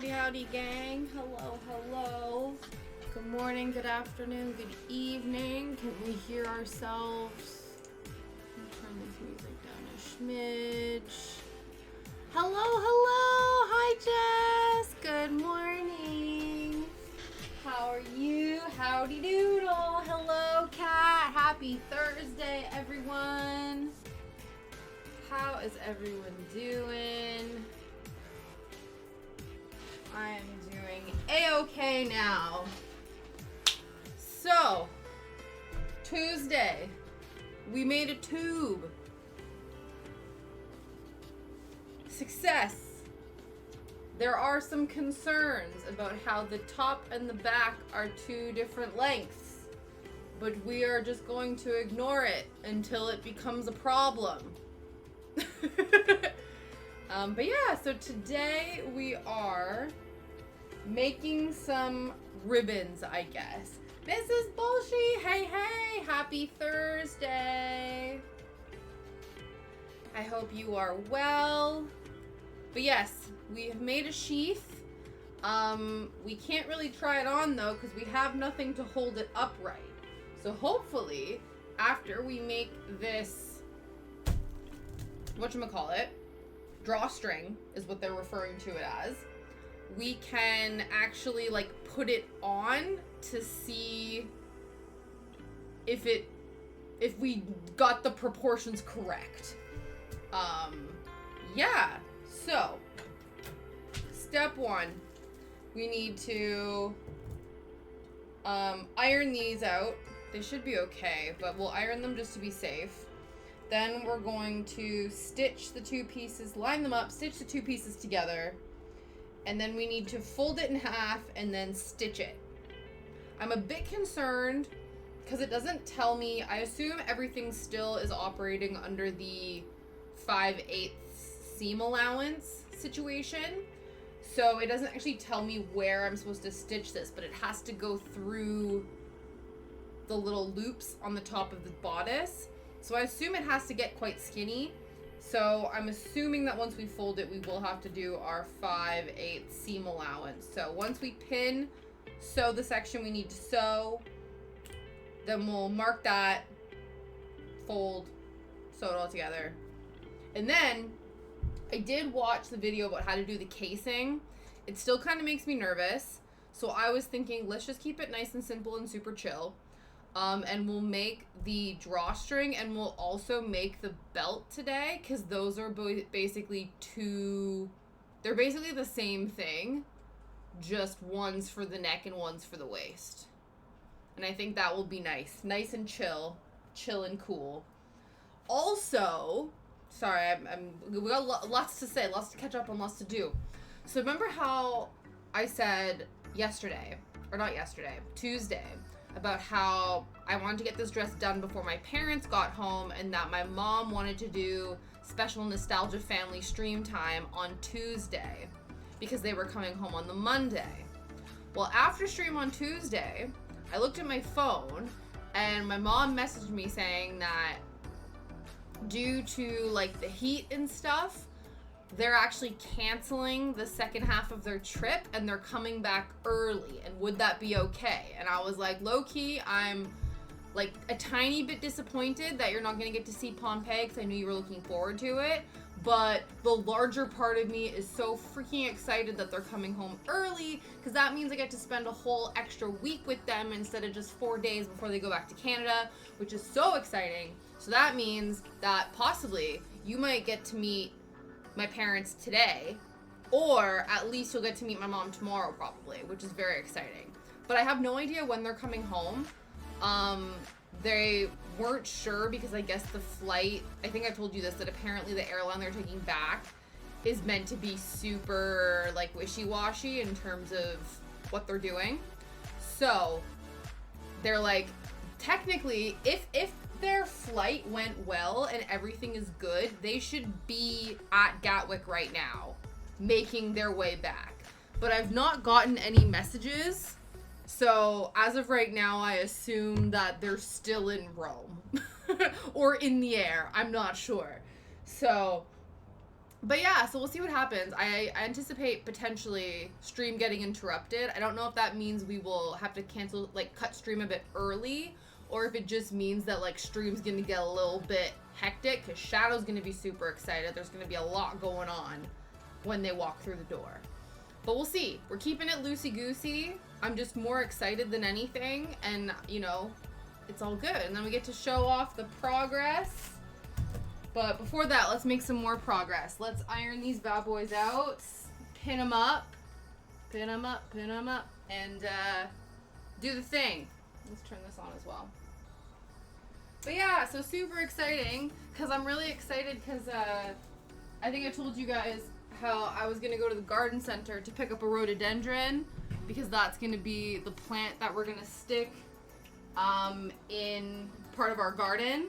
howdy, gang. Hello. Good morning, good afternoon, good evening. Can we hear ourselves? Let me turn this music down a smidge. Hello. Hi, Jess. Good morning. How are you? Howdy doodle. Hello, Kat. Happy Thursday, everyone. How is everyone doing? I am doing A-okay now. So, Tuesday, we made a tube. Success. There are some concerns about how the top and the back are two different lengths, but we are just going to ignore it until it becomes a problem. But yeah, so today we are making some ribbons, I guess. Mrs. Bolshe, hey, happy Thursday. I hope you are well. But yes, we have made a sheath. We can't really try it on though, because we have nothing to hold it upright. So hopefully, after we make this, whatchamacallit, drawstring is what they're referring to it as, we can actually like put it on to see if we got the proportions correct. Yeah. So, step one, we need to iron these out. They should be okay, but we'll iron them just to be safe. Then we're going to stitch the two pieces, line them up, stitch the two pieces together, and then we need to fold it in half and then stitch it. I'm a bit concerned because it doesn't tell me. I assume everything still is operating under the 5/8 seam allowance situation. So it doesn't actually tell me where I'm supposed to stitch this, but it has to go through the little loops on the top of the bodice. So I assume it has to get quite skinny. So I'm assuming that once we fold it, we will have to do our 5/8 seam allowance. So once we sew the section we need to sew, then we'll mark that, fold, sew it all together. And then I did watch the video about how to do the casing. It still kind of makes me nervous. So I was thinking, let's just keep it nice and simple and super chill. And we'll make the drawstring, and we'll also make the belt today, because those are basically they're basically the same thing, just one's for the neck and one's for the waist. And I think that will be nice and chill and cool. Also, sorry, we got lots to say, lots to catch up on, lots to do. So remember how I said Tuesday, about how I wanted to get this dress done before my parents got home, and that my mom wanted to do special Nostalgia Family stream time on Tuesday because they were coming home on the Monday. Well, after stream on Tuesday, I looked at my phone and my mom messaged me saying that due to like the heat and stuff, they're actually canceling the second half of their trip and they're coming back early, and would that be okay? And I was like, low-key, I'm like a tiny bit disappointed that you're not going to get to see Pompeii, because I knew you were looking forward to it, but the larger part of me is so freaking excited that they're coming home early, because that means I get to spend a whole extra week with them instead of just 4 days before they go back to Canada, which is so exciting. So that means that possibly you might get to meet my parents today, or at least you'll get to meet my mom tomorrow probably, which is very exciting. But I have no idea when they're coming home. They weren't sure because I guess the flight, I think I told you this, that apparently the airline they're taking back is meant to be super like wishy-washy in terms of what they're doing. So they're like, technically, if their flight went well and everything is good, they should be at Gatwick right now, making their way back. But I've not gotten any messages, so as of right now, I assume that they're still in Rome. Or in the air, I'm not sure. So But yeah, so we'll see what happens. I anticipate potentially stream getting interrupted. I don't know if that means we will have to cancel, like, cut stream a bit early, or if it just means that, like, stream's gonna get a little bit hectic, because Shadow's gonna be super excited. There's gonna be a lot going on when they walk through the door. But we'll see. We're keeping it loosey-goosey. I'm just more excited than anything, and, you know, it's all good. And then we get to show off the progress. But before that, let's make some more progress. Let's iron these bad boys out, pin them up, pin them up, pin them up, and do the thing. Let's turn this on as well. But yeah, so super exciting, because I'm really excited because I think I told you guys how I was going to go to the garden center to pick up a rhododendron, because that's going to be the plant that we're going to stick in part of our garden.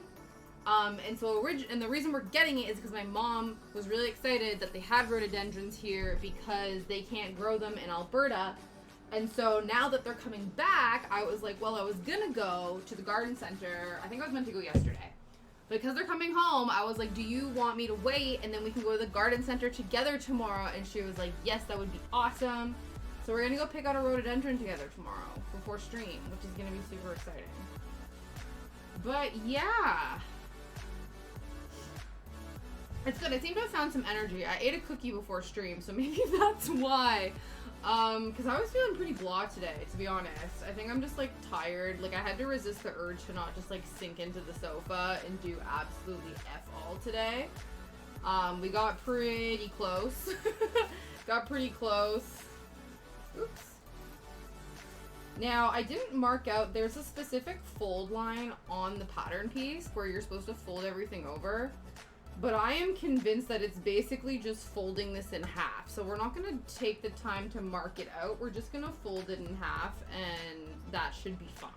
And the reason we're getting it is because my mom was really excited that they had rhododendrons here because they can't grow them in Alberta. And so now that they're coming back, I was like, well, I was gonna go to the garden center. I think I was meant to go yesterday. Because they're coming home, I was like, do you want me to wait and then we can go to the garden center together tomorrow? And she was like, yes, that would be awesome. So we're gonna go pick out a rhododendron together tomorrow before stream, which is gonna be super exciting. But yeah. It's good. I seem to have found some energy. I ate a cookie before stream, so maybe that's why. Because I was feeling pretty blah today, to be honest. I think I'm just, like, tired. Like, I had to resist the urge to not just, like, sink into the sofa and do absolutely F all today. We got pretty close. Got pretty close. Oops. Now, I didn't mark out, there's a specific fold line on the pattern piece where you're supposed to fold everything over. But I am convinced that it's basically just folding this in half. So we're not going to take the time to mark it out. We're just going to fold it in half, and that should be fine,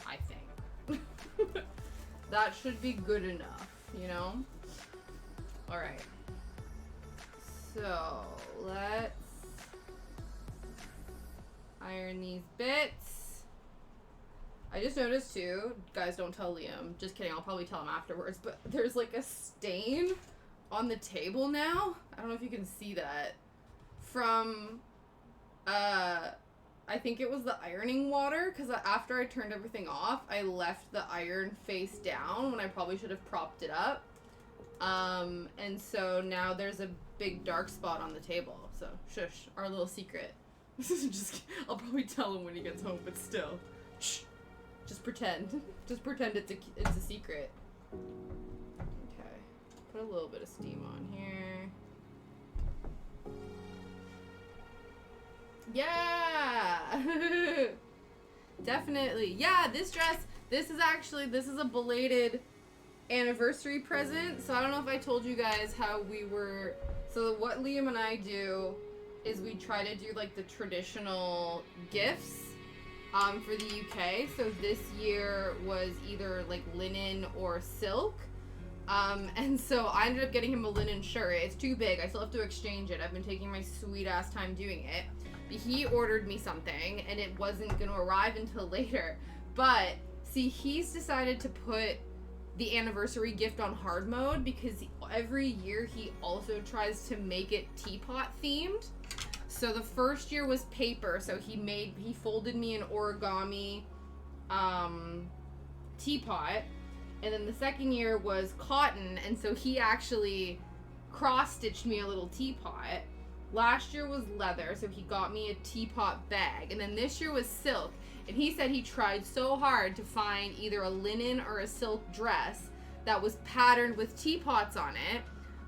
I think. That should be good enough, you know? All right. So let's iron these bits. I just noticed too, guys, don't tell Liam. Just kidding, I'll probably tell him afterwards, but there's like a stain on the table now. I don't know if you can see that. From, I think it was the ironing water, because after I turned everything off, I left the iron face down when I probably should have propped it up. And so now there's a big dark spot on the table. So, shush, our little secret. Just, I'll probably tell him when he gets home, but still. Shh. Just pretend. Just pretend it's a secret. Okay. Put a little bit of steam on here. Yeah! Definitely. Yeah, this dress, this is a belated anniversary present. So I don't know if I told you guys how so what Liam and I do is we try to do like the traditional gifts for the UK. So this year was either like linen or silk. And so I ended up getting him a linen shirt. It's too big. I still have to exchange it. I've been taking my sweet ass time doing it. But he ordered me something and it wasn't going to arrive until later. But see, he's decided to put the anniversary gift on hard mode because every year he also tries to make it teapot themed. So the first year was paper, so he folded me an origami teapot, and then the second year was cotton, and so he actually cross-stitched me a little teapot. Last year was leather, so he got me a teapot bag, and then this year was silk, and he said he tried so hard to find either a linen or a silk dress that was patterned with teapots on it.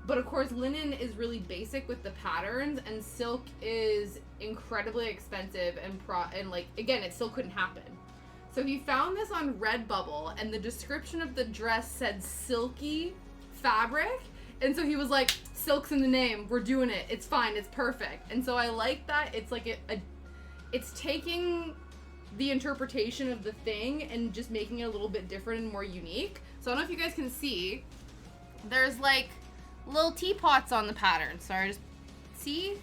But of course, linen is really basic with the patterns, and silk is incredibly expensive, and like, again, it still couldn't happen. So he found this on Redbubble, and the description of the dress said silky fabric, and so he was like, silk's in the name, we're doing it, it's fine, it's perfect. And so I like that it's like it's taking the interpretation of the thing and just making it a little bit different and more unique. So I don't know if you guys can see, there's like little teapots on the pattern. Sorry, just see?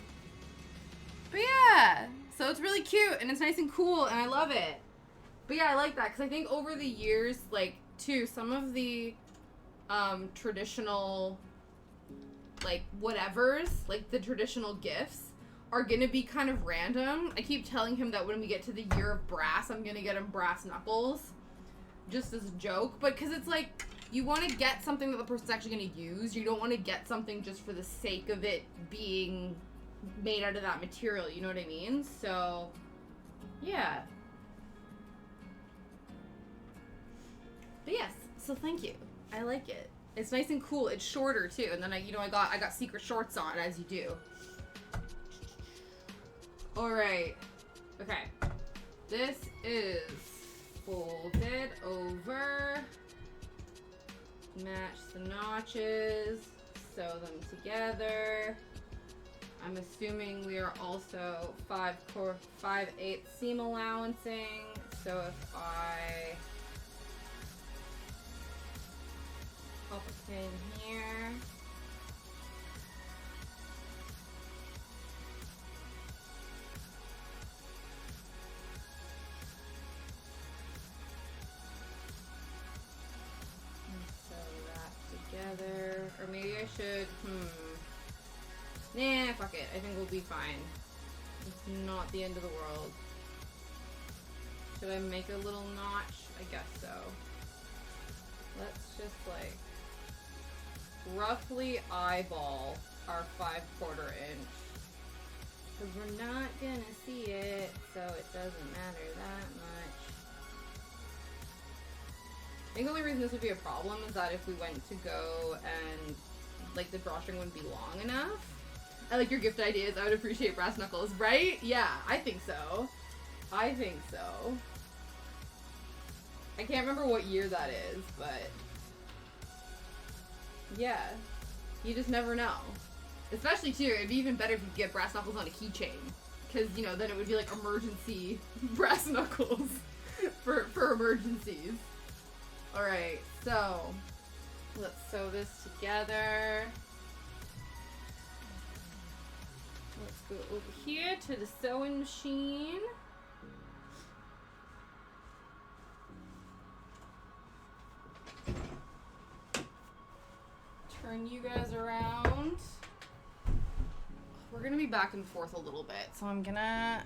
But yeah, so it's really cute and it's nice and cool and I love it. But yeah, I like that because I think over the years, like, too, some of the traditional like, whatevers, like, the traditional gifts, are gonna be kind of random. I keep telling him that when we get to the year of brass, I'm gonna get him brass knuckles. Just as a joke. But because it's like, you want to get something that the person's actually gonna use. You don't want to get something just for the sake of it being made out of that material. You know what I mean? So, yeah. But yes, so thank you. I like it. It's nice and cool. It's shorter too, and then I got secret shorts on, as you do. All right. Okay. This is folded over. Match the notches. Sew them together. I'm assuming we are also 5/8 seam allowancing. So if I pop a pin here. And sew that together. Or maybe I should, Nah, fuck it. I think we'll be fine. It's not the end of the world. Should I make a little notch? I guess so. Let's just like roughly eyeball our 5/4 inch. Because we're not gonna see it, so it doesn't matter that much. I think the only reason this would be a problem is that if we went to go and like the drawstring wouldn't be long enough. I like your gift ideas. I would appreciate brass knuckles, right? Yeah, I think so. I think so. I can't remember what year that is, but yeah, you just never know. Especially too, it'd be even better if you get brass knuckles on a keychain, because you know then it would be like emergency brass knuckles for emergencies. All right, so let's sew this together. Let's go over here to the sewing machine. Turn you guys around. We're gonna be back and forth a little bit, so I'm gonna,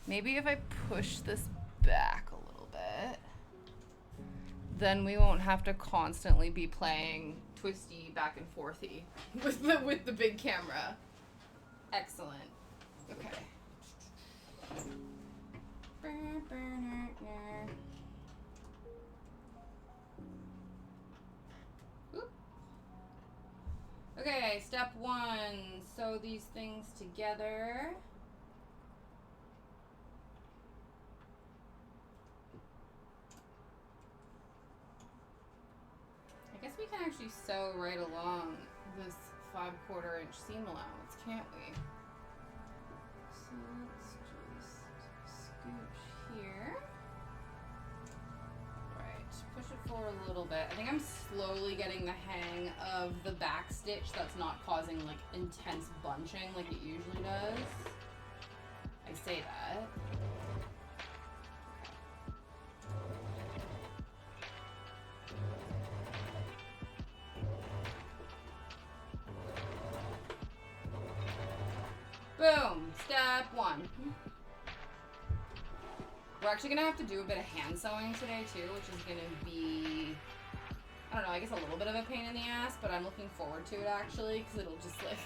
maybe if I push this back a little bit, then we won't have to constantly be playing twisty back and forthy with the big camera. Excellent. Okay. Okay, step 1, sew these things together. I guess we can actually sew right along this 5/4 inch seam allowance, can't we? So let's just scooch here. Push it forward a little bit. I think I'm slowly getting the hang of the back stitch that's not causing like intense bunching like it usually does. I say that. Boom! Step 1. We're actually going to have to do a bit of hand sewing today, too, which is going to be, I don't know, I guess a little bit of a pain in the ass, but I'm looking forward to it, actually, because it'll just, like,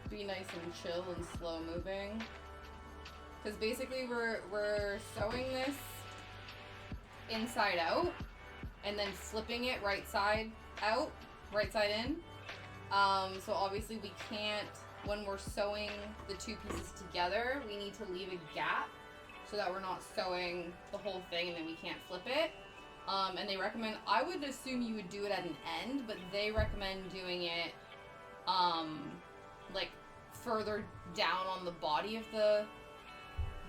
be nice and chill and slow moving. Because basically we're sewing this inside out, and then flipping it right side out, right side in. So obviously we can't, when we're sewing the two pieces together, we need to leave a gap, so that we're not sewing the whole thing and then we can't flip it. And they recommend, I would assume you would do it at an end, but they recommend doing it like further down on the body of the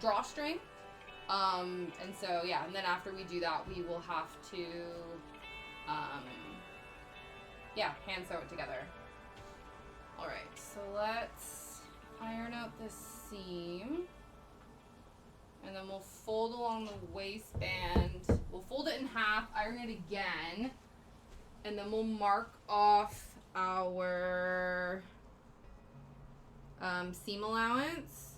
drawstring. And so, yeah, and then after we do that, we will have to, yeah, hand sew it together. All right, so let's iron out this seam. And then we'll fold along the waistband. We'll fold it in half, iron it again, and then we'll mark off our seam allowance,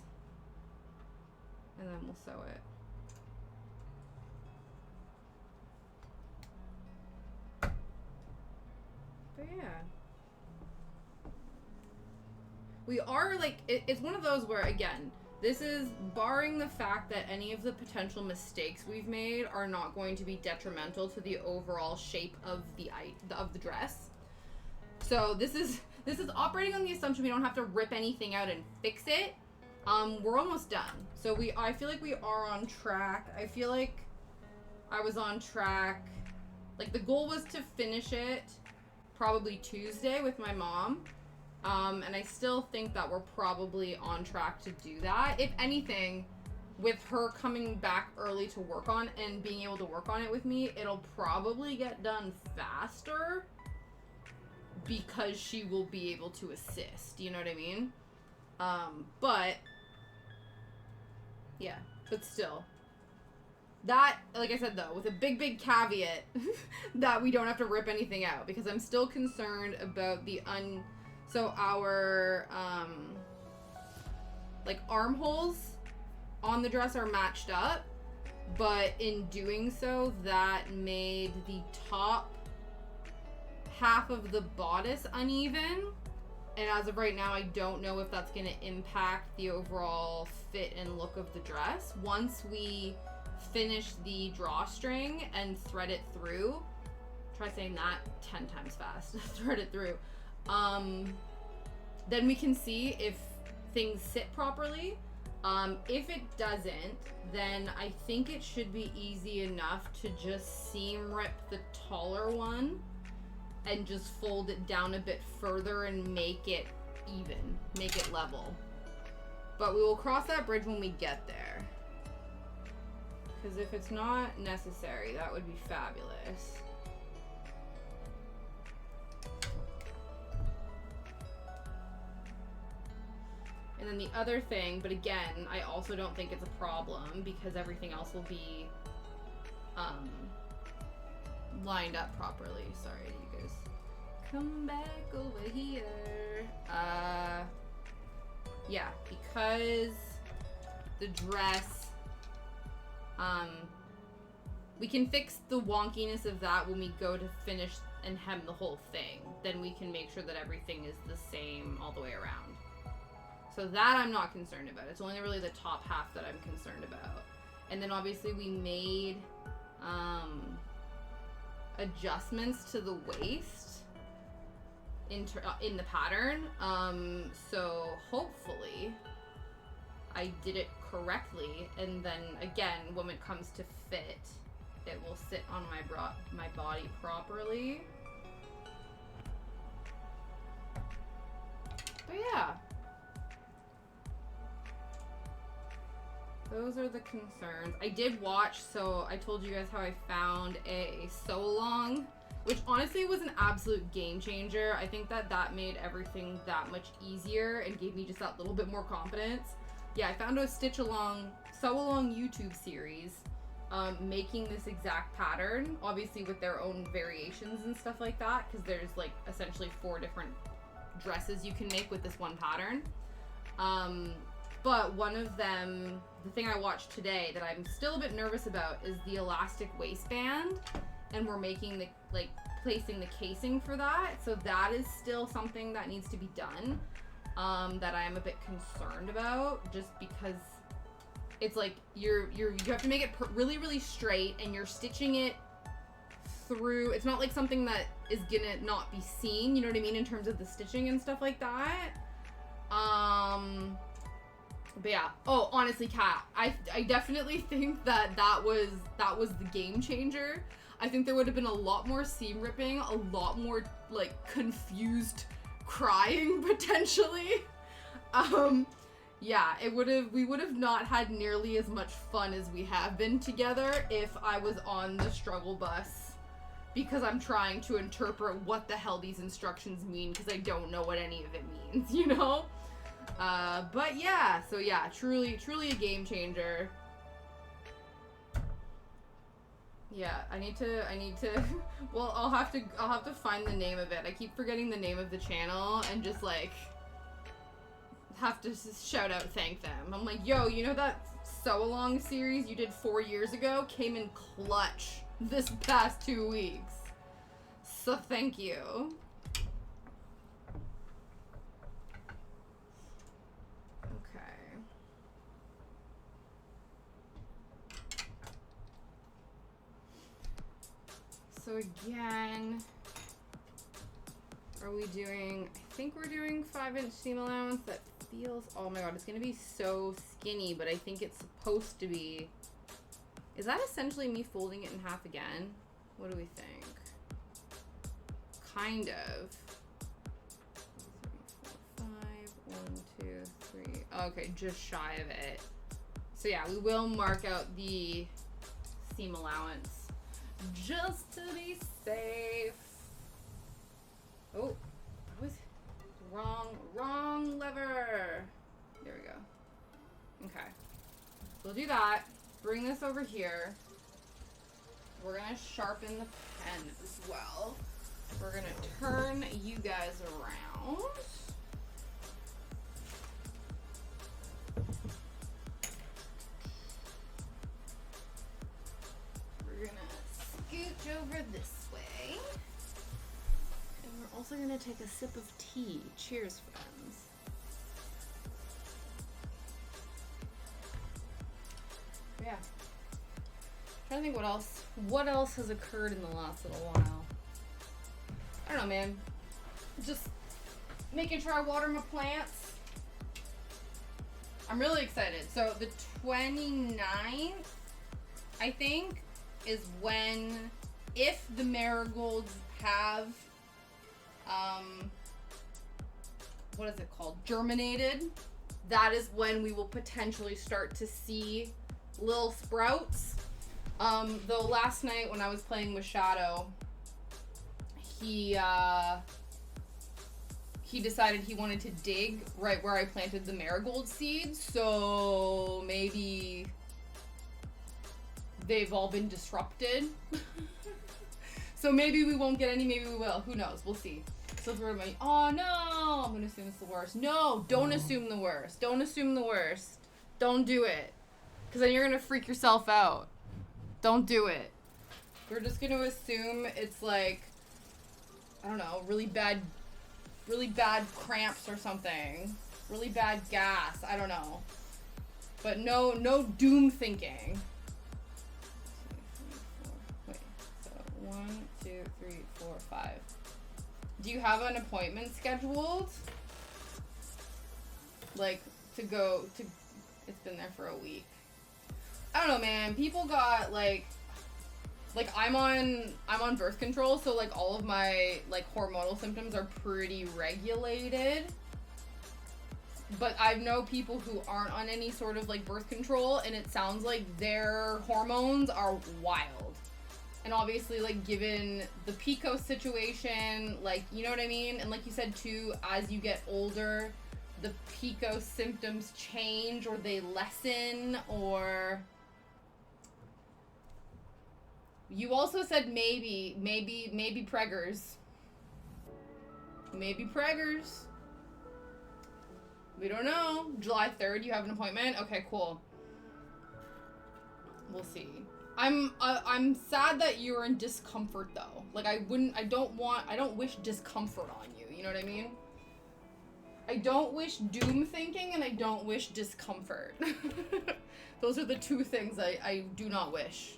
and then we'll sew it. But yeah. We are, like, it's one of those where, again, this is barring the fact that any of the potential mistakes we've made are not going to be detrimental to the overall shape of the dress. So this is operating on the assumption we don't have to rip anything out and fix it. We're almost done. So I feel like we are on track. I feel like I was on track. Like, the goal was to finish it probably Tuesday with my mom. And I still think that we're probably on track to do that. If anything, with her coming back early to work on and being able to work on it with me, it'll probably get done faster because she will be able to assist. You know what I mean? But yeah, but still. That, like I said though, with a big caveat that we don't have to rip anything out, because I'm still concerned about so our, like, armholes on the dress are matched up, but in doing so, that made the top half of the bodice uneven. And as of right now, I don't know if that's going to impact the overall fit and look of the dress. Once we finish the drawstring and thread it through, try saying that 10 times fast, thread it through, then we can see if things sit properly. If it doesn't, then I think it should be easy enough to just seam rip the taller one and just fold it down a bit further and make it even, make it level. But we will cross that bridge when we get there. Because if it's not necessary, that would be fabulous. And then the other thing, but again, I also don't think it's a problem because everything else will be lined up properly. Sorry, you guys. Come back over here. Yeah, because the dress, we can fix the wonkiness of that when we go to finish and hem the whole thing. Then we can make sure that everything is the same all the way around. So that I'm not concerned about. It's only really the top half that I'm concerned about. And then obviously we made adjustments to the waist in the pattern. So hopefully I did it correctly. And then again, when it comes to fit, it will sit on my body properly. But yeah. Those are the concerns. I did watch, so I told you guys how I found a sew-along, which honestly was an absolute game changer. I think that made everything that much easier and gave me just that little bit more confidence. Yeah, I found a sew-along YouTube series making this exact pattern, obviously with their own variations and stuff like that, because there's like essentially 4 different dresses you can make with this one pattern. But one of them, the thing I watched today that I'm still a bit nervous about is the elastic waistband, and we're making placing the casing for that. So that is still something that needs to be done, that I am a bit concerned about, just because it's like you have to make it really straight, and you're stitching it through. It's not like something that is gonna not be seen, you know what I mean, in terms of the stitching and stuff like that. But yeah. Oh, honestly, Kat, I definitely think that was the game changer. I think there would have been a lot more seam ripping, a lot more like confused crying potentially. Yeah, we would have not had nearly as much fun as we have been together if I was on the struggle bus, because I'm trying to interpret what the hell these instructions mean, because I don't know what any of it means, you know? But yeah, so yeah, truly a game changer. Yeah, I need to, well, I'll have to find the name of it. I keep forgetting the name of the channel and just, like, have to just shout out thank them. I'm like, yo, you know that sew-along series you did 4 years ago came in clutch this past 2 weeks. So thank you. Okay. So again, are we doing, I think we're doing 5-inch seam allowance. That feels, oh my god, it's gonna be so skinny, but I think it's supposed to be. Is that essentially me folding it in half again? What do we think? Kind of. 3, 4, 5, 1, 2, 3. Okay, just shy of it. So yeah, we will mark out the seam allowance just to be safe. Oh, that was wrong lever. There we go. Okay, we'll do that. Bring this over here. We're gonna sharpen the pen as well. We're gonna turn you guys around. We're gonna scooch over this way. And we're also gonna take a sip of tea. Cheers, friends. Yeah. Trying to think what else has occurred in the last little while. I don't know, man. Just making sure I water my plants. I'm really excited. So the 29th, I think, is when, if the marigolds have, what is it called? Germinated. That is when we will potentially start to see little sprouts. Though last night when I was playing with Shadow, he decided he wanted to dig right where I planted the marigold seeds, so maybe they've all been disrupted. So maybe we won't get any, maybe we will. Who knows? We'll see. So if we're like, oh no, I'm gonna assume it's the worst. No, don't assume the worst. Don't assume the worst. Don't do it. Because then you're gonna freak yourself out. Don't do it. We're just gonna assume it's like, I don't know, really bad cramps or something. Really bad gas. I don't know. But no doom thinking. Wait, so 1, 2, 3, 4, 5. Do you have an appointment scheduled? Like, to go to, it's been there for a week. I don't know, man. People got, like I'm on birth control, so, like, all of my, like, hormonal symptoms are pretty regulated. But I know people who aren't on any sort of, like, birth control, and it sounds like their hormones are wild. And obviously, like, given the PCOS situation, like, you know what I mean? And like you said, too, as you get older, the PCOS symptoms change, or they lessen, or... You also said maybe preggers. Maybe preggers. We don't know. July 3rd, you have an appointment? Okay, cool. We'll see. I'm sad that you're in discomfort though. Like I don't wish discomfort on you. You know what I mean? I don't wish doom thinking, and I don't wish discomfort. Those are the two things I do not wish.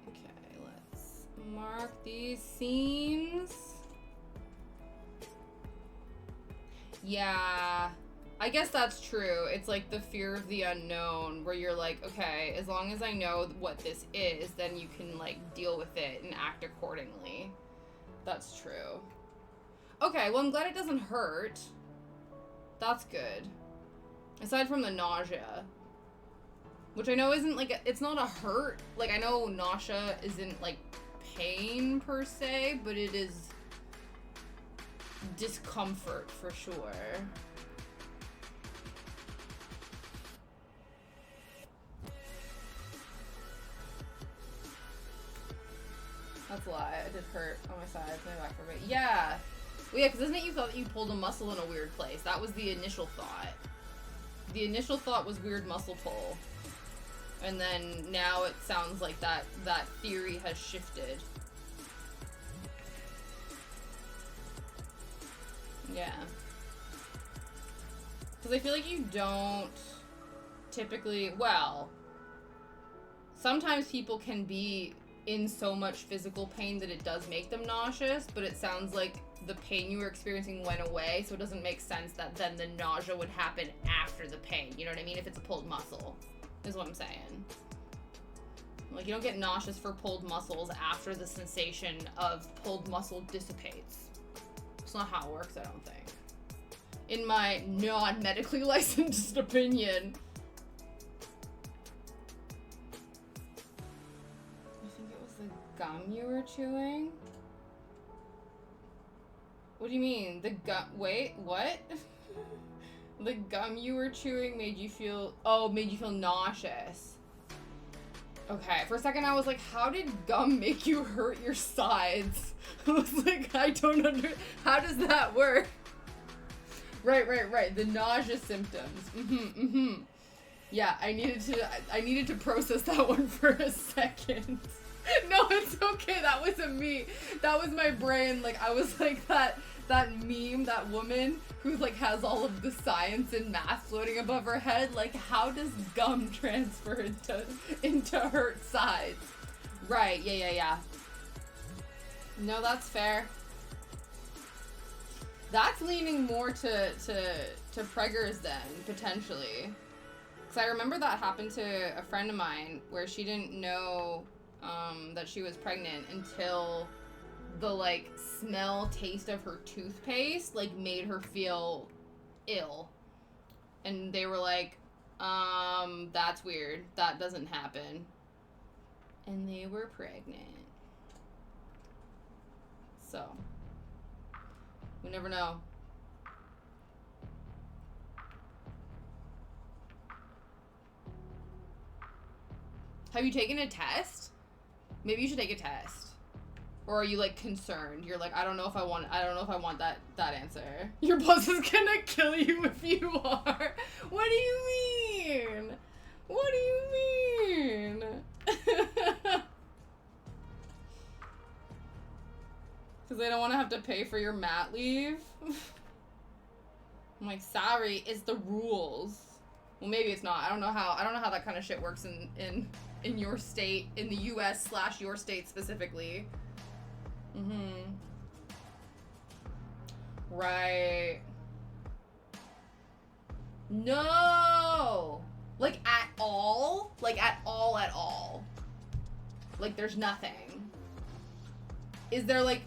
Okay, let's mark these seams. Yeah, I guess that's true. It's like the fear of the unknown, where you're like, okay, as long as I know what this is, then you can, like, deal with it and act accordingly. That's true. Okay, well, I'm glad it doesn't hurt. That's good. Aside from the nausea. Which I know isn't, like, it's not a hurt. Like, I know nausea isn't, like, pain per se, but it is discomfort for sure. That's a lie. It did hurt on my sides, my back for a bit. Yeah. Well, yeah, because isn't it you thought that you pulled a muscle in a weird place? That was the initial thought. The initial thought was weird muscle pull. And then now it sounds like that theory has shifted. Yeah. Because I feel like you don't typically, well, sometimes people can be in so much physical pain that it does make them nauseous, but it sounds like the pain you were experiencing went away, so it doesn't make sense that then the nausea would happen after the pain. You know what I mean? If it's a pulled muscle, is what I'm saying. Like, you don't get nauseous for pulled muscles after the sensation of pulled muscle dissipates. It's not how it works, I don't think. In my non-medically licensed opinion. I think it was the gum you were chewing. What do you mean? The gum? Wait, what? The gum you were chewing made you feel nauseous. Okay, for a second I was like, how did gum make you hurt your sides? I was like, I don't how does that work? Right. The nausea symptoms. Yeah, I needed to process that one for a second. No, it's okay. That wasn't me. That was my brain. Like, I was like that meme, that woman who like has all of the science and math floating above her head. Like, how does gum transfer into hurt sides? Right. Yeah. No, that's fair. That's leaning more to preggers then, potentially. Because I remember that happened to a friend of mine where she didn't know that she was pregnant until the, like, smell, taste of her toothpaste, like, made her feel ill. And they were like, that's weird. That doesn't happen. And they were pregnant. So, we never know. Have you taken a test? Maybe you should take a test. Or are you, like, concerned? You're like, I don't know if I want that answer. Your boss is gonna kill you if you are. What do you mean? What do you mean? Because they don't want to have to pay for your mat leave? I'm like, sorry, it's the rules. Well, maybe it's not. I don't know how that kind of shit works in your state, in the US / your state specifically. Right. No! Like, at all? Like, at all? Like, there's nothing. Is there, like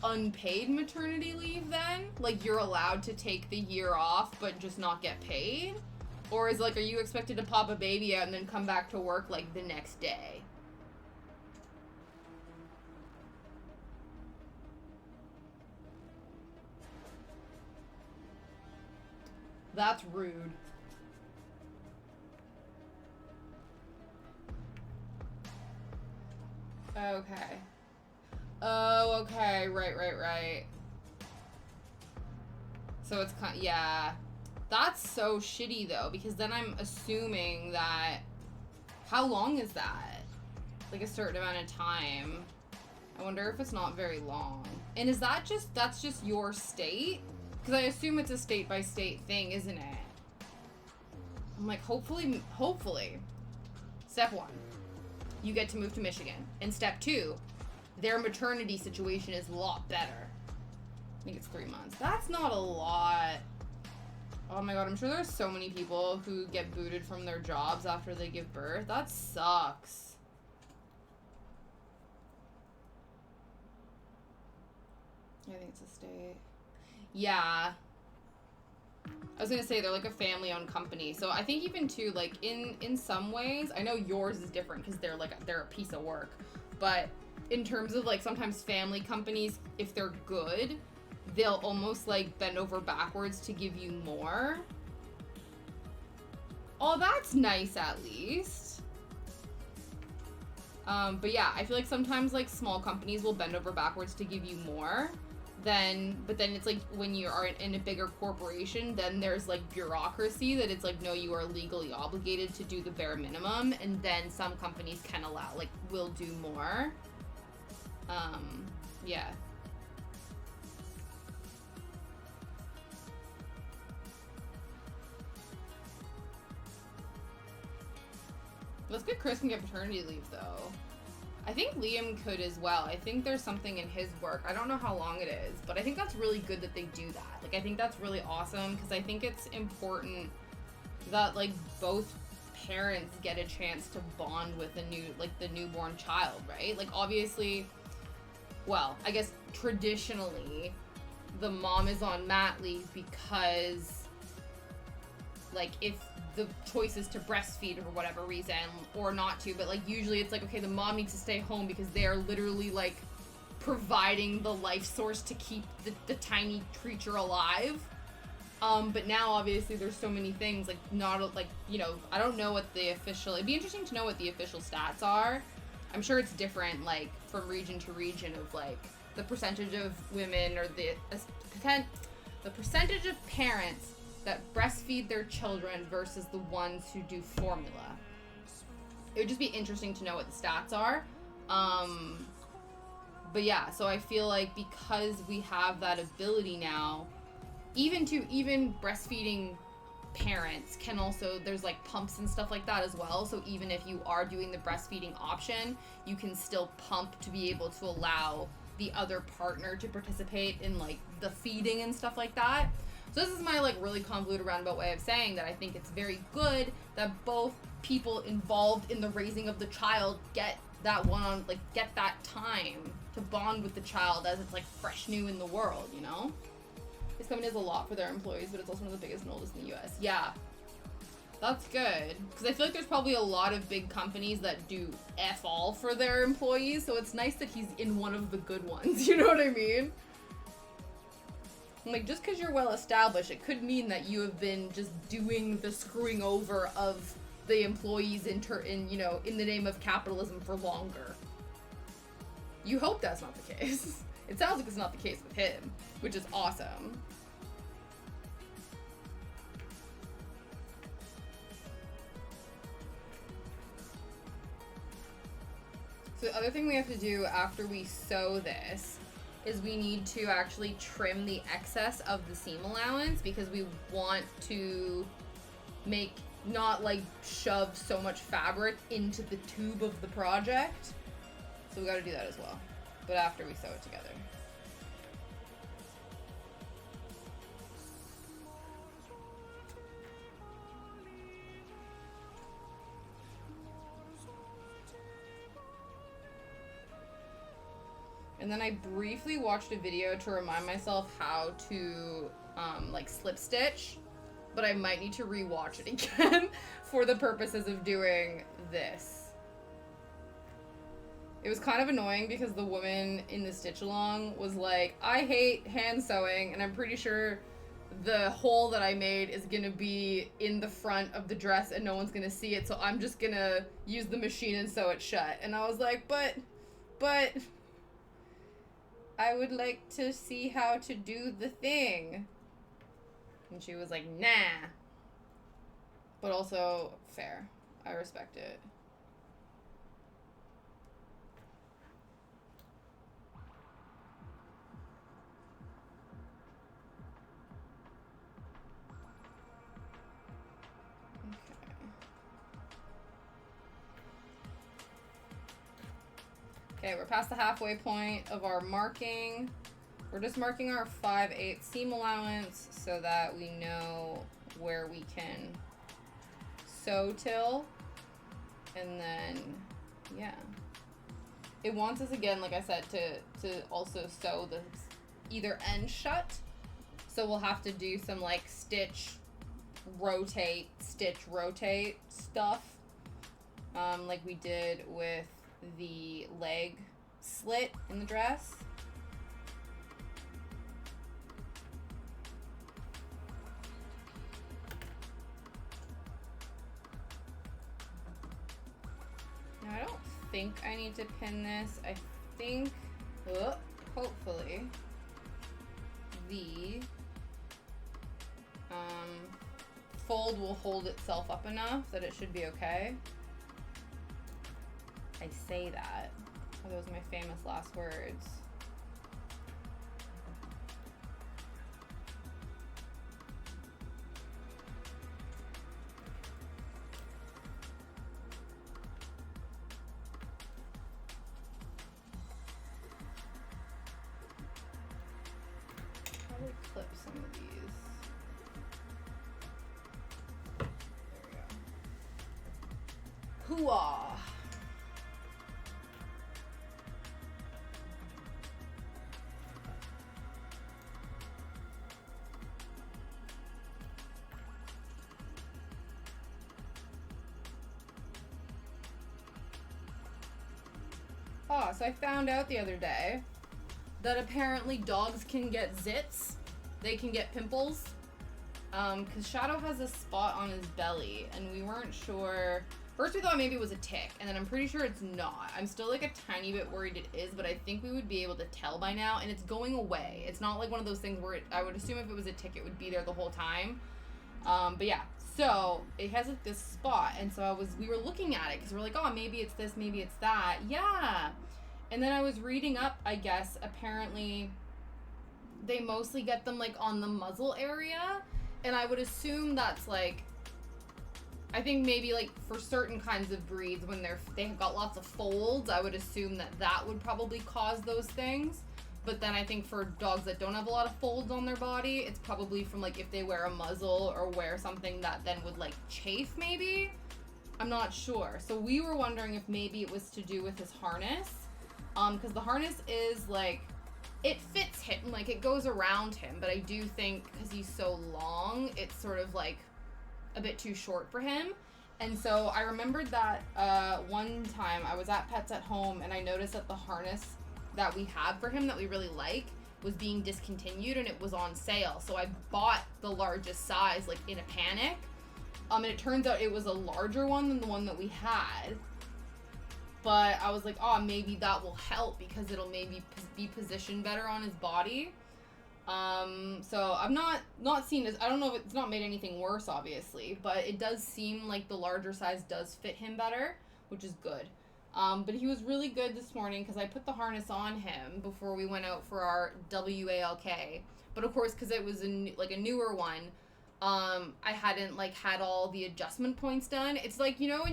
unpaid maternity leave then? Like, you're allowed to take the year off but just not get paid? Or is, like, are you expected to pop a baby out and then come back to work, like, the next day? That's rude. Okay. Oh, okay. Right. So it's yeah. That's so shitty, though, because then I'm assuming that... How long is that? Like, a certain amount of time. I wonder if it's not very long. And is that that's just your state? Because I assume it's a state-by-state thing, isn't it? I'm like, hopefully. Step 1, you get to move to Michigan. And step 2, their maternity situation is a lot better. I think it's 3 months. That's not a lot. Oh my god, I'm sure there's so many people who get booted from their jobs after they give birth. That sucks. I think it's a state. Yeah. I was gonna say, they're like a family-owned company. So I think even too, like, in some ways, I know yours is different because they're a piece of work. But in terms of, like, sometimes family companies, if they're good, they'll almost, like, bend over backwards to give you more. Oh, that's nice, at least. But yeah, I feel like sometimes like small companies will bend over backwards to give you more but then it's like when you are in a bigger corporation, then there's like bureaucracy that it's like, no, you are legally obligated to do the bare minimum, and then some companies can allow, like, will do more. Yeah. Let's get Chris can get paternity leave though. I think Liam could as well. I think there's something in his work. I don't know how long it is, but I think that's really good that they do that. Like, I think that's really awesome because I think it's important that, like, both parents get a chance to bond with the newborn child, right? Like, obviously, well, I guess traditionally the mom is on mat leave because, like, if the choice is to breastfeed for whatever reason or not to, but like usually it's like, okay, the mom needs to stay home because they are literally like providing the life source to keep the tiny creature alive. But now obviously there's so many things, like, not like, you know, I don't know what the official, it'd be interesting to know what the official stats are. I'm sure it's different, like, from region to region of like the percentage of women or the percentage of parents that breastfeed their children versus the ones who do formula. It would just be interesting to know what the stats are. But yeah, so I feel like because we have that ability now, even breastfeeding parents can also, there's like pumps and stuff like that as well. So even if you are doing the breastfeeding option, you can still pump to be able to allow the other partner to participate in like the feeding and stuff like that. So this is my like really convoluted roundabout way of saying that I think it's very good that both people involved in the raising of the child get that get that time to bond with the child as it's like fresh new in the world, you know? This company does a lot for their employees, but it's also one of the biggest and oldest in the US. Yeah. That's good. Because I feel like there's probably a lot of big companies that do F all for their employees, so it's nice that he's in one of the good ones, you know what I mean? Like, just because you're well established, it could mean that you have been just doing the screwing over of the employees in the name of capitalism for longer. You hope that's not the case. It sounds like it's not the case with him, which is awesome. So the other thing we have to do after we sew this is we need to actually trim the excess of the seam allowance because we want to not like shove so much fabric into the tube of the project. So we got to do that as well, but after we sew it together. And then I briefly watched a video to remind myself how to like slip stitch, but I might need to rewatch it again for the purposes of doing this. It was kind of annoying because the woman in the stitch along was like, I hate hand sewing, and I'm pretty sure the hole that I made is gonna be in the front of the dress and no one's gonna see it, so I'm just gonna use the machine and sew it shut. And I was like, but I would like to see how to do the thing. And she was like, nah. But also, fair. I respect it. Okay, we're past the halfway point of our marking. We're just marking our 5/8 seam allowance so that we know where we can sew till. And then, yeah. It wants us again, like I said, to also sew the either end shut. So we'll have to do some like stitch, rotate stuff. Like we did with the leg slit in the dress. Now I don't think I need to pin this. I think, hopefully, the fold will hold itself up enough that it should be okay. I say that. Oh, those are my famous last words. Probably clip some of these. There we go. Hooah! Oh, so I found out the other day that apparently dogs can get zits. They can get pimples. Because Shadow has a spot on his belly, and we weren't sure. First we thought maybe it was a tick, and then I'm pretty sure it's not. I'm still like a tiny bit worried it is, but I think we would be able to tell by now, and it's going away. It's not like one of those things where I would assume if it was a tick, it would be there the whole time. But yeah, so it has like this spot, and so we were looking at it because we're like, oh, maybe it's this, maybe it's that. Yeah. And then I was reading up, I guess, apparently they mostly get them like on the muzzle area, and I would assume that's like, I think maybe like for certain kinds of breeds when they've got lots of folds, I would assume that would probably cause those things. But then I think for dogs that don't have a lot of folds on their body, it's probably from like if they wear a muzzle or wear something that then would like chafe maybe. I'm not sure. So we were wondering if maybe it was to do with his harness. Because the harness is like, it fits him, like it goes around him, but I do think because he's so long, it's sort of like a bit too short for him. And so I remembered that one time I was at Pets at Home and I noticed that the harness that we have for him that we really like was being discontinued and it was on sale. So I bought the largest size like in a panic. And it turns out it was a larger one than the one that we had. But I was like, oh, maybe that will help because it'll maybe be positioned better on his body. So I've not seen this. I don't know if it's not made anything worse, obviously, but it does seem like the larger size does fit him better, which is good. But he was really good this morning because I put the harness on him before we went out for our WALK. But of course, because it was a newer one, I hadn't like had all the adjustment points done. It's like, you know,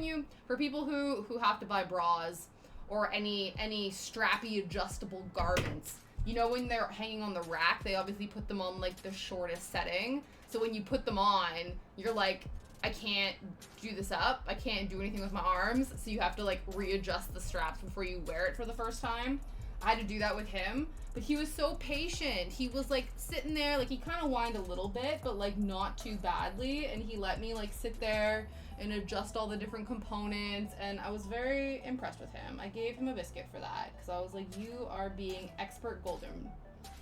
for people who have to buy bras or any strappy adjustable garments, you know, when they're hanging on the rack, they obviously put them on like the shortest setting. So when you put them on, you're like, I can't do this up. I can't do anything with my arms. So you have to like readjust the straps before you wear it for the first time. I had to do that with him, but he was so patient. He was like sitting there, like he kind of whined a little bit, but like not too badly. And he let me like sit there and adjust all the different components. And I was very impressed with him. I gave him a biscuit for that because I was like, you are being expert golden.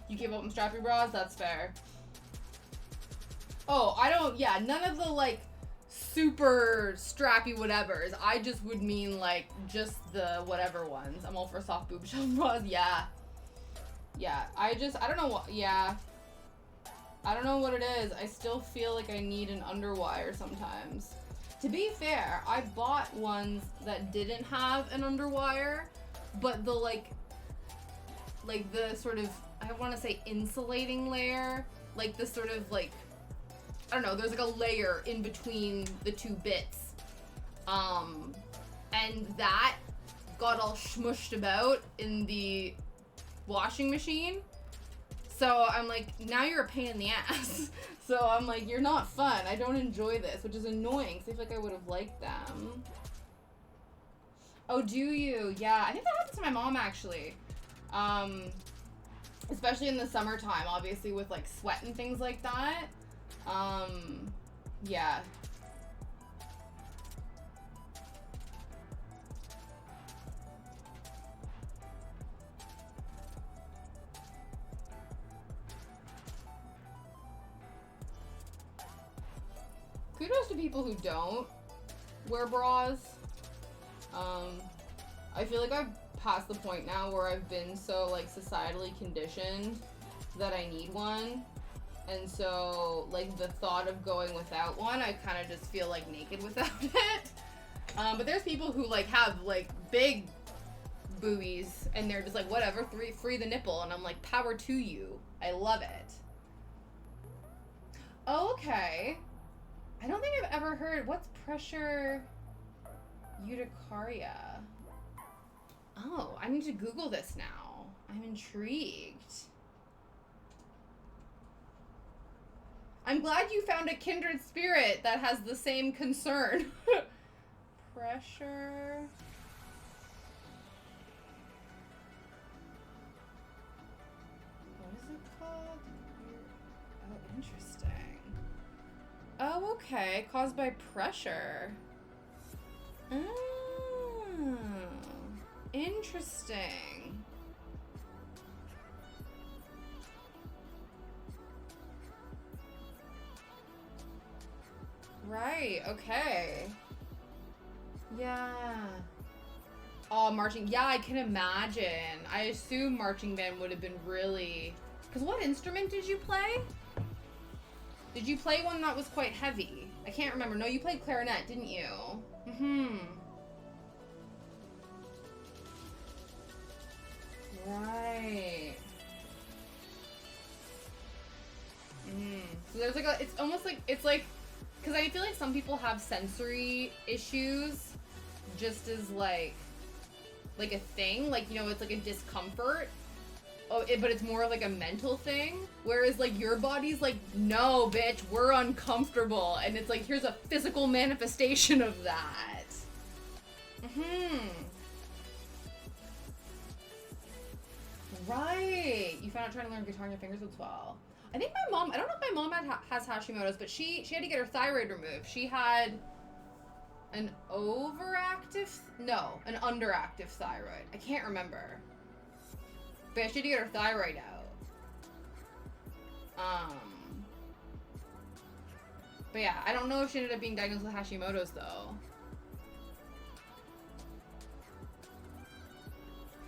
You gave up on strappy bras? That's fair. Oh, none of the like super strappy whatevers. I just would mean like just the whatever ones. I'm all for soft boob shelf bras. Yeah. I don't know what. Yeah. I don't know what it is. I still feel like I need an underwire sometimes. To be fair, I bought ones that didn't have an underwire, but the like the sort of, I want to say insulating layer, like the sort of like, I don't know, there's like a layer in between the two bits. And that got all smushed about in the washing machine. So I'm like, now you're a pain in the ass. So I'm like, you're not fun. I don't enjoy this, which is annoying because I feel like I would have liked them. Oh, do you? Yeah, I think that happens to my mom actually. Especially in the summertime, obviously with like sweat and things like that. Yeah. Kudos to people who don't wear bras. I feel like I've passed the point now where I've been so, like, societally conditioned that I need one. And so, like, the thought of going without one, I kind of just feel, like, naked without it. But there's people who, like, have, like, big boobies, and they're just like, whatever, free the nipple. And I'm like, power to you. I love it. Oh, okay. I don't think I've ever heard, what's pressure urticaria? Oh, I need to Google this now. I'm intrigued. I'm glad you found a kindred spirit that has the same concern. Pressure. What is it called? Oh, interesting. Oh, okay. Caused by pressure. Oh, interesting. Right, okay. Yeah. Oh, marching. Yeah, I can imagine. I assume marching band would have been really... Because what instrument did you play? Did you play one that was quite heavy? I can't remember. No, you played clarinet, didn't you? Mm-hmm. Right. So there's like a... It's almost like... It's like... Because I feel like some people have sensory issues just as, like a thing. Like, you know, it's like a discomfort. But it's more of like a mental thing. Whereas, like, your body's like, no, bitch, we're uncomfortable. And it's like, here's a physical manifestation of that. Right. You found out trying to learn guitar and your fingers would swell. I think my mom, I don't know if my mom has Hashimoto's, but she had to get her thyroid removed. She had an underactive thyroid. I can't remember. But yeah, she had to get her thyroid out. But yeah, I don't know if she ended up being diagnosed with Hashimoto's though.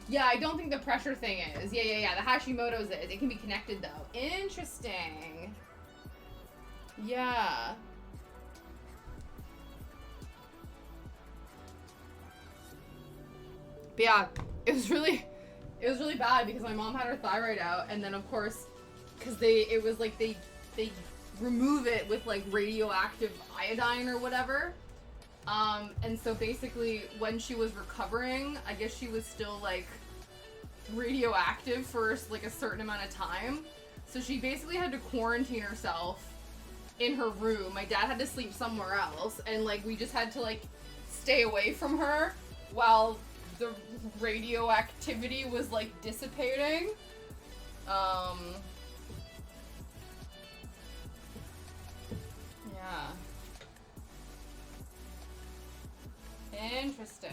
Yeah, I don't think the pressure thing is. Yeah. The Hashimoto's is. It can be connected, though. Interesting. Yeah. But yeah, it was really bad because my mom had her thyroid out, and then of course, because they remove it with like radioactive iodine or whatever. And so basically when she was recovering, I guess she was still like radioactive for like a certain amount of time. So she basically had to quarantine herself in her room. My dad had to sleep somewhere else, and like we just had to like stay away from her while the radioactivity was like dissipating. Yeah. Interesting.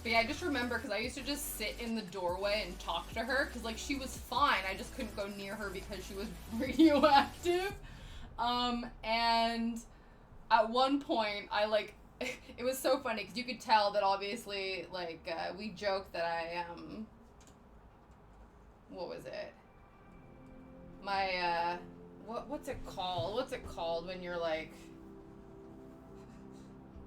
But yeah, I just remember because I used to just sit in the doorway and talk to her because like she was fine. I just couldn't go near her because she was radioactive. And at one point I like, it was so funny because you could tell that obviously like we joked that I what was it? My what's it called? What's it called when you're like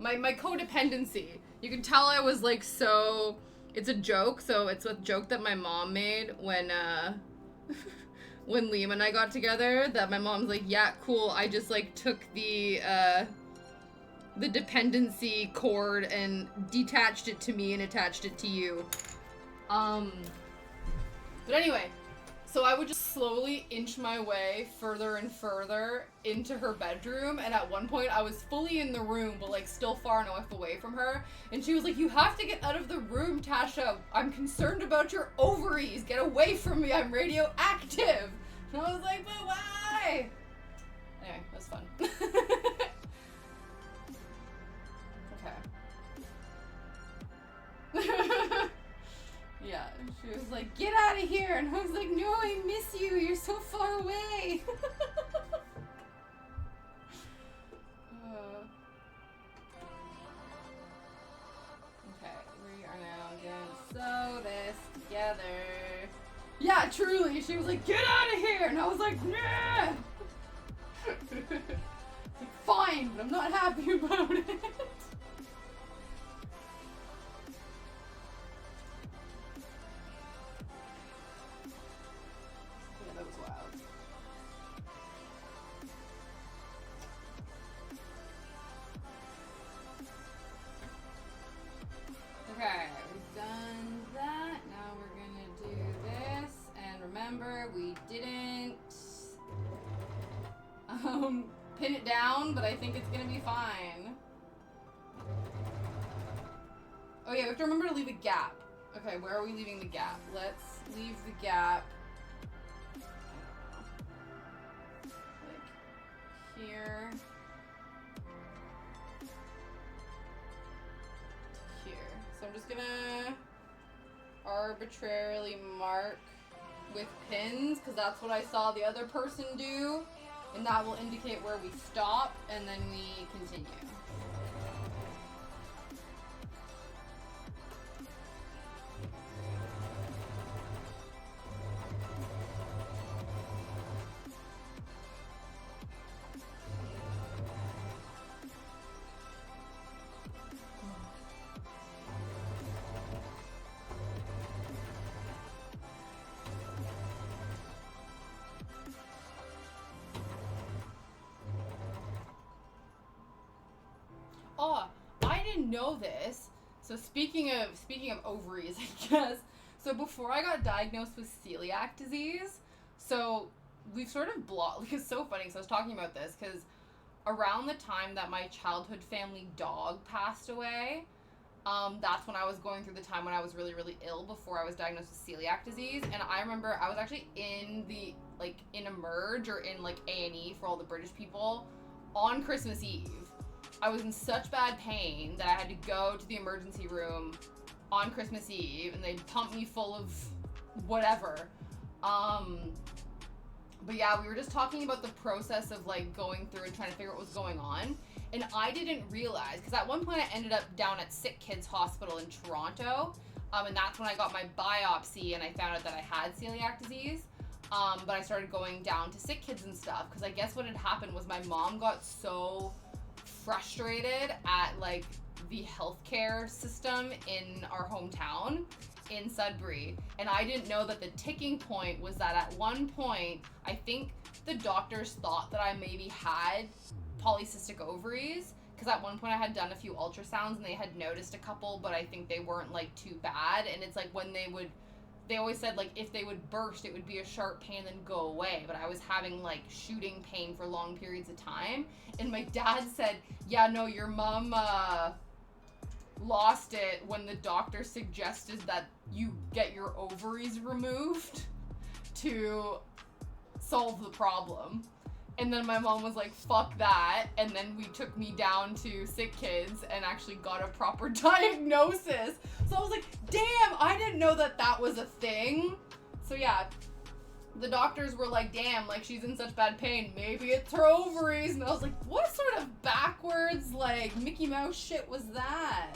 my codependency. You can tell I was like so, it's a joke, so it's a joke that my mom made when when Liam and I got together, that my mom's like, yeah, cool, I just like took the dependency cord and detached it to me and attached it to you. But anyway, so I would just slowly inch my way further and further into her bedroom, and at one point I was fully in the room, but like still far enough away from her, and she was like, you have to get out of the room, Tasha. I'm concerned about your ovaries. Get away from me. I'm radioactive. And I was like, but why? Anyway, it was fun. Okay. Yeah, she was like, get out of here, and I was like, no, I miss you, you're so far away. Okay, we are now Yeah, truly. She was like, get out of here! And I was like, nah! Like, fine, but I'm not happy about it. Yeah, that was wild. Okay, we've done that. Now we're gonna do this. And remember, we didn't pin it down, but I think it's gonna be fine. Oh yeah, we have to remember to leave a gap. Okay, where are we leaving the gap? Let's leave the gap like here. Here. So I'm just gonna arbitrarily mark with pins because that's what I saw the other person do, and that will indicate where we stop and then we continue. Oh, I didn't know this. So speaking of ovaries, I guess. So before I got diagnosed with celiac disease, so we've sort of like, it's so funny. So I was talking about this because around the time that my childhood family dog passed away, that's when I was going through the time when I was really, really ill before I was diagnosed with celiac disease. And I remember I was actually in Emerge or in like A&E for all the British people on Christmas Eve. I was in such bad pain that I had to go to the emergency room on Christmas Eve, and they pumped me full of whatever. But yeah, we were just talking about the process of like going through and trying to figure out what was going on. And I didn't realize, because at one point I ended up down at Sick Kids Hospital in Toronto, and that's when I got my biopsy and I found out that I had celiac disease. But I started going down to Sick Kids and stuff, because I guess what had happened was my mom got so frustrated at like the healthcare system in our hometown in Sudbury, and I didn't know that the ticking point was that at one point I think the doctors thought that I maybe had polycystic ovaries, because at one point I had done a few ultrasounds and they had noticed a couple, but I think they weren't like too bad. And it's like when they always said like if they would burst it would be a sharp pain then go away, but I was having like shooting pain for long periods of time. And my dad said, yeah, no, your mom lost it when the doctor suggested that you get your ovaries removed to solve the problem. And then my mom was like, fuck that. And then we took me down to Sick Kids and actually got a proper diagnosis. So I was like, damn, I didn't know that that was a thing. So yeah, the doctors were like, damn, like she's in such bad pain. Maybe it's her ovaries. And I was like, what sort of backwards, like Mickey Mouse shit was that?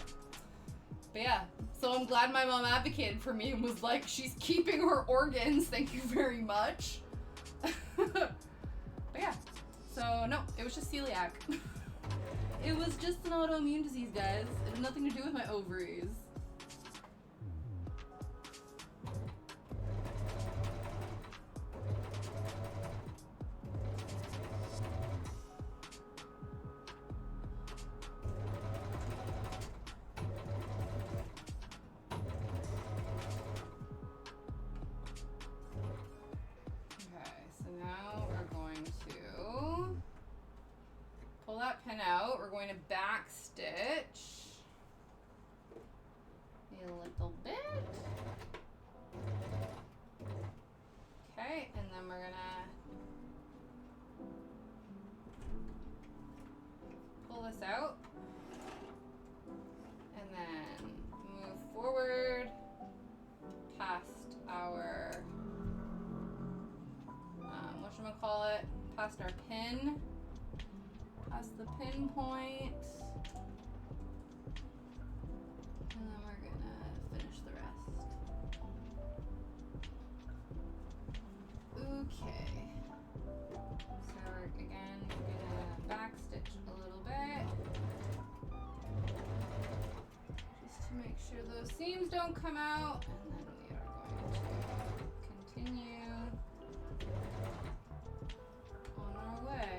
But yeah, so I'm glad my mom advocated for me and was like, she's keeping her organs. Thank you very much. But yeah, so no, it was just celiac. It was just an autoimmune disease, guys. It had nothing to do with my ovaries. Pull that pin out. We're going to back stitch a little bit. Okay, and then we're gonna pull this out and then move forward past our whatchamacallit, past our pin. Past the pinpoint, and then we're gonna finish the rest. Okay. So again, we're gonna back stitch a little bit. Just to make sure those seams don't come out. And then we are going to continue on our way.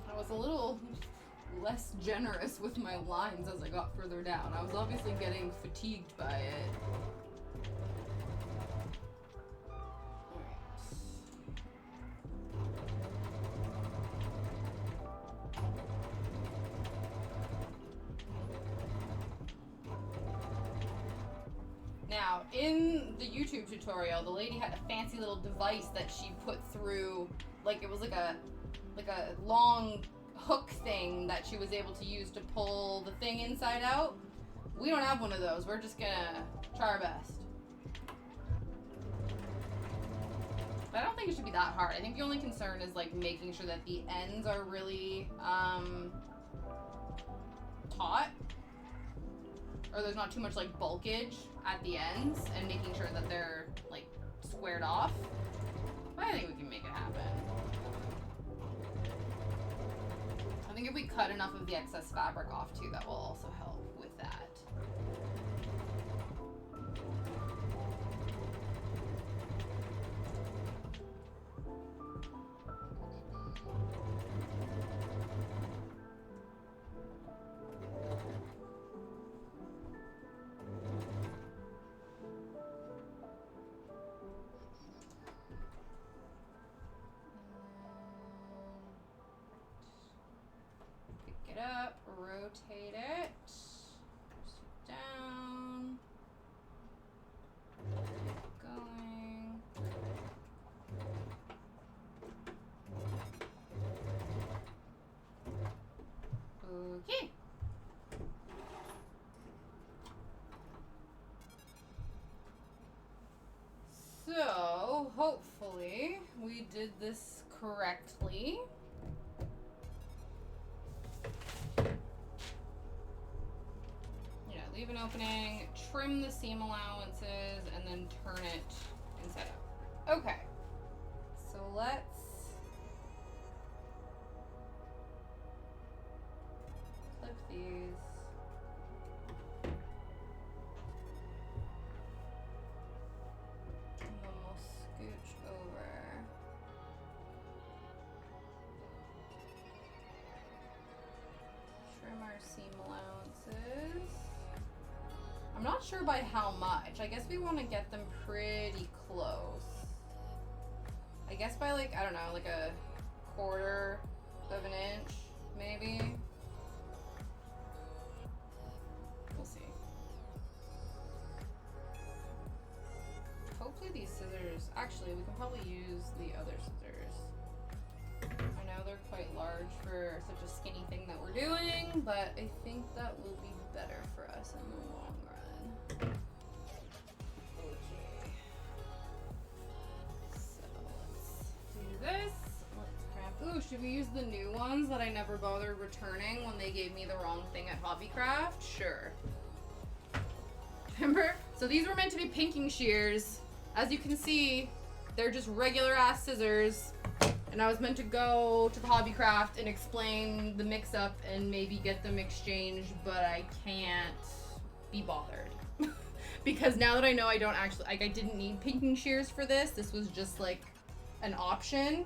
I was a little less generous with my lines as I got further down. I was obviously getting fatigued by it. Now, in the YouTube tutorial, the lady had a fancy little device that she put through, like it was like a long hook thing that she was able to use to pull the thing inside out. We don't have one of those. We're just gonna try our best. But I don't think it should be that hard. I think the only concern is like making sure that the ends are really taut, or there's not too much like bulkage at the ends, and making sure that they're like squared off. But I think we can make it happen. I think if we cut enough of the excess fabric off too, that will also help with that. Pick it up, rotate it, push it down, keep going. Okay. So, hopefully, we did this correctly. Yeah, leave an opening, trim the seam allowances, and then turn it inside out. Okay, so let's clip these. And then we'll scooch over. Trim our seam allowances. I'm not sure by how much. I guess we want to get them pretty close. I guess by like, I don't know, like a 1/4 of an inch, maybe. We'll see. Hopefully these scissors, actually we can probably use the other scissors. I know they're quite large for such a skinny thing that we're doing, but I think that will be better for us in the long run. Okay. So let's do this. Let's grab, ooh, should we use the new ones that I never bothered returning when they gave me the wrong thing at Hobbycraft? Sure. Remember? So these were meant to be pinking shears. As you can see, they're just regular ass scissors. And I was meant to go to the Hobbycraft and explain the mix-up and maybe get them exchanged, but I can't be bothered. Because now that I know I don't actually, like, I didn't need pinking shears for this. This was just like an option.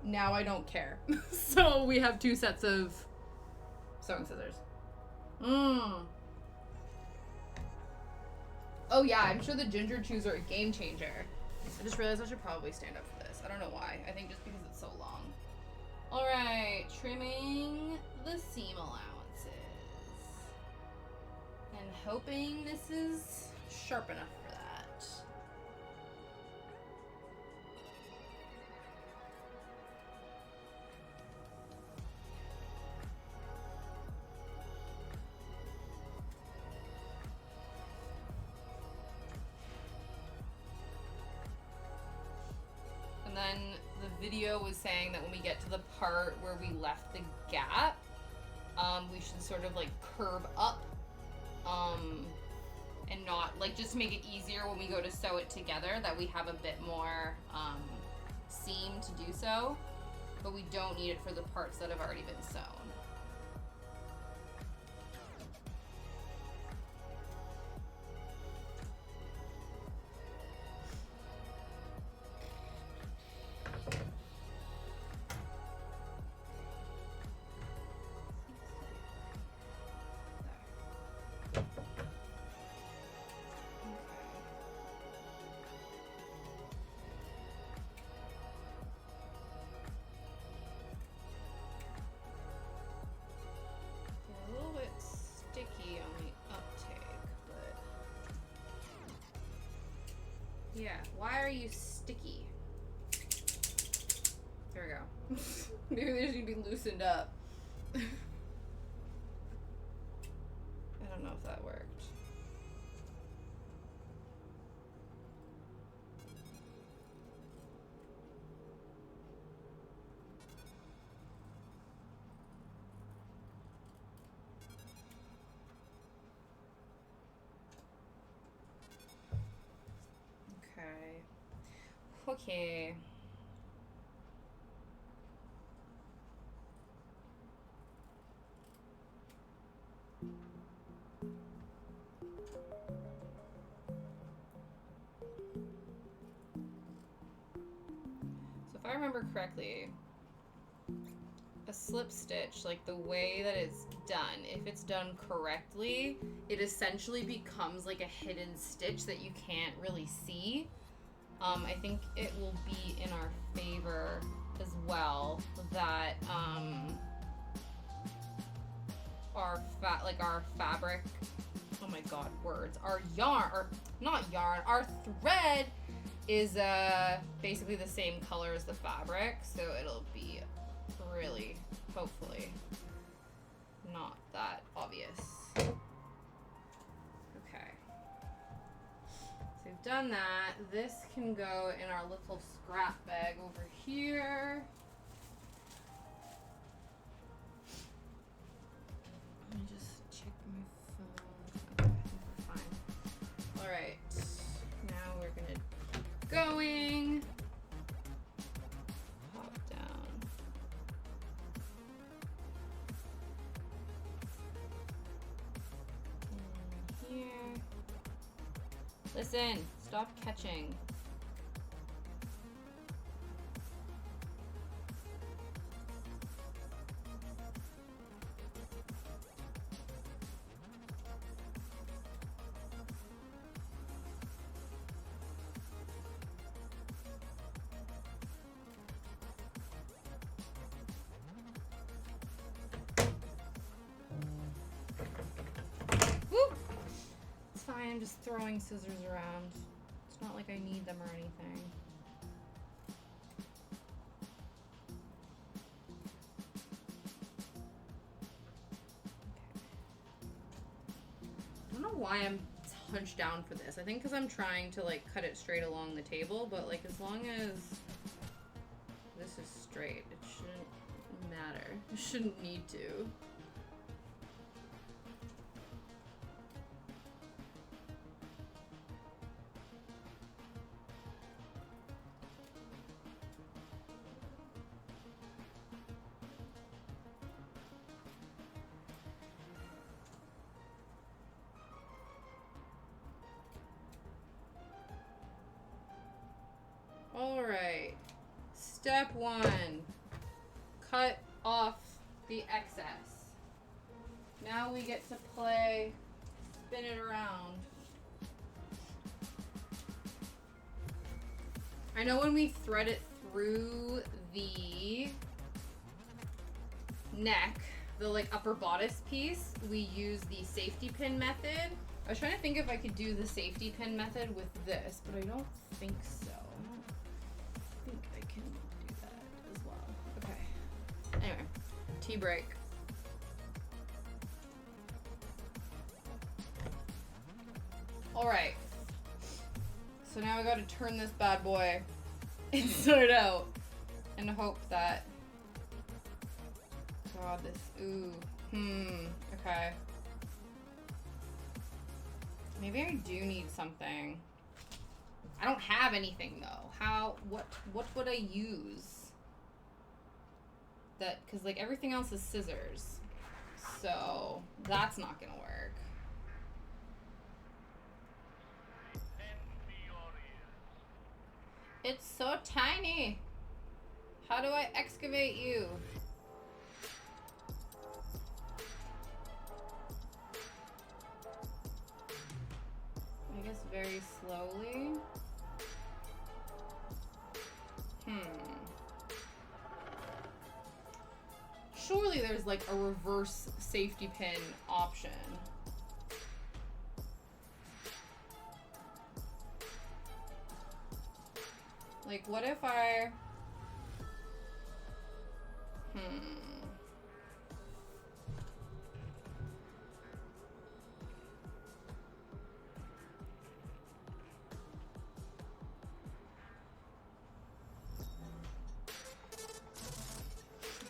Now I don't care. So we have 2 sets of sewing scissors. Oh yeah, I'm sure the ginger chews are a game changer. I just realized I should probably stand up for this. I don't know why. I think just because it's so long. All right, trimming the seam allowances. And hoping this is sharp enough for that. then the video was saying that when we get to the part where we left the gap, we should sort of like curve up, and not, like, just to make it easier when we go to sew it together, that we have a bit more seam to do so, but we don't need it for the parts that have already been sewn. Yeah, why are you sticky? There we go. Maybe they should be loosened up. I don't know if that worked. Okay. So if I remember correctly, a slip stitch, like the way that it's done, if it's done correctly, it essentially becomes like a hidden stitch that you can't really see. I think it will be in our favor as well that our fabric, oh my god, words, our yarn, or not yarn, our thread is basically the same color as the fabric, so it'll be really, hopefully, not that obvious. We've done that. This can go in our little scrap bag over here. Let me just check my phone. Okay, I think we're fine. All right. Now we're gonna keep going. Pop down. In here. Listen, stop catching. I'm just throwing scissors around. It's not like I need them or anything. Okay. I don't know why I'm hunched down for this. I think because I'm trying to like cut it straight along the table, but like as long as this is straight, it shouldn't matter. It shouldn't need to. Alright, step one, cut off the excess. Now we get to play, spin it around. I know when we thread it through the neck, the like upper bodice piece, we use the safety pin method. I was trying to think if I could do the safety pin method with this, but I don't think so. I think I can do that as well. Okay. Anyway, tea break. All right. So now I got to turn this bad boy insert out and hope that, God, this, ooh, okay. Maybe I do need something. I don't have anything though. What would I use? That, cause like everything else is scissors. So that's not gonna work. It's so tiny. How do I excavate you? I guess very slowly. Surely there's like a reverse safety pin option. Like, what if I...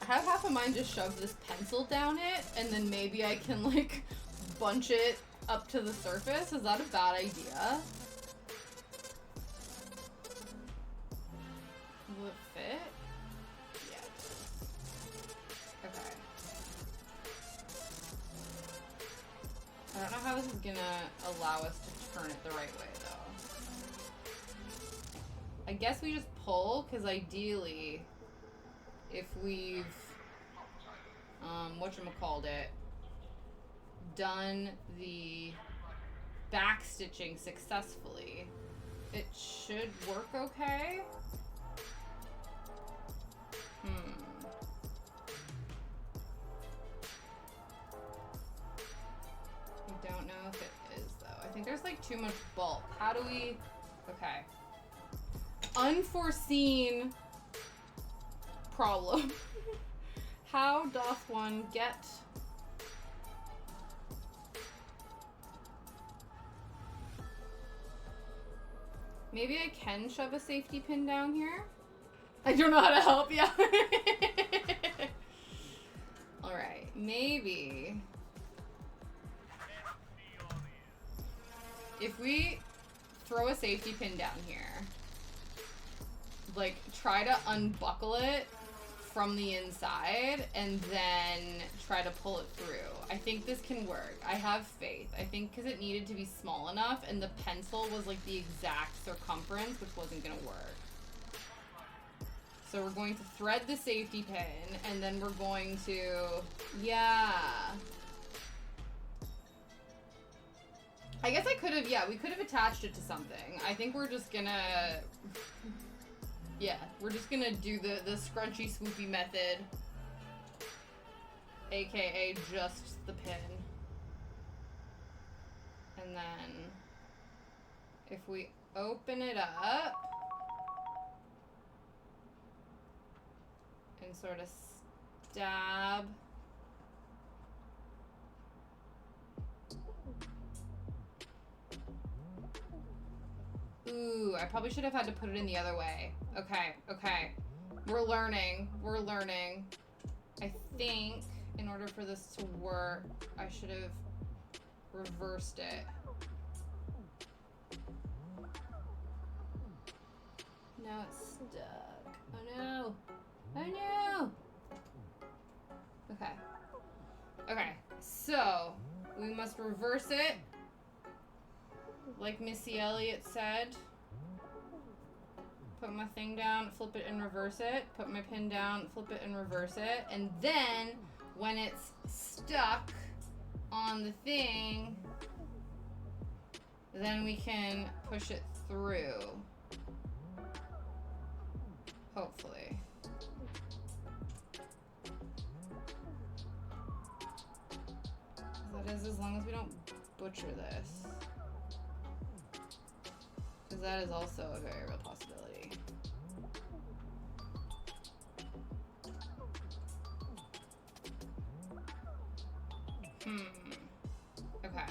have half of mine just shove this pencil down it, and then maybe I can, like, bunch it up to the surface? Is that a bad idea? Will it fit? Yeah, it does. Okay. I don't know how this is gonna allow us to turn it the right way, though. I guess we just pull, because ideally... if we've, whatchamacallit, done the back stitching successfully, it should work okay. I don't know if it is, though. I think there's, like, too much bulk. How do we... Okay. Unforeseen... problem. How doth one get... Maybe I can shove a safety pin down here? I don't know how to help you. Alright, maybe... if we throw a safety pin down here, like, try to unbuckle it from the inside and then try to pull it through. I think this can work. I have faith. I think because it needed to be small enough and the pencil was like the exact circumference, which wasn't going to work. So we're going to thread the safety pin and then we're going to, yeah. I guess I could have, yeah, we could have attached it to something. I think we're just gonna... yeah, we're just gonna do the scrunchy swoopy method. AKA just the pin. And then if we open it up and sort of stab. Ooh, I probably should have had to put it in the other way. Okay, okay. We're learning. We're learning. I think in order for this to work, I should have reversed it. Now it's stuck. Oh no. Oh no. Okay. Okay, so we must reverse it. Like Missy Elliott said. Put my thing down, flip it and reverse it. Put my pin down, flip it and reverse it. And then, when it's stuck on the thing, then we can push it through. Hopefully. That is as long as we don't butcher this. Because that is also a very real possibility. Okay.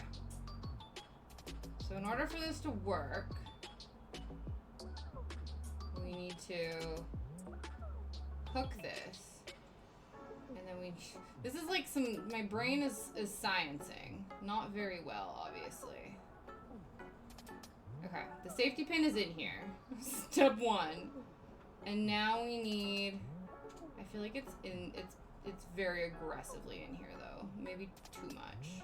So in order for this to work, we need to hook this. And then this is like my brain is sciencing. Not very well, obviously. Okay, the safety pin is in here. Step 1. And now we need, I feel like it's very aggressively in here though. Maybe too much.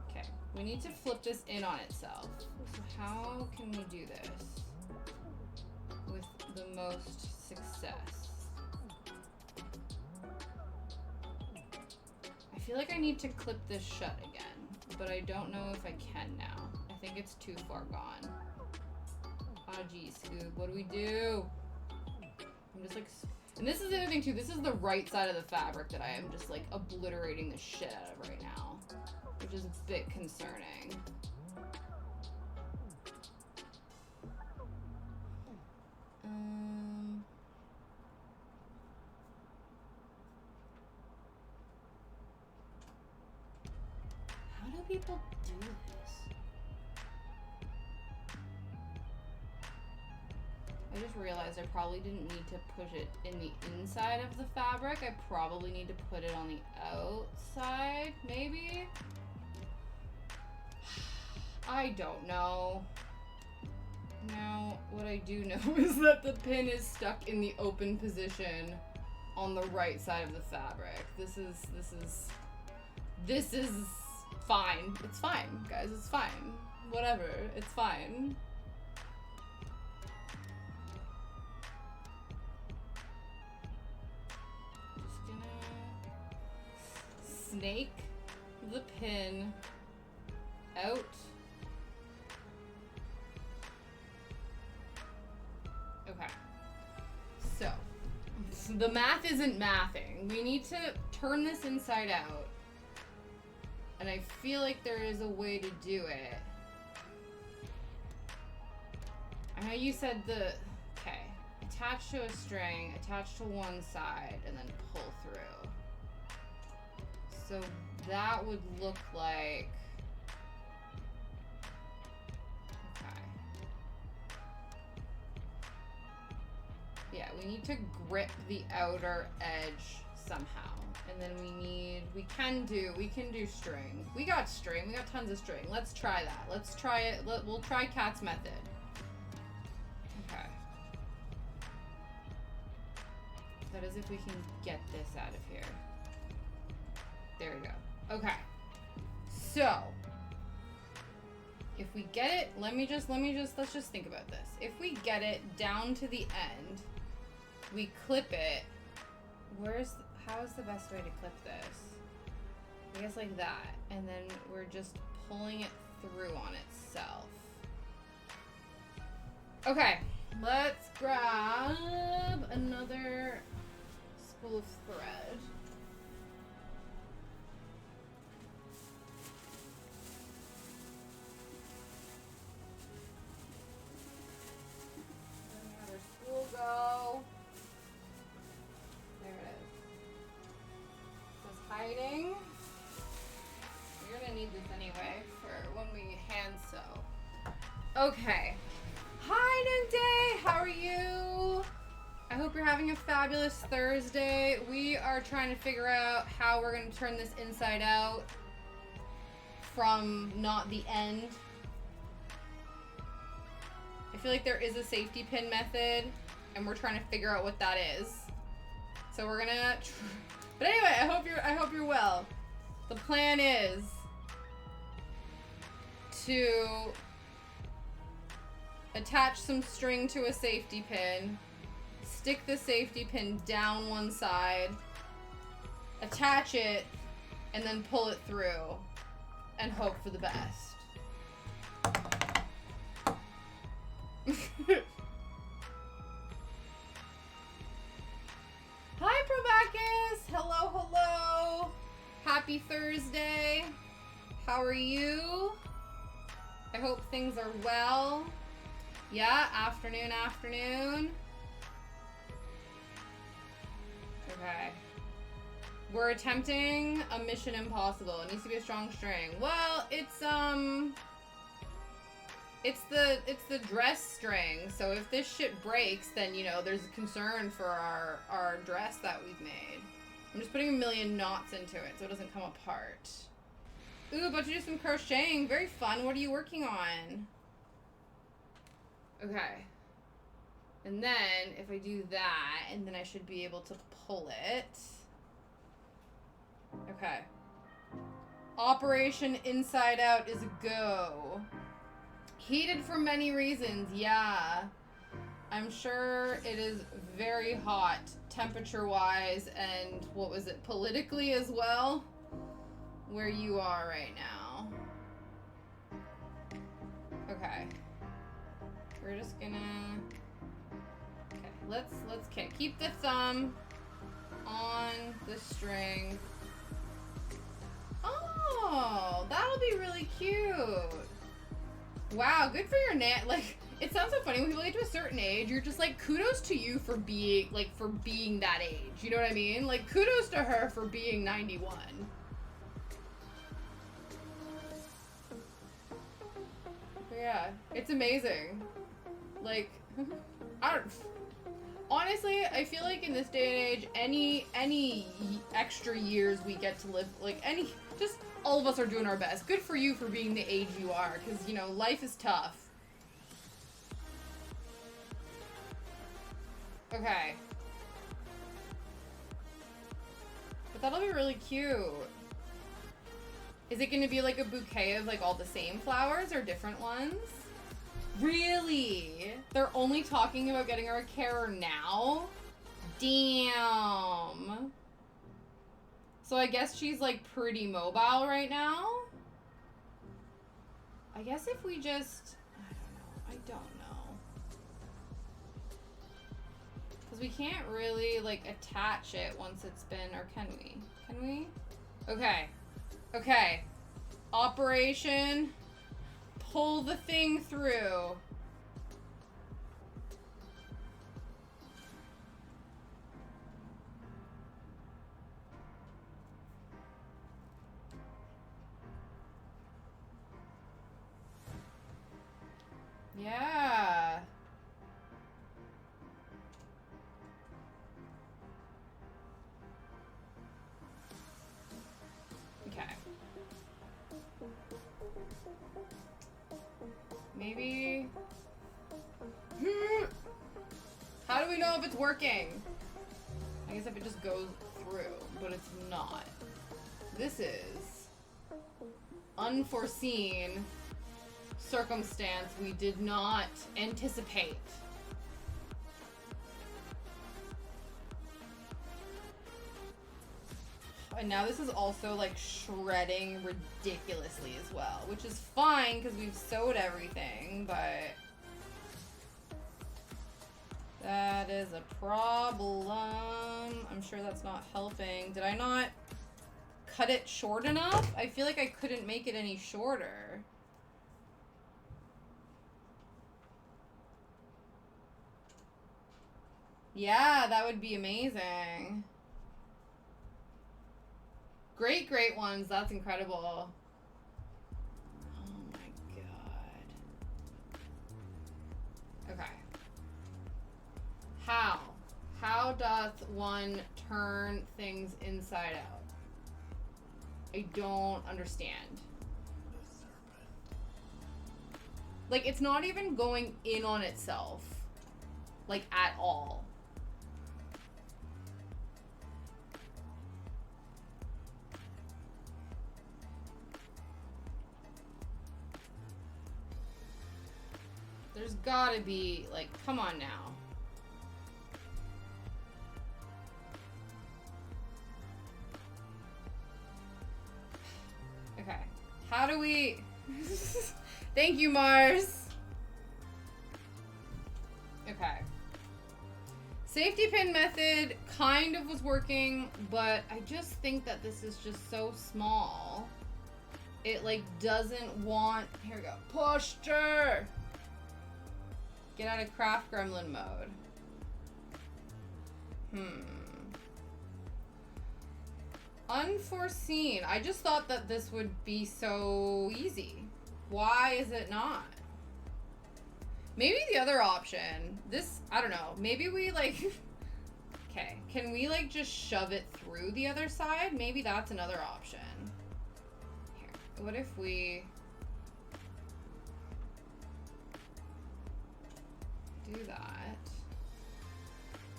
Okay, we need to flip this in on itself. So how can we do this with the most success? I feel like I need to clip this shut again, but I don't know if I can now. I think it's too far gone. Ah, gee, Scoob, what do we do? I'm just like, and this is the other thing too, this is the right side of the fabric that I am just like obliterating the shit out of right now, which is a bit concerning. How do people do this? I just realized I probably didn't need to push it in the inside of the fabric. I probably need to put it on the outside, maybe? I don't know. Now, what I do know is that the pin is stuck in the open position on the right side of the fabric. This is fine. It's fine, guys. It's fine. Whatever. It's fine. Just gonna snake the pin out. Okay. So, the math isn't mathing. We need to turn this inside out. And I feel like there is a way to do it. I know you said okay, attach to a string, attach to one side, and then pull through. So that would look like, okay. Yeah, we need to grip the outer edge somehow. And then we can do string. We got string. We got tons of string. Let's try that. Let's try it. We'll try Kat's method. Okay. That is if we can get this out of here. There we go. Okay. So, if we get it, let's just think about this. If we get it down to the end, we clip it. How is the best way to clip this? I guess like that. And then we're just pulling it through on itself. Okay, let's grab another spool of thread. Let another spool go. There it is. Hiding. You're gonna need this anyway for when we hand sew. Okay. Hi, New Day. How are you? I hope you're having a fabulous Thursday. We are trying to figure out how we're gonna turn this inside out from not the end. I feel like there is a safety pin method, and we're trying to figure out what that is. So we're gonna. But anyway, I hope you're well. The plan is to attach some string to a safety pin, stick the safety pin down one side, attach it, and then pull it through, and hope for the best. Hi, Probakis! Hello, hello! Happy Thursday! How are you? I hope things are well. Yeah, afternoon. Okay. We're attempting a mission impossible. It needs to be a strong string. Well, it's the dress string. So if this shit breaks, then, you know, there's a concern for our dress that we've made. I'm just putting a million knots into it so it doesn't come apart. Ooh, about to do some crocheting. Very fun. What are you working on? Okay. And then if I do that, and then I should be able to pull it. Okay. Operation Inside Out is a go. Heated for many reasons, yeah. I'm sure it is very hot, temperature-wise, and what was it, politically as well, where you are right now. Okay. We're just gonna... Okay, let's okay, keep the thumb on the string. Oh, that'll be really cute. Wow, good for your like, it sounds so funny when people get to a certain age, you're just like, kudos to you for being, like, for being that age. You know what I mean? Like, kudos to her for being 91. But yeah, it's amazing. Like, honestly, I feel like in this day and age, any extra years we get to live, like, just all of us are doing our best. Good for you for being the age you are, because, you know, life is tough. Okay. But that'll be really cute. Is it going to be like a bouquet of, like, all the same flowers or different ones? Really? They're only talking about getting her a carer now? Damn. So I guess she's, like, pretty mobile right now? I guess if we just... I don't know. Because we can't really, like, attach it once it's been... Or can we? Can we? Okay. Okay. Operation... Pull the thing through. Yeah. Okay. Maybe... How do we know if it's working? I guess if it just goes through, but it's not. This is unforeseen circumstance we did not anticipate. And now this is also, like, shredding ridiculously as well, which is fine because we've sewed everything, but that is a problem. I'm sure that's not helping. Did I not cut it short enough? I feel like I couldn't make it any shorter. Yeah, that would be amazing. Great, great ones. That's incredible. Oh my god. Okay. How? How doth one turn things inside out? I don't understand. Like, it's not even going in on itself. Like, at all. There's gotta be, like, come on now. Okay. How do we... Thank you, Mars. Okay. Safety pin method kind of was working, but I just think that this is just so small. It, like, doesn't want... Here we go. Posture! Get out of craft gremlin mode. Unforeseen. I just thought that this would be so easy. Why is it not? Maybe the other option. This, I don't know. Maybe we like... Okay. Can we like just shove it through the other side? Maybe that's another option. Here. What if we... do that?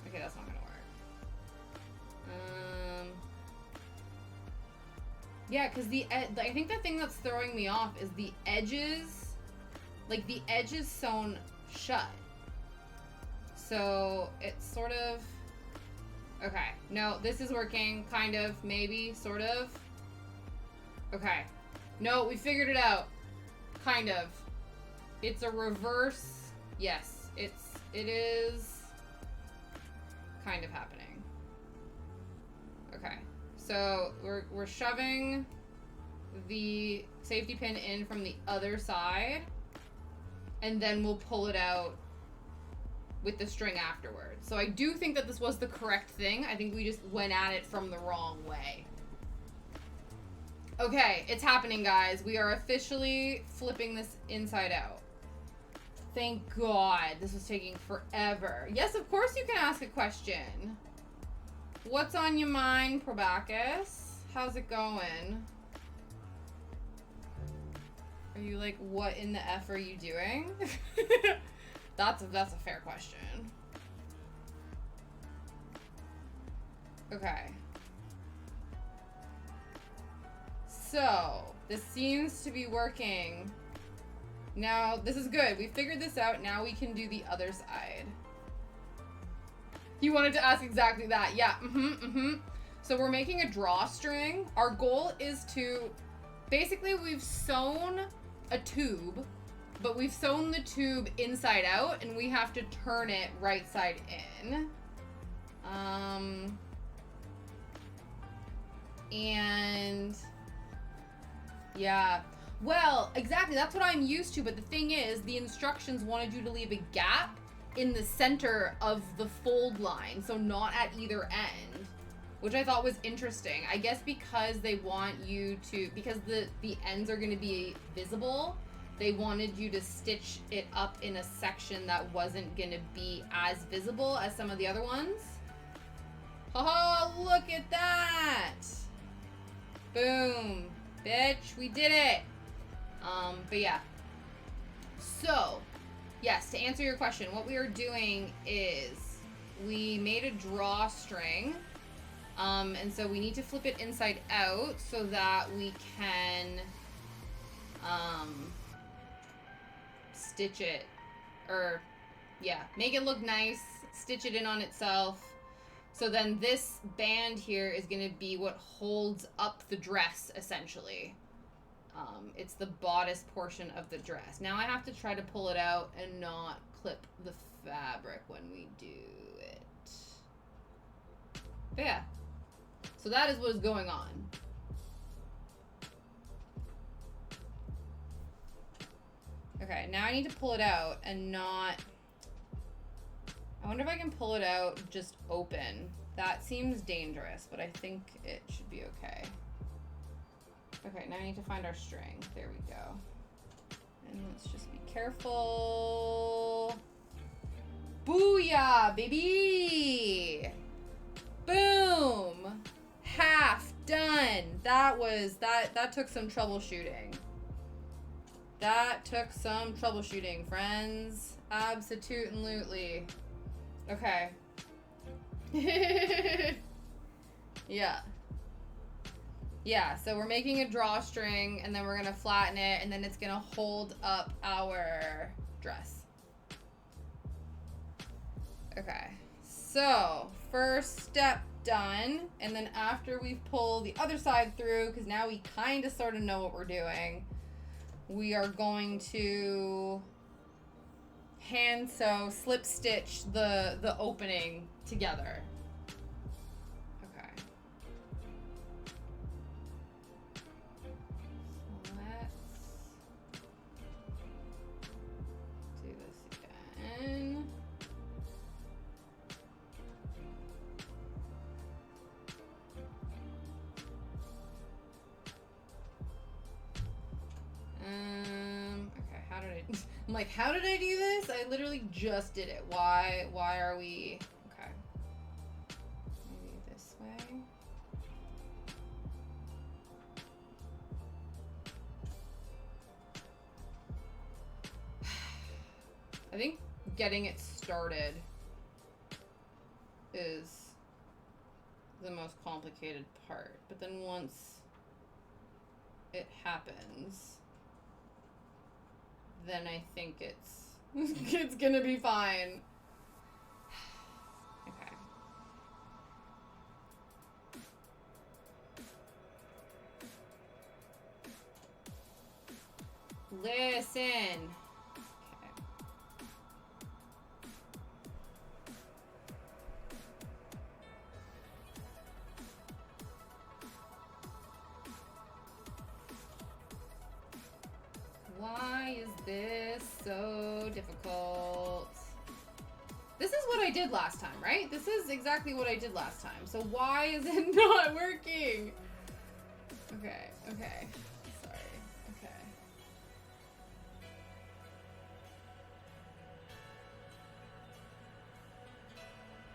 Okay, that's not gonna work. Yeah, because I think the thing that's throwing me off is the edges, like the edge is sewn shut. So it's sort of, okay, no, this is working, kind of, maybe, sort of. Okay, no, we figured it out, kind of. It's a reverse, yes, it is kind of happening. Okay. So we're shoving the safety pin in from the other side, and then we'll pull it out with the string afterwards. So I do think that this was the correct thing. I think we just went at it from the wrong way. Okay, it's happening, guys. We are officially flipping this inside out. Thank God. This was taking forever. Yes, of course you can ask a question. What's on your mind, Probacus? How's it going? Are you like, what in the F are you doing? That's a fair question. Okay. So, this seems to be working. Now, this is good. We figured this out. Now we can do the other side. You wanted to ask exactly that. Yeah, So we're making a drawstring. Our goal is to, basically we've sewn a tube, but we've sewn the tube inside out, and we have to turn it right side in. And yeah, well, exactly, that's what I'm used to, but the thing is, the instructions wanted you to leave a gap in the center of the fold line, so not at either end, which I thought was interesting. I guess because they want you to, because the ends are going to be visible, they wanted you to stitch it up in a section that wasn't going to be as visible as some of the other ones. Oh, look at that! Boom. Bitch, we did it! But yeah. So, yes, to answer your question, what we are doing is we made a drawstring, and so we need to flip it inside out so that we can stitch it, or yeah, make it look nice, stitch it in on itself. So then this band here is going to be what holds up the dress, essentially. It's the bodice portion of the dress. Now I have to try to pull it out and not clip the fabric when we do it. But yeah. So that is what is going on. Okay, now I need to pull it out and not... I wonder if I can pull it out just open. That seems dangerous, but I think it should be okay. Okay, now I need to find our string. There we go. And let's just be careful. Booyah, baby! Boom! Half done. That took some troubleshooting. That took some troubleshooting, friends. Abso-toot-and-lutely. Okay. Yeah. Yeah, so we're making a drawstring, and then we're gonna flatten it, and then it's gonna hold up our dress. Okay. So, first step done, and then after we pull the other side through, because now we kind of sort of know what we're doing, we are going to hand sew, slip stitch the opening together. Okay. So let's do this again. like, how did I do this? I literally just did it. Why are we... Okay. Maybe this way. I think getting it started is the most complicated part. But then once it happens, then I think it's gonna be fine. Okay. Listen. Why is this so difficult? This is what I did last time, right? This is exactly what I did last time. So why is it not working? Okay, okay. Sorry, okay.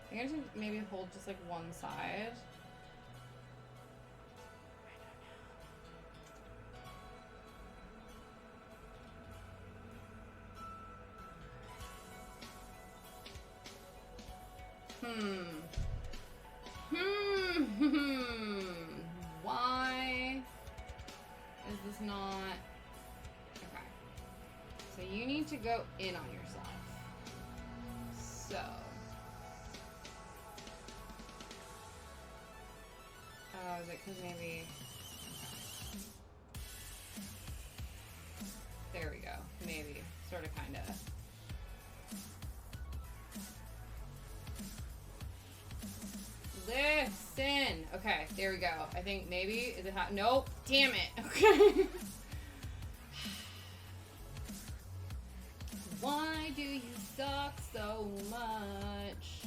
I think I should maybe hold just like one side. Why is this not... Okay. So you need to go in on yourself. So... Oh, is it because maybe... There we go. Maybe. Sort of, kind of. Listen. Okay, there we go. I think maybe, is it hot? Nope. Damn it. Okay. Why do you suck so much?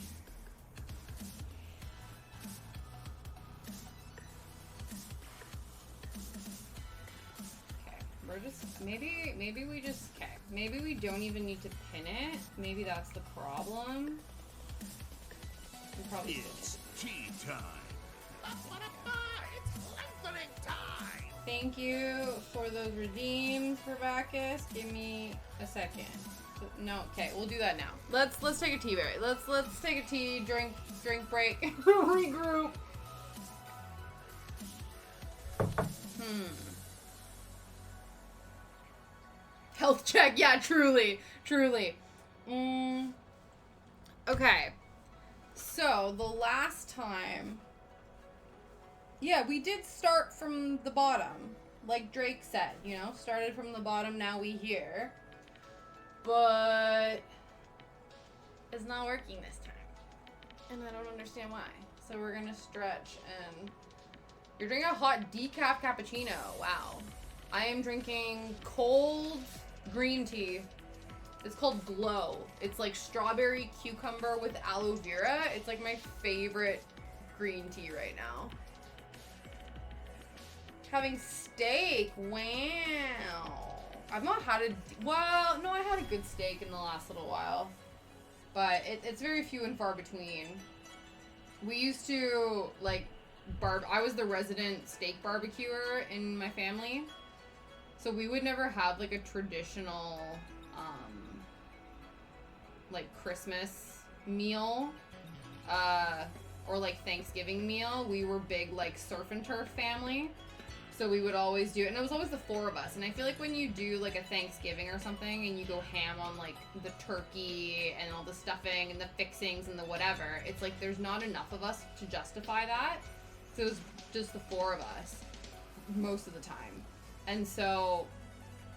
Okay, we're just, maybe we just, okay. Maybe we don't even need to pin it. Maybe that's the problem. It's tea time. It's lengthening time. Thank you for those redeems for Bacchus. Give me a second. No, okay, we'll do that now. Let's take a tea break. Let's take a tea drink break. Regroup. Health check. Yeah, truly. Okay. So, the last time... Yeah, we did start from the bottom. Like Drake said, you know? Started from the bottom, now we here. But... it's not working this time. And I don't understand why. So we're gonna stretch and... You're drinking a hot decaf cappuccino. Wow. I am drinking cold green tea. It's called Glow. It's like strawberry cucumber with aloe vera. It's like my favorite green tea right now. Having steak. Wow. I've not had a... Well, no, I had a good steak in the last little while. But it's very few and far between. We used to, like, I was the resident steak barbecuer in my family. So we would never have, like, a traditional... like Christmas meal, or like Thanksgiving meal. We were big like surf and turf family, so we would always do it, and it was always the four of us. And I feel like when you do like a Thanksgiving or something and you go ham on like the turkey and all the stuffing and the fixings and the whatever, it's like there's not enough of us to justify that, so it was just the four of us most of the time. And so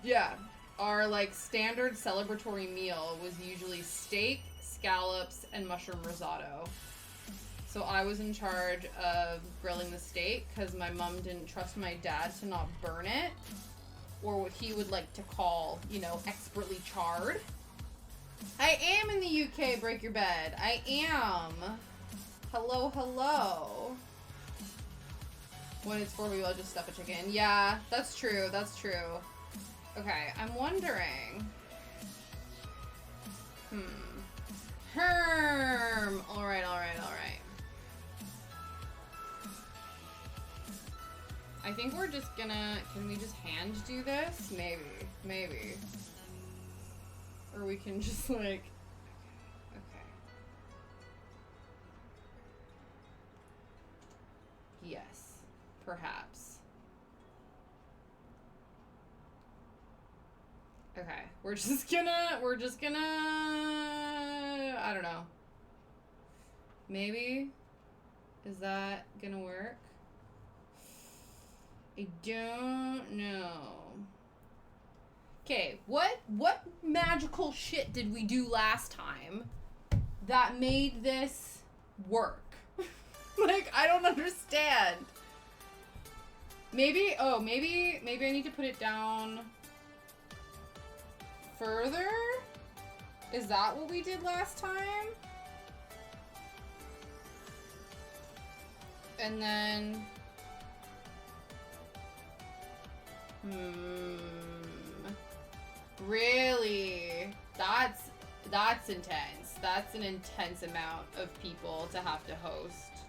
yeah, our like standard celebratory meal was usually steak, scallops, and mushroom risotto. So I was in charge of grilling the steak because my mom didn't trust my dad to not burn it, or what he would like to call, you know, expertly charred. I am in the UK, break your bed. I am. Hello, hello. When it's 4 people, I'll just stuff a chicken. Yeah, that's true, that's true. Okay, I'm wondering, Herm! Alright, alright, alright. I think we're just gonna... Can we just hand do this? Maybe. Maybe. Or we can just, like... Okay. Yes. Perhaps. Okay. We're just gonna... I don't know. Maybe? Is that gonna work? I don't know. Okay, what magical shit did we do last time that made this work? Like, I don't understand. Maybe I need to put it down further? Is that what we did last time? And then... Really? That's intense. That's an intense amount of people to have to host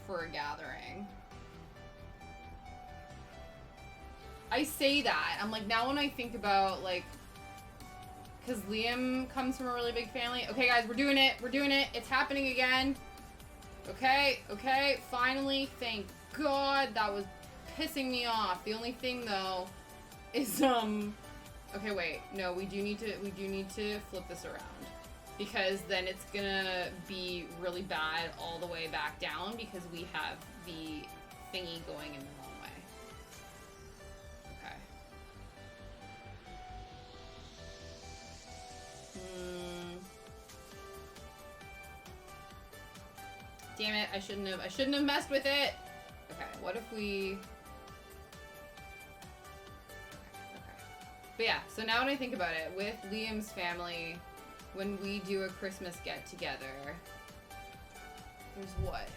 for a gathering. I say that. I'm like, now when I think about, like, because Liam comes from a really big family. Okay, guys, we're doing it. We're doing it. It's happening again. Okay, okay. Finally, thank God. That was pissing me off. The only thing, though, is, okay, wait. No, we do need to flip this around. Because then it's gonna be really bad all the way back down because we have the thingy going in the wrong way. Okay. Damn it, I shouldn't have messed with it. Okay, what if we... Okay. But yeah, so now when I think about it, with Liam's family, when we do a Christmas get-together, there's what?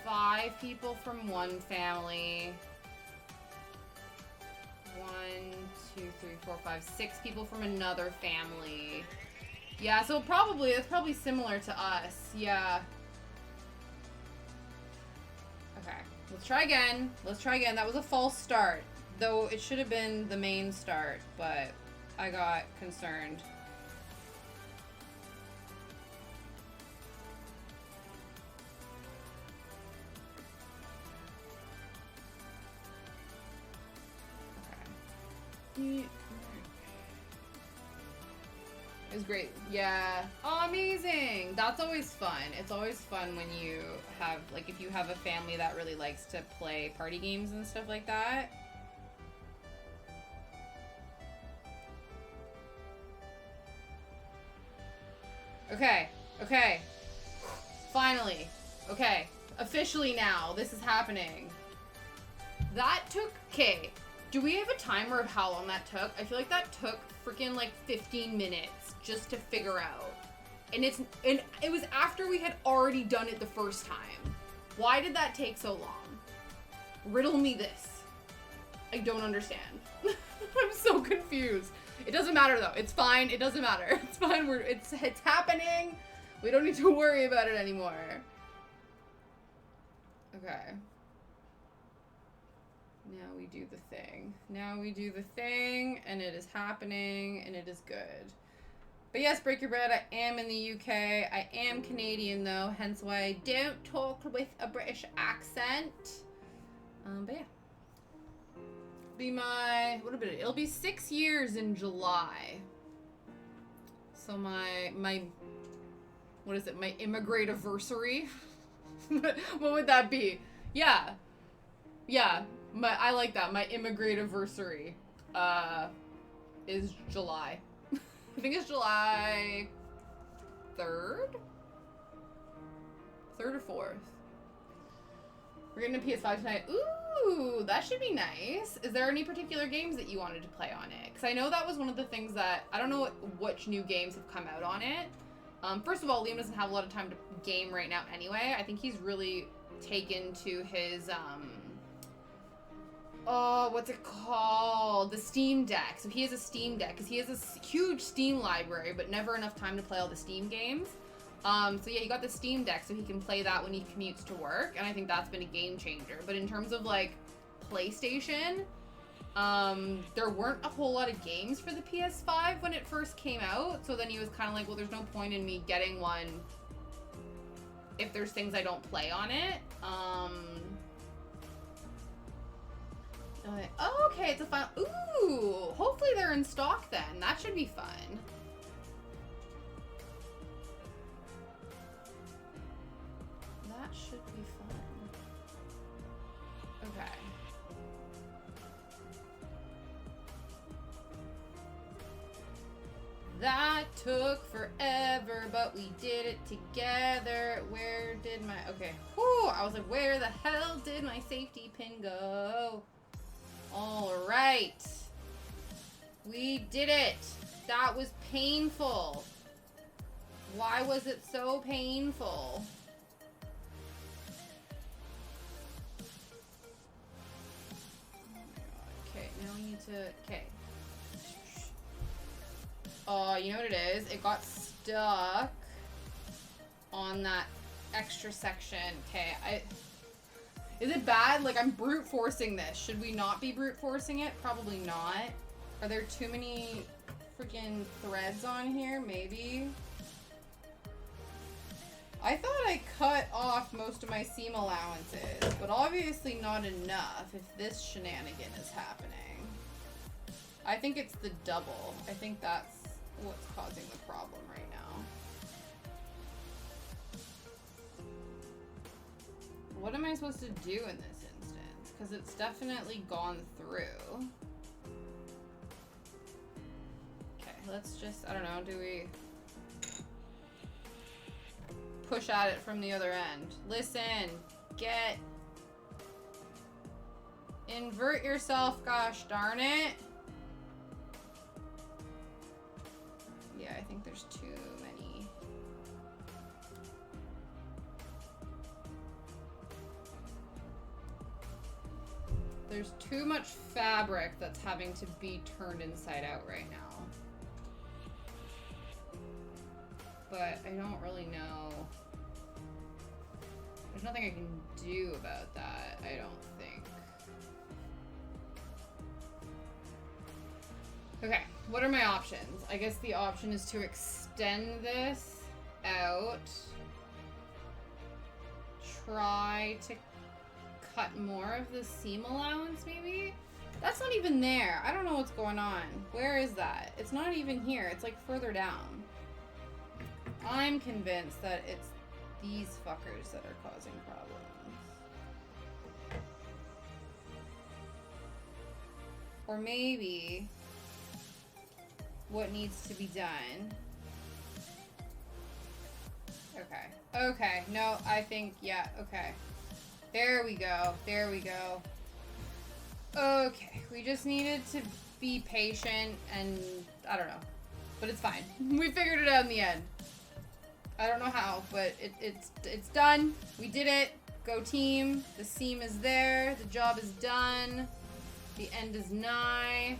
5 people from one family. 1, 2, 3, 4, 5, 6 people from another family. Yeah, so it's probably similar to us. Yeah. Okay, let's try again. That was a false start. Though it should have been the main start, but I got concerned. Okay. It was great. Yeah. Oh, amazing. That's always fun. It's always fun when you have, like, if you have a family that really likes to play party games and stuff like that. Okay. Okay. Finally. Okay. Officially now. This is happening. That took... Okay. Do we have a timer of how long that took? I feel like that took freaking like 15 minutes just to figure out. And it was after we had already done it the first time. Why did that take so long? Riddle me this. I don't understand. I'm so confused. It doesn't matter though. It's fine. It doesn't matter. It's fine. It's happening. We don't need to worry about it anymore. Okay. Now we do the thing. Now we do the thing, and it is happening, and it is good. But yes, Break Your Bread, I am in the UK. I am Canadian, though, hence why I don't talk with a British accent. But yeah. It'll be 6 years in July. So my what is it, my immigrate-iversary? What would that be? Yeah. Yeah. I like that. My immigrate-iversary is July. I think it's July 3rd? 3rd or 4th. We're getting a PS5 tonight. Ooh, that should be nice. Is there any particular games that you wanted to play on it? Because I know that was one of the things that... I don't know which new games have come out on it. First of all, Liam doesn't have a lot of time to game right now anyway. I think he's really taken to his... Oh, what's it called? The Steam Deck. So he has a Steam Deck because he has a huge Steam library, but never enough time to play all the Steam games. So yeah, he got the Steam Deck so he can play that when he commutes to work, and I think that's been a game changer. But in terms of like PlayStation, there weren't a whole lot of games for the PS5 when it first came out. So then he was kind of like, well, there's no point in me getting one if there's things I don't play on it. Oh, okay, it's a fun. Ooh, hopefully they're in stock then. That should be fun. That should be fun. Okay. That took forever, but we did it together. Where did my... Okay. Whew, I was like, where the hell did my safety pin go? All right. We did it. That was painful. Why was it so painful? Okay, now we need to... Okay. You know what it is? It got stuck on that extra section. Okay, Is it bad? Like, I'm brute forcing this. Should we not be brute forcing it? Probably not. Are there too many freaking threads on here? Maybe. I thought I cut off most of my seam allowances, but obviously not enough if this shenanigan is happening. I think it's the double. I think that's what's causing the problem right now. What am I supposed to do in this instance? Because it's definitely gone through. Okay, let's just, I don't know, do we push at it from the other end? Listen, invert yourself, gosh darn it. Yeah, I think there's too many. There's too much fabric that's having to be turned inside out right now. But I don't really know. There's nothing I can do about that, I don't think. Okay, what are my options? I guess the option is to extend this out. Try to cut more of the seam allowance, maybe? That's not even there. I don't know what's going on. Where is that? It's not even here. It's like further down. I'm convinced that it's these fuckers that are causing problems. Or maybe what needs to be done. Okay. Okay. No, I think, yeah, okay. There we go. There we go. Okay. We just needed to be patient and I don't know. But it's fine. We figured it out in the end. I don't know how, but it's done. We did it. Go team. The seam is there. The job is done. The end is nigh.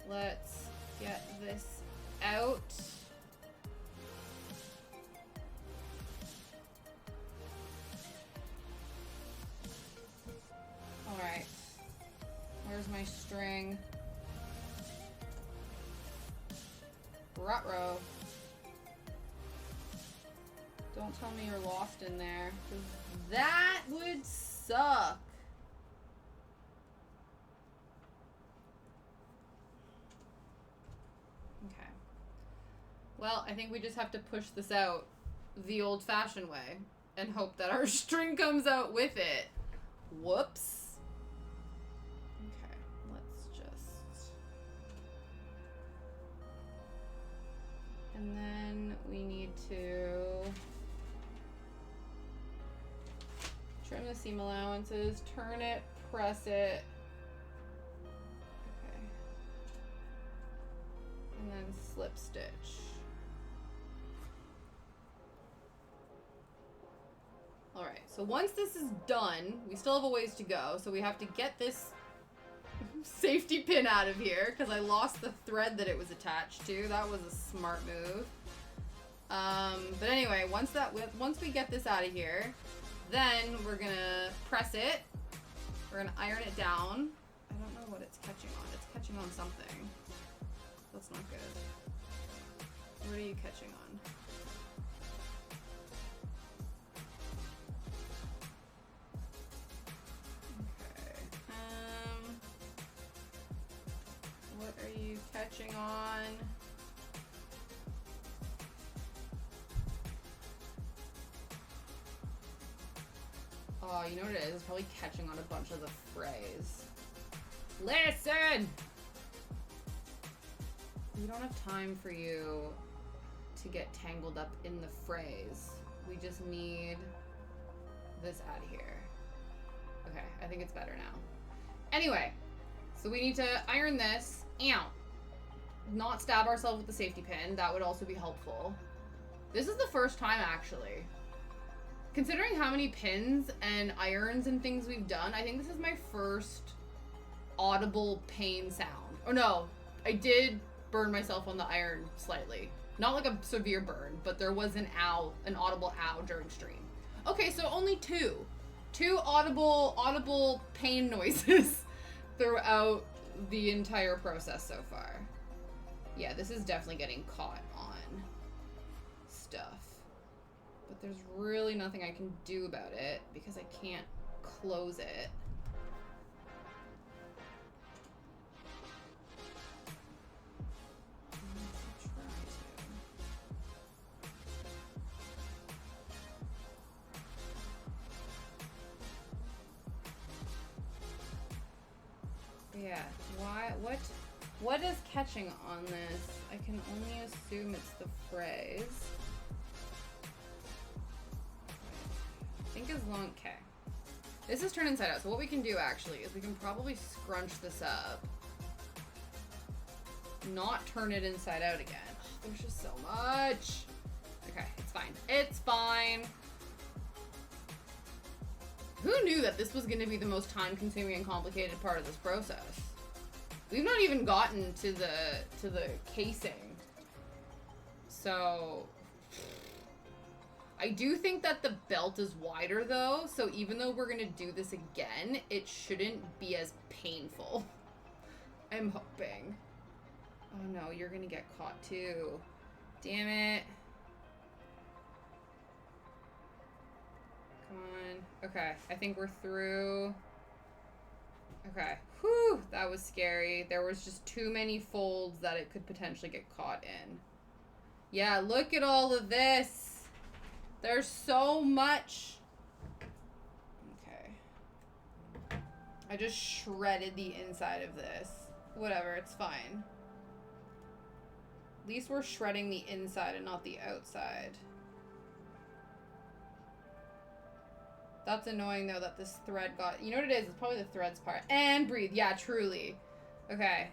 Let's get this out. Alright. Where's my string? Ruh-roh. Don't tell me you're lost in there. 'Cause that would suck. Okay. Well, I think we just have to push this out the old-fashioned way and hope that our string comes out with it. Whoops. Okay, let's just... And then we need to trim the seam allowances, turn it, press it. Okay. And then slip stitch. Alright, so once this is done, we still have a ways to go, so we have to get this safety pin out of here because I lost the thread that it was attached to. That was a smart move. But anyway, once we get this out of here, then we're gonna press it. We're gonna iron it down. I don't know what it's catching on. It's catching on something. That's not good. What are you catching on? Okay. What are you catching on? Oh, you know what it is? It's probably catching on a bunch of the frays. Listen! We don't have time for you to get tangled up in the frays. We just need this out of here. Okay, I think it's better now. Anyway, so we need to iron this. Ow. Not stab ourselves with the safety pin. That would also be helpful. This is the first time, actually. Considering how many pins and irons and things we've done, I think this is my first audible pain sound. Oh no, I did burn myself on the iron slightly. Not like a severe burn, but there was an audible ow during stream. Okay, so only two audible pain noises throughout the entire process so far. Yeah, this is definitely getting caught on stuff. But there's really nothing I can do about it because I can't close it. Yeah, what is catching on this? I can only assume it's the phrase. I think as long, okay. This is turned inside out, so what we can do actually is we can probably scrunch this up. Not turn it inside out again. Oh, there's just so much. Okay, it's fine. It's fine. Who knew that this was going to be the most time-consuming and complicated part of this process? We've not even gotten to the casing. So I do think that the belt is wider though, so even though we're going to do this again, it shouldn't be as painful. I'm hoping. Oh no, you're going to get caught too. Damn it. Come on. Okay, I think we're through. Okay. Whew, that was scary. There was just too many folds that it could potentially get caught in. Yeah, look at all of this. There's so much. Okay. I just shredded the inside of this. Whatever, it's fine. At least we're shredding the inside and not the outside. That's annoying, though, that this thread got... You know what it is? It's probably the threads part. And breathe. Yeah, truly. Okay.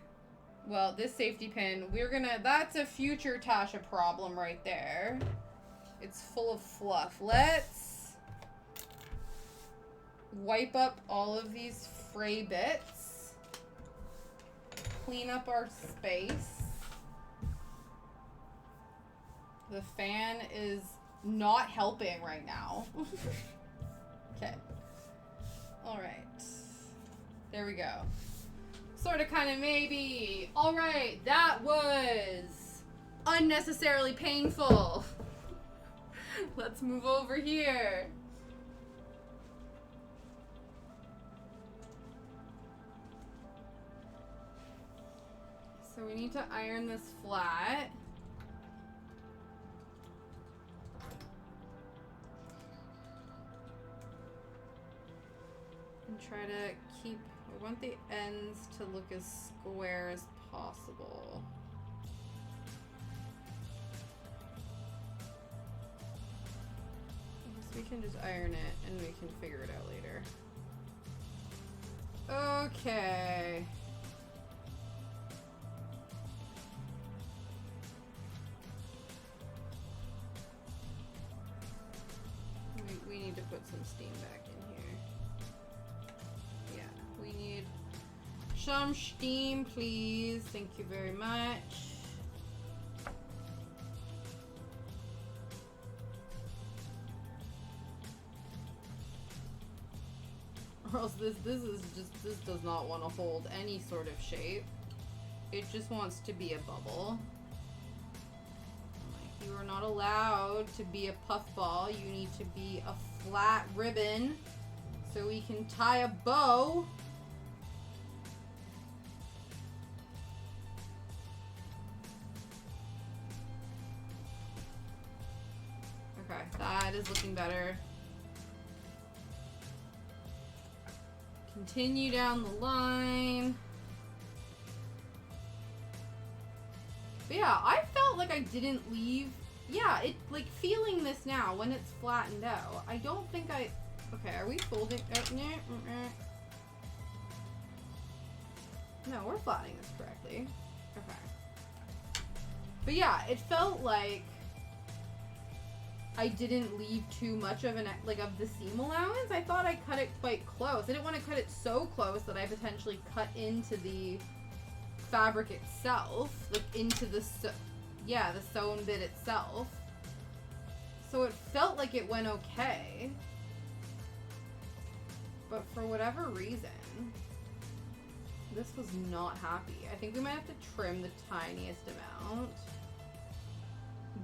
Well, this safety pin, we're gonna... That's a future Tasha problem right there. It's full of fluff. Let's wipe up all of these fray bits. Clean up our space. The fan is not helping right now. Okay. Alright. There we go. Sorta, kinda, maybe. Alright, that was unnecessarily painful. Let's move over here. So we need to iron this flat. And try to keep, I want the ends to look as square as possible. I guess we can just iron it and we can figure it out later. Okay. We need to put some steam back in here. Yeah, we need Some steam, please. Thank you very much. Or else this does not want to hold any sort of shape. It just wants to be a bubble. Like, you are not allowed to be a puffball. You need to be a flat ribbon so we can tie a bow. Okay, that is looking better. Continue down the line. But yeah, I felt like I didn't leave. Yeah, it like feeling this now when it's flattened out. I don't think I. Okay, are we folding? No, we're flattening this correctly. Okay. But yeah, it felt like I didn't leave too much of of the seam allowance. I thought I cut it quite close. I didn't want to cut it so close that I potentially cut into the fabric itself, like into the sewn bit itself. So it felt like it went okay. But for whatever reason, this was not happy. I think we might have to trim the tiniest amount.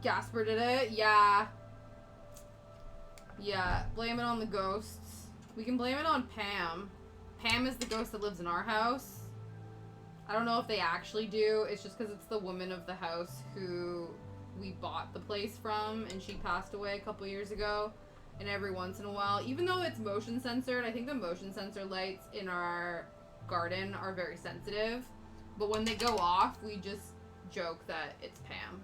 Gasper did it? Yeah. Yeah, blame it on the ghosts. We can blame it on Pam. Pam is the ghost that lives in our house. I don't know if they actually do. It's just because it's the woman of the house who we bought the place from, and she passed away a couple years ago. And every once in a while, even though it's motion censored, I think the motion sensor lights in our garden are very sensitive. But when they go off, we just joke that it's Pam.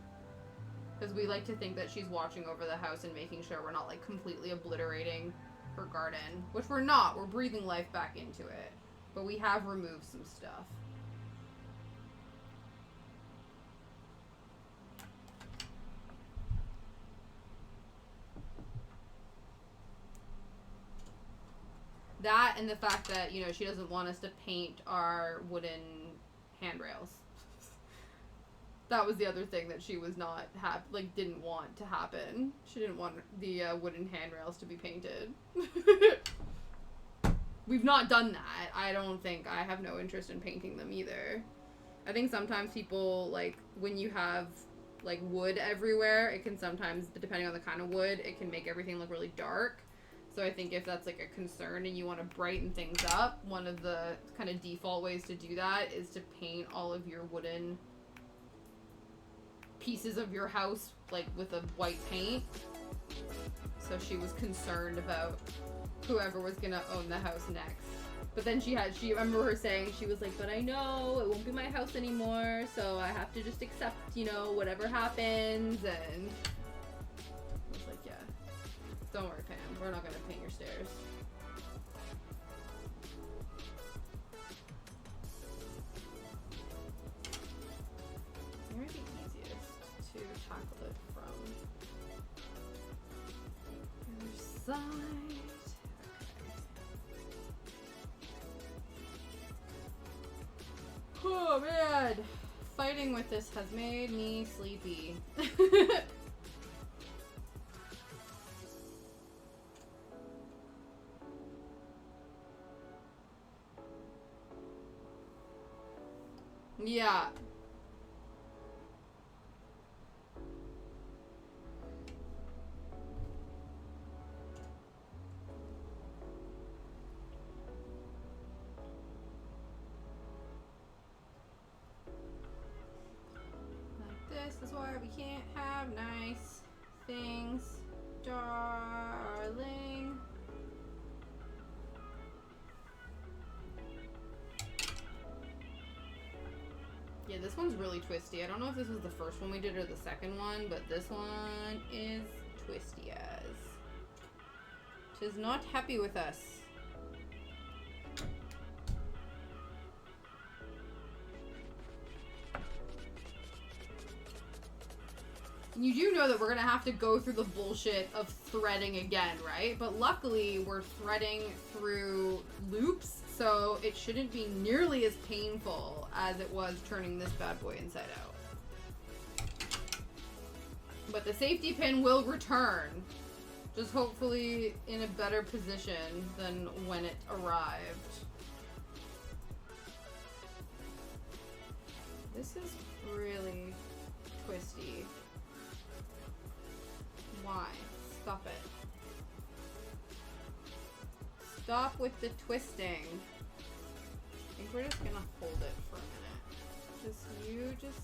Because we like to think that she's watching over the house and making sure we're not, like, completely obliterating her garden. Which we're not. We're breathing life back into it. But we have removed some stuff. That and the fact that, you know, she doesn't want us to paint our wooden handrails. That was the other thing that she was not didn't want to happen. She didn't want the wooden handrails to be painted. We've not done that. I don't think. I have no interest in painting them either. I think sometimes people, like, when you have, like, wood everywhere, it can sometimes, depending on the kind of wood, it can make everything look really dark. So I think if that's, like, a concern and you want to brighten things up, one of the kind of default ways to do that is to paint all of your wooden pieces of your house, like, with a white paint. So she was concerned about whoever was gonna own the house next. But then I remember her saying, she was like, but I know it won't be my house anymore, so I have to just accept, you know, whatever happens. And I was like, yeah, don't worry, Pam, we're not gonna paint your stairs. Where's the easiest to tackle it from? Other side. Okay. Oh man, fighting with this has made me sleepy. Yeah. This is why we can't have nice things, darling. Yeah, this one's really twisty. I don't know if this was the first one we did or the second one, but this one is twisty as. Tis not happy with us. You do know that we're gonna have to go through the bullshit of threading again, right? But luckily, we're threading through loops, So it shouldn't be nearly as painful as it was turning this bad boy inside out. But the safety pin will return. Just hopefully in a better position than when it arrived. This is really twisty. Why? Stop it. Stop with the twisting. I think we're just gonna hold it for a minute. You just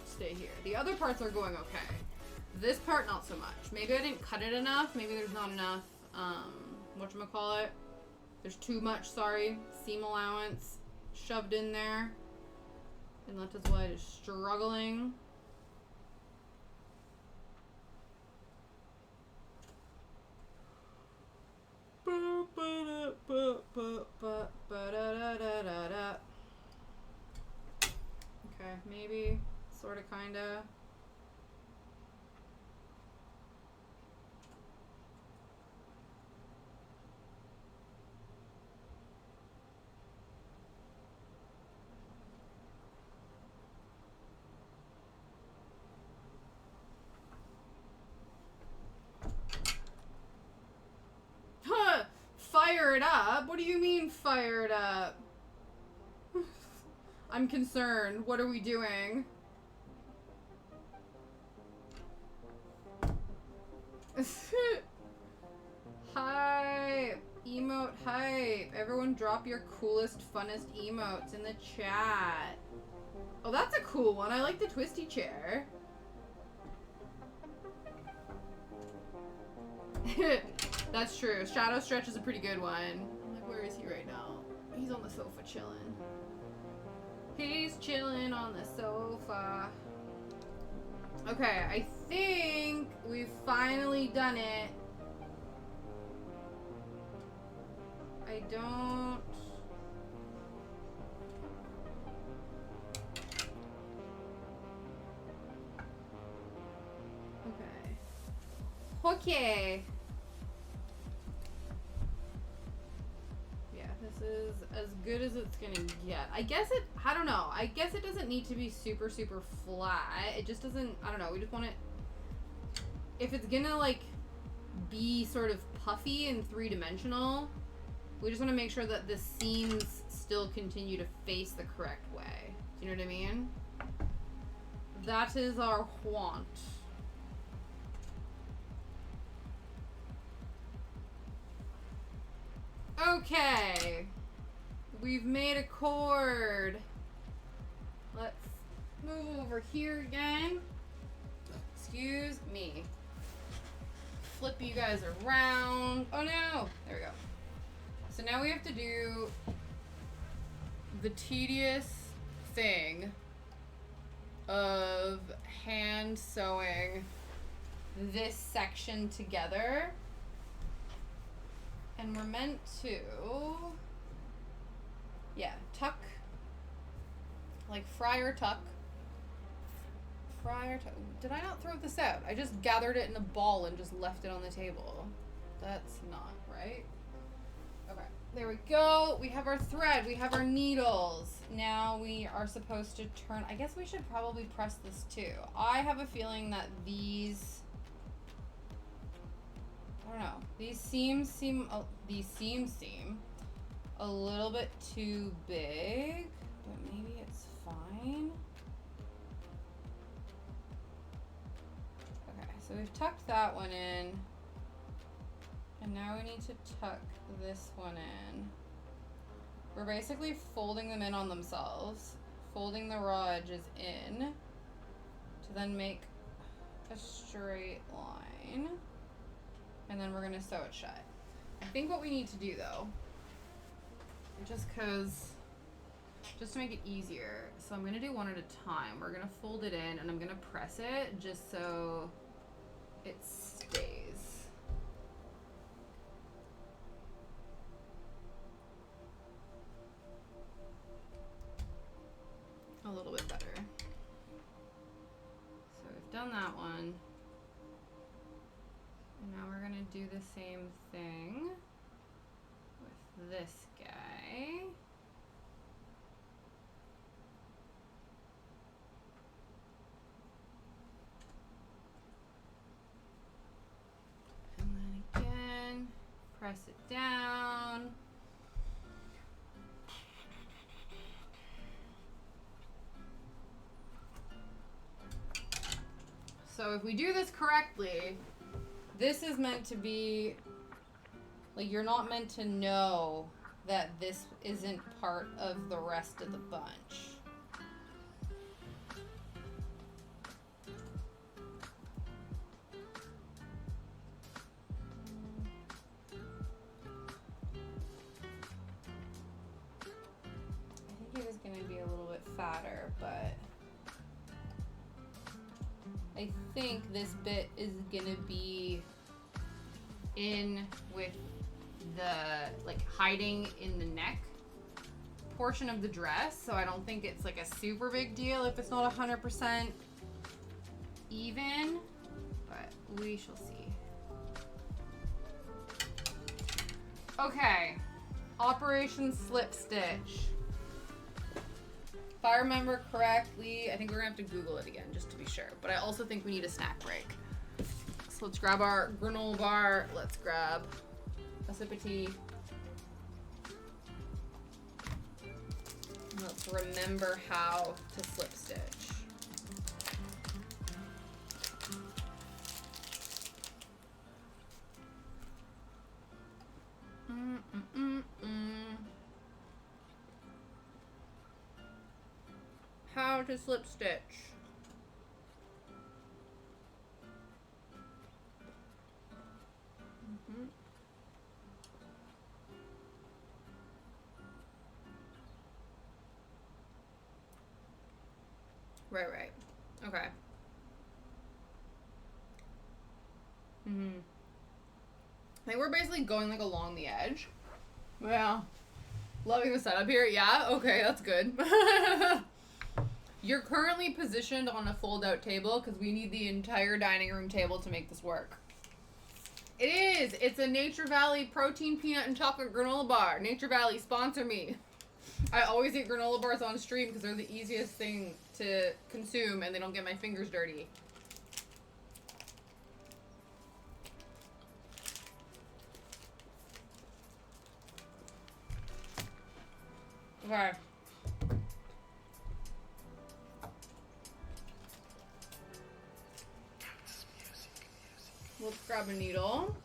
stay here. The other parts are going okay. This part, not so much. Maybe I didn't cut it enough. Maybe there's not enough, whatchamacallit? There's too much, sorry, seam allowance shoved in there. And that is why it is struggling. Okay, maybe, sorta, kinda. Fire it up? What do you mean fire it up? I'm concerned. What are we doing? Hype. Emote hype. Everyone drop your coolest, funnest emotes in the chat. Oh, that's a cool one. I like the twisty chair. That's true. Shadow Stretch is a pretty good one. I'm like, where is he right now? He's on the sofa chilling. He's chilling on the sofa. Okay, I think we've finally done it. I don't... Okay. Okay. Yeah, this is as good as it's gonna get. I guess it, I don't know. I guess it doesn't need to be super, super flat. It just doesn't, I don't know. We just want it, if it's gonna like be sort of puffy and three-dimensional, we just want to make sure that the seams still continue to face the correct way. Do you know what I mean? That is our want. Okay. We've made a cord. Let's move over here again. Excuse me. Flip you guys around. Oh no! There we go. So now we have to do the tedious thing of hand sewing this section together. And we're meant to, yeah, tuck, like friar tuck. Friar tuck. Did I not throw this out? I just gathered it in a ball and just left it on the table. That's not right. Okay, there we go. We have our thread, we have our needles. Now we are supposed to turn, I guess we should probably press this too. I have a feeling that these, I don't know, these seams seem a little bit too big, but maybe it's fine. Okay, so we've tucked that one in. And now we need to tuck this one in. We're basically folding them in on themselves, folding the raw edges in to then make a straight line. And then we're gonna sew it shut. I think what we need to do though, just to make it easier, so I'm gonna do one at a time. We're gonna fold it in and I'm gonna press it just so it stays. A little bit better. So we've done that one. And now we're gonna do the same thing with this guy. Press it down. So if we do this correctly, this is meant to be, like, you're not meant to know that this isn't part of the rest of the bunch. I think it was going to be a little bit fatter, but I think this bit is gonna be in with the, like, hiding in the neck portion of the dress, so I don't think it's like a super big deal if it's not 100% even, but we shall see. Okay, Operation Slip Stitch. If I remember correctly, I think we're gonna have to Google it again just to be sure. But I also think we need a snack break. So let's grab our granola bar. Let's grab a sip of tea. And let's remember how to slip stitch. How to slip stitch. Right. Okay. I think we're basically going, like, along the edge. Yeah. Loving the setup here. Yeah? Okay, that's good. You're currently positioned on a fold-out table because we need the entire dining room table to make this work. It is! It's a Nature Valley protein peanut and chocolate granola bar. Nature Valley, sponsor me. I always eat granola bars on stream because they're the easiest thing to consume and they don't get my fingers dirty. Okay. Let's grab a needle.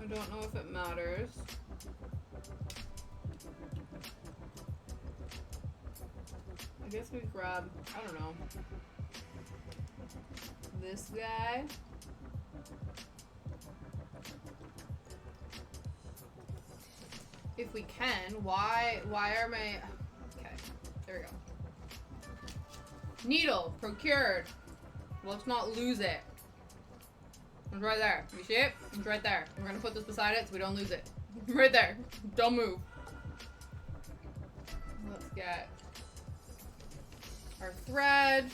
I don't know if it matters. I guess we grab, I don't know, this guy. If we can, why are my, okay, there we go. Needle, procured. Let's not lose it. It's right there. You see it? It's right there. We're gonna put this beside it so we don't lose it. Right there. Don't move. Let's get our thread.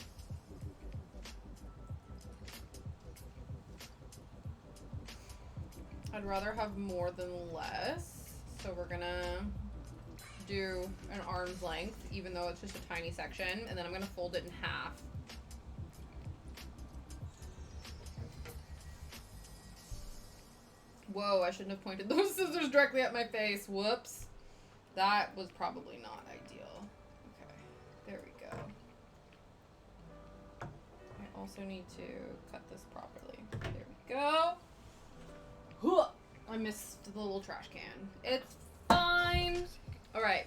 I'd rather have more than less. So we're gonna do an arm's length, even though it's just a tiny section, and then I'm gonna fold it in half. Whoa, I shouldn't have pointed those scissors directly at my face. Whoops. That was probably not ideal. Okay, there we go. I also need to cut this properly. There we go. I missed the little trash can. It's fine. All right.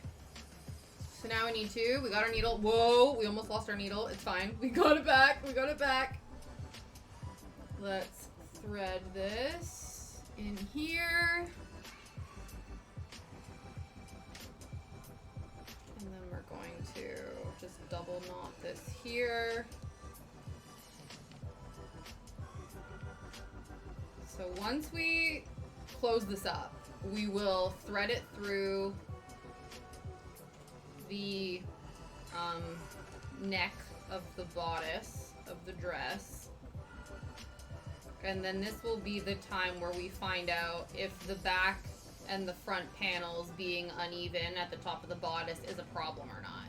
So now we got our needle. Whoa, we almost lost our needle. It's fine. We got it back. Let's thread this in here. And then we're going to just double knot this here. So once we close this up, we will thread it through the neck of the bodice of the dress. And then this will be the time where we find out if the back and the front panels being uneven at the top of the bodice is a problem or not.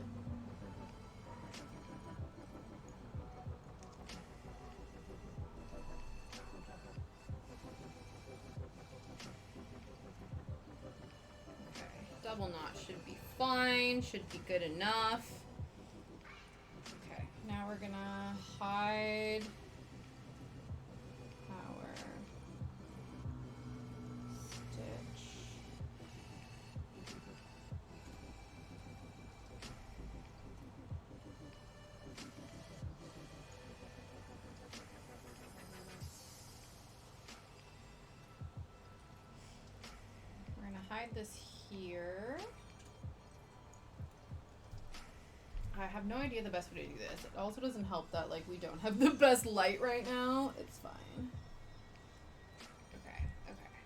Double knot should be fine, should be good enough. Okay, now we're gonna hide our stitch. We're gonna hide this here. I have no idea the best way to do this. It also doesn't help that, like, we don't have the best light right now. It's fine. Okay, okay.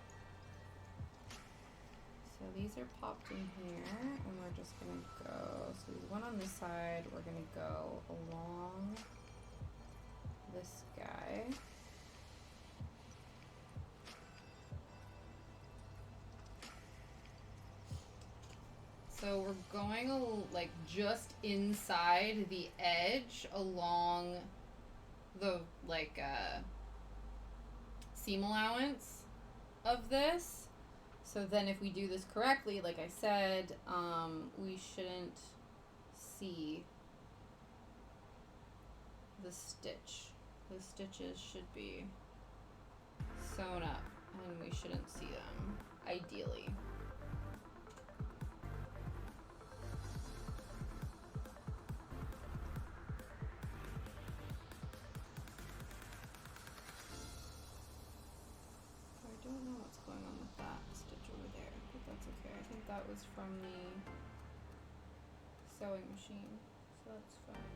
So these are popped in here, and we're just gonna go, so there's one on this side, we're gonna go along this guy. So we're going like just inside the edge along the like seam allowance of this. So then if we do this correctly, like I said, we shouldn't see the stitch. The stitches should be sewn up and we shouldn't see them, ideally. I don't know what's going on with that stitch over there, but that's okay. I think that was from the sewing machine, so that's fine.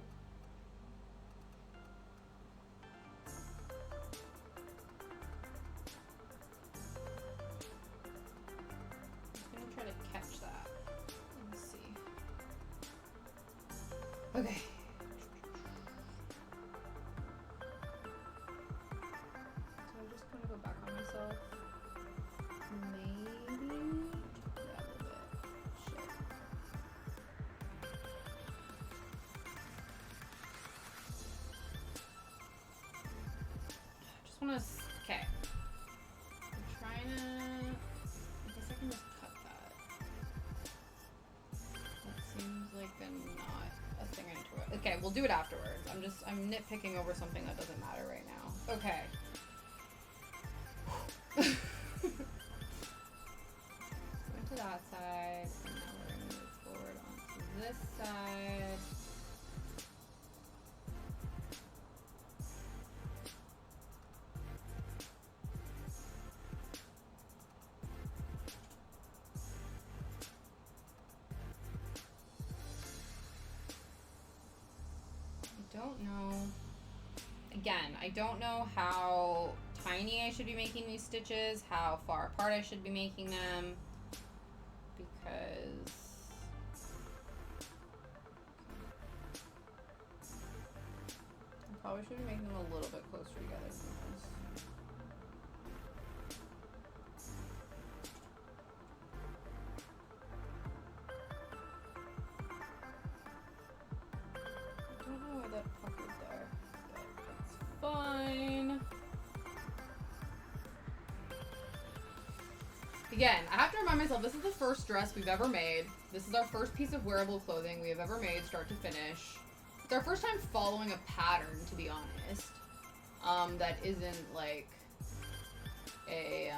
I'm gonna try to catch that. Let's see. Okay. So I'm just gonna go back on myself. Maybe? Yeah, a little bit. Shit. I just wanna, okay. I'm trying to, I guess I can just cut that. That seems like not a thing I need to, okay, we'll do it afterwards. I'm nitpicking over something that doesn't matter right now. Okay. Went to that side, and now we're gonna move forward onto this side. I don't know. Again, I don't know how tiny I should be making these stitches, how far apart I should be making them, because I probably should be making them a little bit closer together than this. I don't know why that puckered there, but that's fine. Again, I have to remind myself, this is the first dress we've ever made. This is our first piece of wearable clothing we have ever made, start to finish. It's our first time following a pattern, to be honest. That isn't like a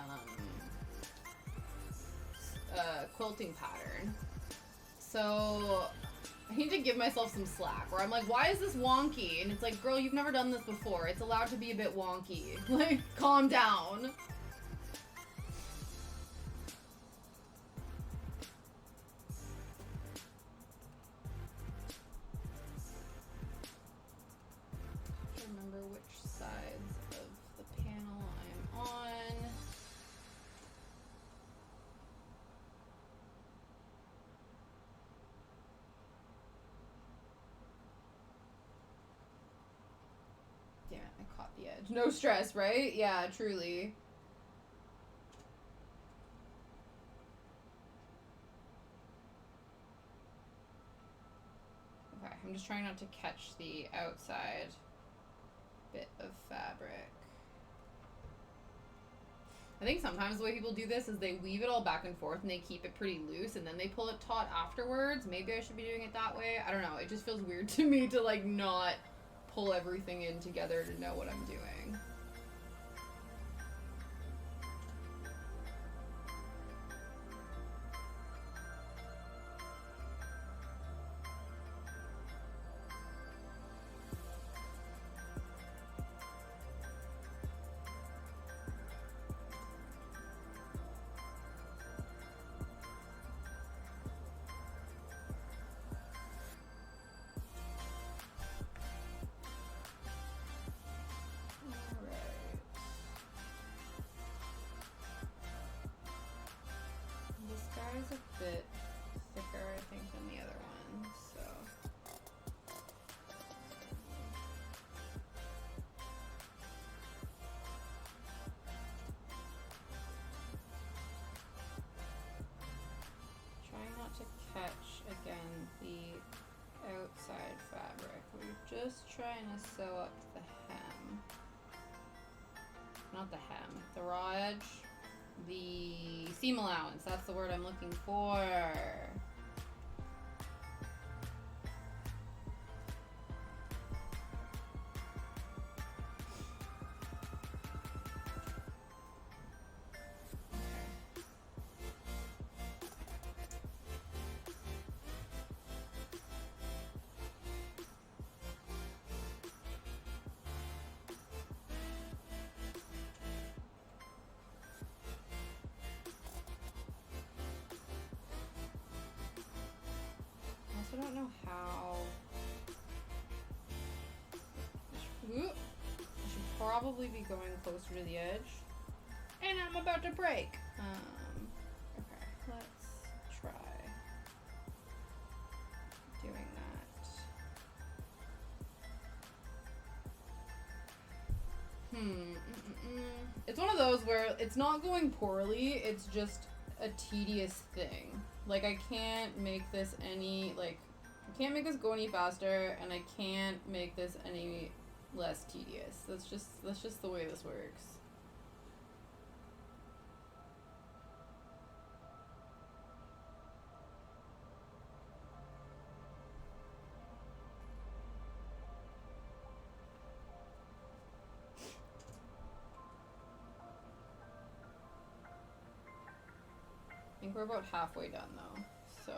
quilting pattern. So I need to give myself some slack, where I'm like, why is this wonky? And it's like, girl, you've never done this before. It's allowed to be a bit wonky. Like, calm down. Remember which sides of the panel I'm on. Damn it, I caught the edge. No stress, right? Yeah, truly. Okay, I'm just trying not to catch the outside bit of fabric. I think sometimes the way people do this is they weave it all back and forth and they keep it pretty loose and then they pull it taut afterwards. Maybe I should be doing it that way. I don't know. It just feels weird to me to like not pull everything in together to know what I'm doing. Is a bit thicker, I think, than the other one, so. Trying not to catch, again, the outside fabric. We're just trying to sew up the hem. Not the hem, the raw edge. The seam allowance, that's the word I'm looking for. I don't know how. I should probably be going closer to the edge. And I'm about to break. Okay, let's try doing that. It's one of those where it's not going poorly, it's just a tedious thing. Like, I can't make this any, like, I can't make this go any faster, and I can't make this any less tedious. That's just the way this works. I think we're about halfway done, though, so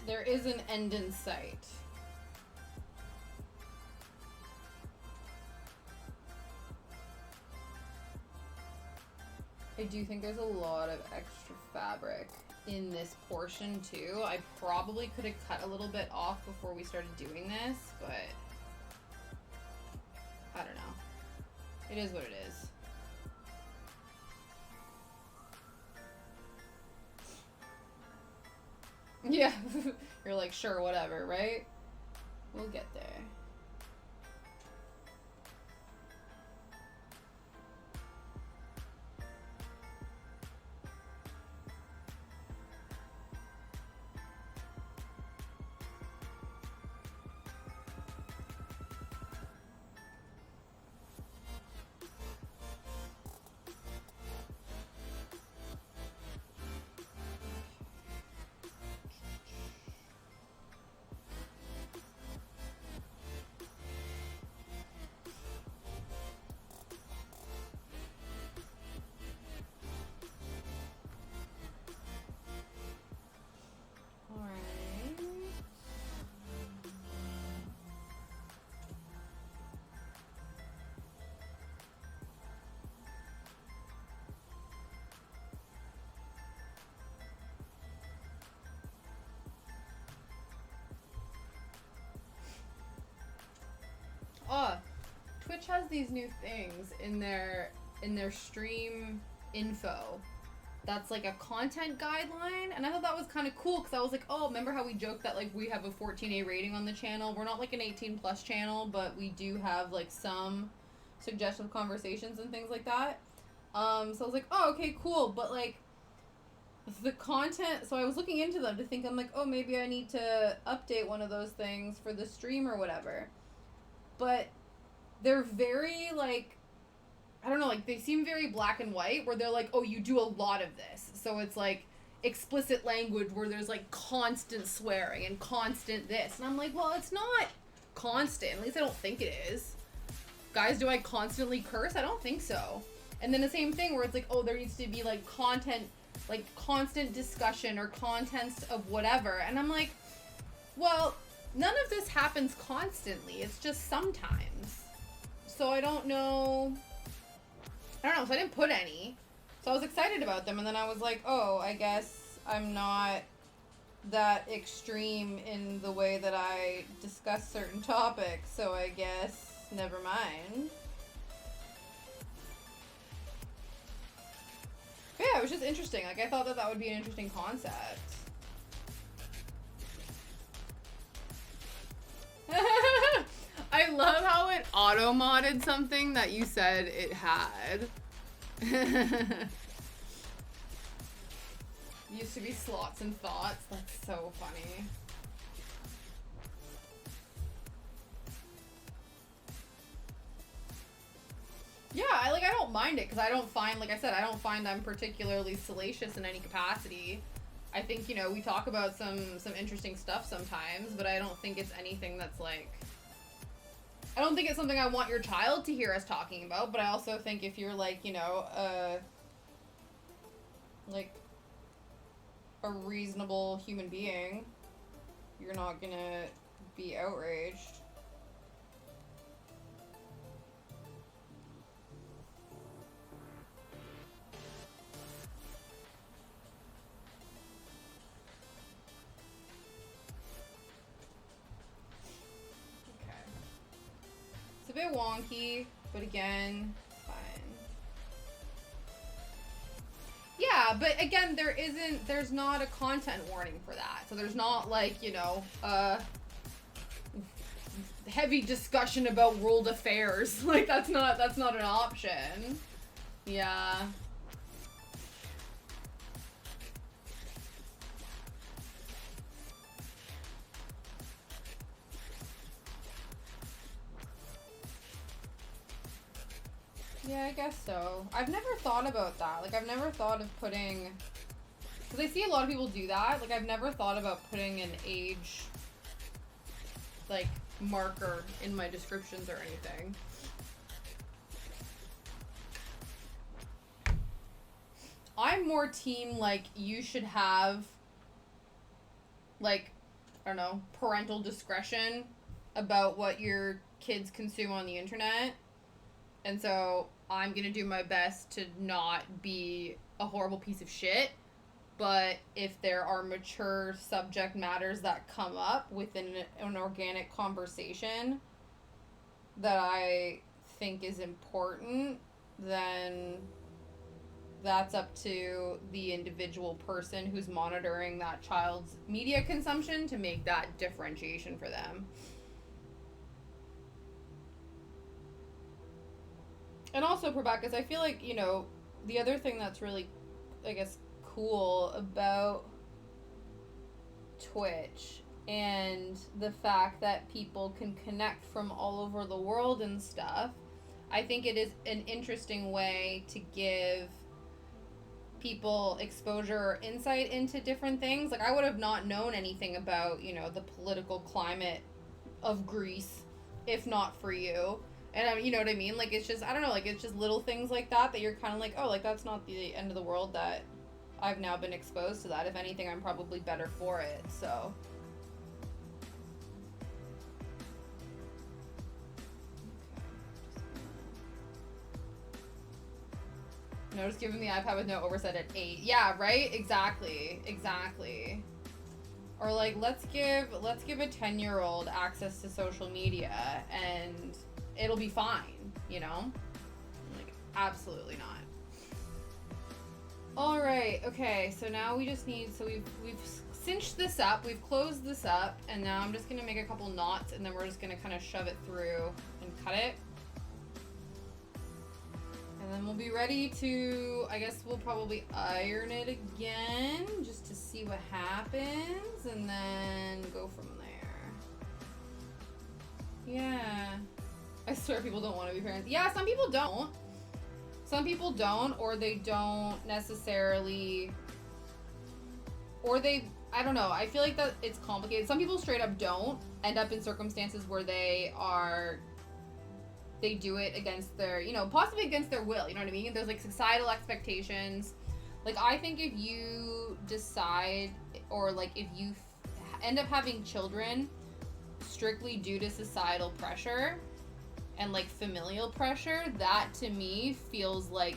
there is an end in sight. I do think there's a lot of extra fabric in this portion, too. I probably could have cut a little bit off before we started doing this, but I don't know. It is what it is. Yeah, you're like, sure, whatever, right? We'll get there. Oh, Twitch has these new things in their stream info. That's like a content guideline, and I thought that was kind of cool because I was like, oh, remember how we joked that like we have a 14A rating on the channel? We're not like an 18+ channel, but we do have like some suggestive conversations and things like that. So I was like, oh, okay, cool, but like the content, so I was looking into them to think, I'm like, oh, maybe I need to update one of those things for the stream or whatever. But they're very, like, I don't know, like, they seem very black and white, where they're like, oh, you do a lot of this. So it's like explicit language where there's like constant swearing and constant this. And I'm like, well, it's not constant. At least I don't think it is. Guys, do I constantly curse? I don't think so. And then the same thing where it's like, oh, there needs to be like content, like constant discussion or contents of whatever. And I'm like, well, none of this happens constantly. It's just sometimes. So I don't know. So I didn't put any. So I was excited about them, and then I was like, oh, I guess I'm not that extreme in the way that I discuss certain topics, so I guess never mind. But yeah, it was just interesting. Like, I thought that that would be an interesting concept. I love how it auto-modded something that you said it had. Used to be slots and thoughts. That's so funny. Yeah, I don't mind it, because I don't find, like I said, I don't find I'm particularly salacious in any capacity. I think, you know, we talk about some interesting stuff sometimes, but I don't think it's anything that's like, I don't think it's something I want your child to hear us talking about, but I also think if you're like, you know, like a reasonable human being, you're not gonna be outraged. A bit wonky, but again, fine. Yeah, but again, there's not a content warning for that. So there's not like, you know, heavy discussion about world affairs. Like that's not an option. Yeah. Yeah, I guess so. I've never thought about that. Like, I've never thought of putting... Because I see a lot of people do that. Like, I've never thought about putting an age, like, marker in my descriptions or anything. I'm more team, like, you should have, like, I don't know, parental discretion about what your kids consume on the internet. And so I'm going to do my best to not be a horrible piece of shit. But if there are mature subject matters that come up within an organic conversation that I think is important, then that's up to the individual person who's monitoring that child's media consumption to make that differentiation for them. And also, Prabhakis, I feel like, you know, the other thing that's really, I guess, cool about Twitch and the fact that people can connect from all over the world and stuff, I think it is an interesting way to give people exposure or insight into different things. Like, I would have not known anything about, you know, the political climate of Greece if not for you. And you know what I mean? Like, it's just, I don't know, like, it's just little things like that you're kind of like, oh, like, that's not the end of the world that I've now been exposed to that. If anything, I'm probably better for it, so. No, just give him the iPad with no oversight at 8. Yeah, right? Exactly. Or, like, let's give a 10-year-old access to social media and it'll be fine, you know? Like, absolutely not. Alright, okay, so now we just need, so we've cinched this up, we've closed this up, and now I'm just gonna make a couple knots, and then we're just gonna kind of shove it through and cut it. And then we'll be ready to, I guess we'll probably iron it again, just to see what happens, and then go from there. Yeah. I swear people don't want to be parents. Yeah, some people don't. Some people don't, or they don't necessarily, or they, I don't know. I feel like that it's complicated. Some people straight up don't end up in circumstances where they do it against their, you know, possibly against their will, you know what I mean? There's like societal expectations. Like, I think if you decide, or like if you end up having children strictly due to societal pressure and like familial pressure, that to me feels like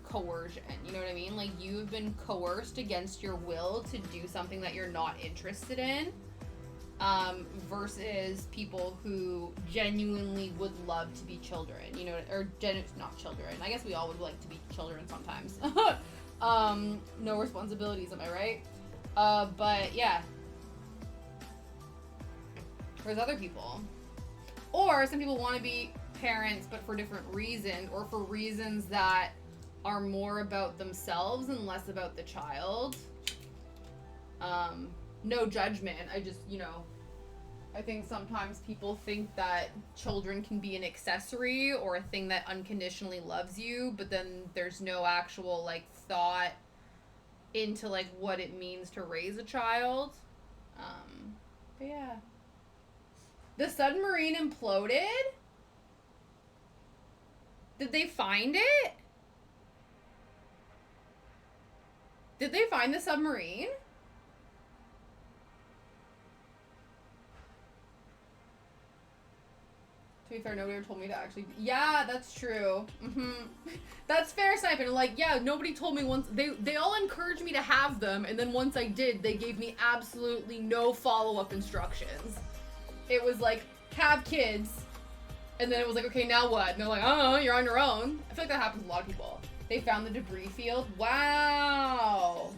coercion, you know what I mean? Like, you've been coerced against your will to do something that you're not interested in, versus people who genuinely would love to be children, you know, or not children. I guess we all would like to be children sometimes. No responsibilities, am I right? But yeah. There's other people. Or some people want to be parents, but for different reasons, or for reasons that are more about themselves and less about the child. No judgment. I just, you know, I think sometimes people think that children can be an accessory or a thing that unconditionally loves you, but then there's no actual, like, thought into, like, what it means to raise a child. But yeah. The submarine imploded? Did they find it? Did they find the submarine? To be fair, nobody ever told me to actually... Yeah, that's true. That's fair, Sniper. Like, yeah, nobody told me once... They all encouraged me to have them, and then once I did, they gave me absolutely no follow-up instructions. It was like, have kids, and then it was like, okay, now what? And they're like, oh, you're on your own. I feel like that happens to a lot of people. They found the debris field. Wow.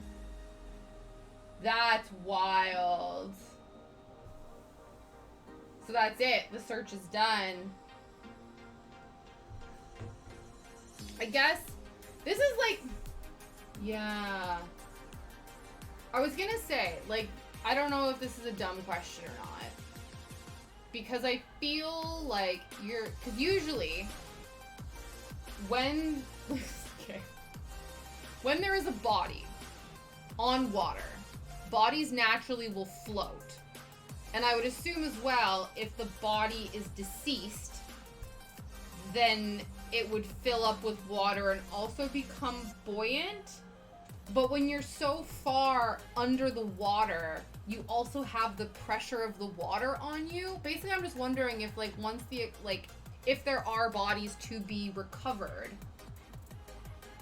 That's wild. So that's it. The search is done. I guess this is like, yeah. I was gonna say, like, I don't know if this is a dumb question or not. Because I feel like because usually when there is a body on water, bodies naturally will float. And I would assume as well, if the body is deceased, then it would fill up with water and also become buoyant. But when you're so far under the water, you also have the pressure of the water on you. Basically, I'm just wondering if, like, if there are bodies to be recovered,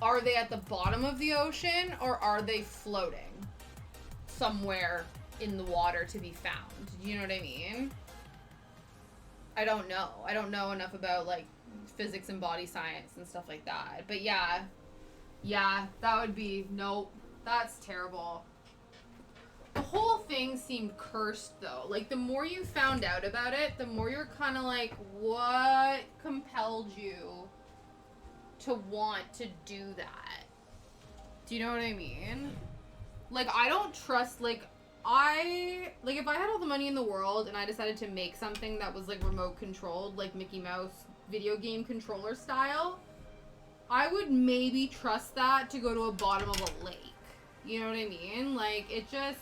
are they at the bottom of the ocean or are they floating somewhere in the water to be found? You know what I mean? I don't know. I don't know enough about, like, physics and body science and stuff like that. But yeah, that would be, nope, that's terrible. The whole thing seemed cursed, though. Like, the more you found out about it, the more you're kind of like, what compelled you to want to do that? Do you know what I mean? Like, I don't trust, like, if I had all the money in the world and I decided to make something that was, like, remote controlled, like Mickey Mouse video game controller style, I would maybe trust that to go to a bottom of a lake. You know what I mean? Like, it just...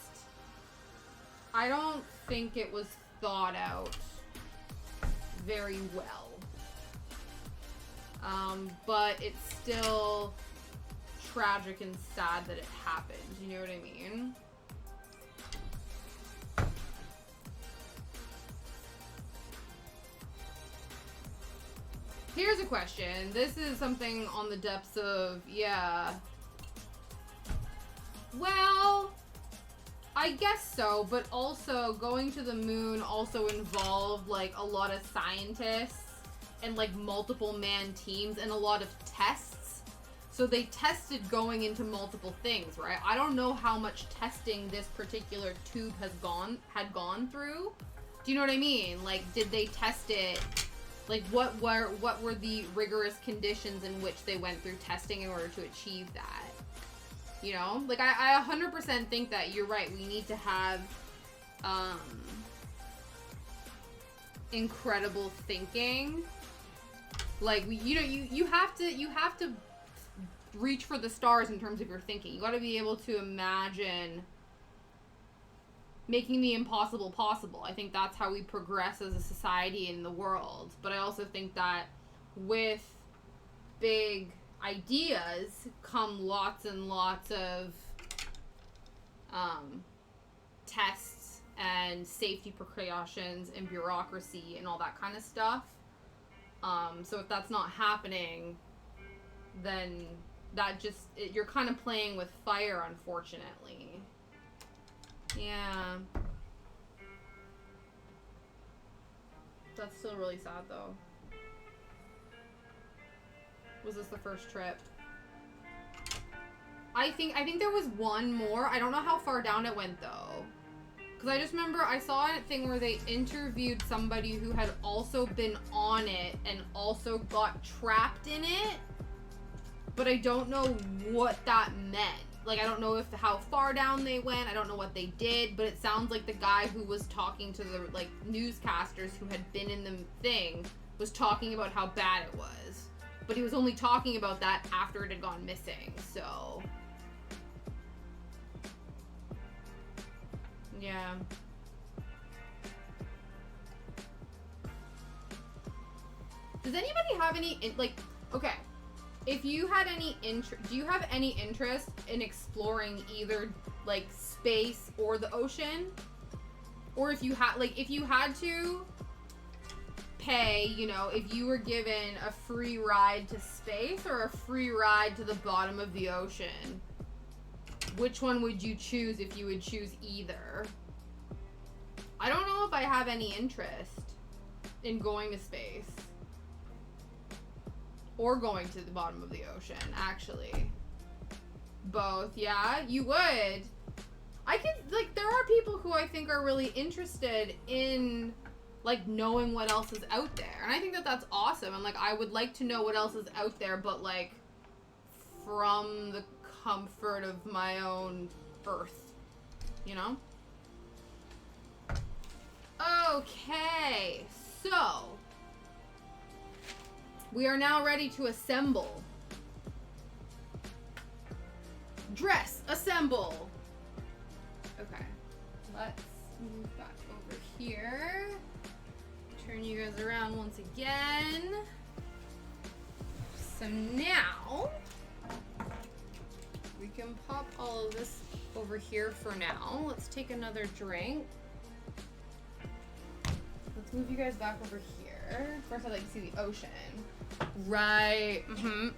I don't think it was thought out very well. But it's still tragic and sad that it happened. You know what I mean? Here's a question. This is something on the depths of, yeah. Well, I guess so, but also going to the moon also involved, like, a lot of scientists and, like, multiple man teams and a lot of tests. So they tested going into multiple things, right? I don't know how much testing this particular tube had gone through. Do you know what I mean? Like, did they test it? Like, what were the rigorous conditions in which they went through testing in order to achieve that? You know? Like, I 100% think that you're right. We need to have incredible thinking. Like, you have to reach for the stars in terms of your thinking. You got to be able to imagine making the impossible possible. I think that's how we progress as a society in the world. But I also think that with big ideas come lots and lots of tests and safety precautions and bureaucracy and all that kind of stuff. So if that's not happening, then that just, you're kind of playing with fire, unfortunately. Yeah. That's still really sad, though. Was this the first trip? I think there was one more. I don't know how far down it went, though. Because I just remember I saw a thing where they interviewed somebody who had also been on it and also got trapped in it. But I don't know what that meant. Like, I don't know how far down they went. I don't know what they did. But it sounds like the guy who was talking to the, like, newscasters who had been in the thing was talking about how bad it was. But he was only talking about that after it had gone missing, so... Yeah. Does anybody have any, okay, if you had any do you have any interest in exploring either, like, space or the ocean? Or if you had to pay, you know, if you were given a free ride to space or a free ride to the bottom of the ocean, which one would you choose if you would choose either? I don't know if I have any interest in going to space or going to the bottom of the ocean, actually. Both, yeah, you would. I could, like, there are people who I think are really interested in, like, knowing what else is out there. And I think that that's awesome. And, like, I would like to know what else is out there, but, like, from the comfort of my own earth, you know? Okay, so we are now ready to assemble. Dress, assemble. Okay, let's move back over here. Turn you guys around once again. So now we can pop all of this over here for now. Let's take another drink. Let's move you guys back over here. First, I'd like to see the ocean. Right. Mm-hmm.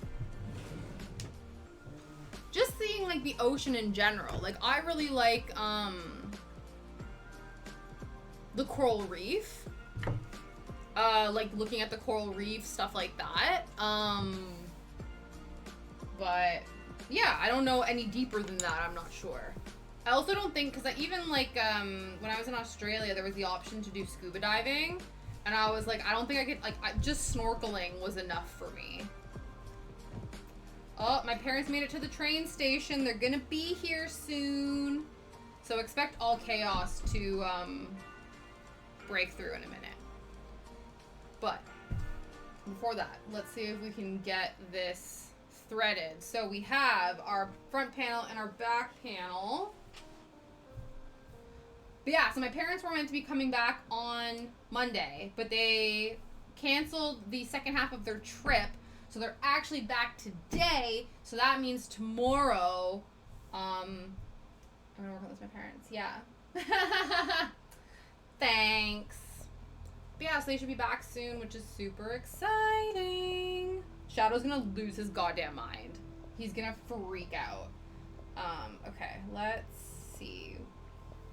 Just seeing, like, the ocean in general. Like, I really like, the coral reef. Like, looking at the coral reef, stuff like that. But, yeah, I don't know any deeper than that. I'm not sure. I also don't think, because even, like, when I was in Australia, there was the option to do scuba diving. And I was like, I don't think I could, like, just snorkeling was enough for me. Oh, my parents made it to the train station. They're gonna be here soon. So expect all chaos to, break through in a minute. But, before that, let's see if we can get this threaded. So we have our front panel and our back panel. But yeah, so my parents were meant to be coming back on Monday, but they canceled the second half of their trip, so they're actually back today, so that means tomorrow, I'm gonna work on this with my parents, yeah. Thanks. But yeah, so they should be back soon, which is super exciting. Shadow's gonna lose his goddamn mind. He's gonna freak out. Okay, let's see.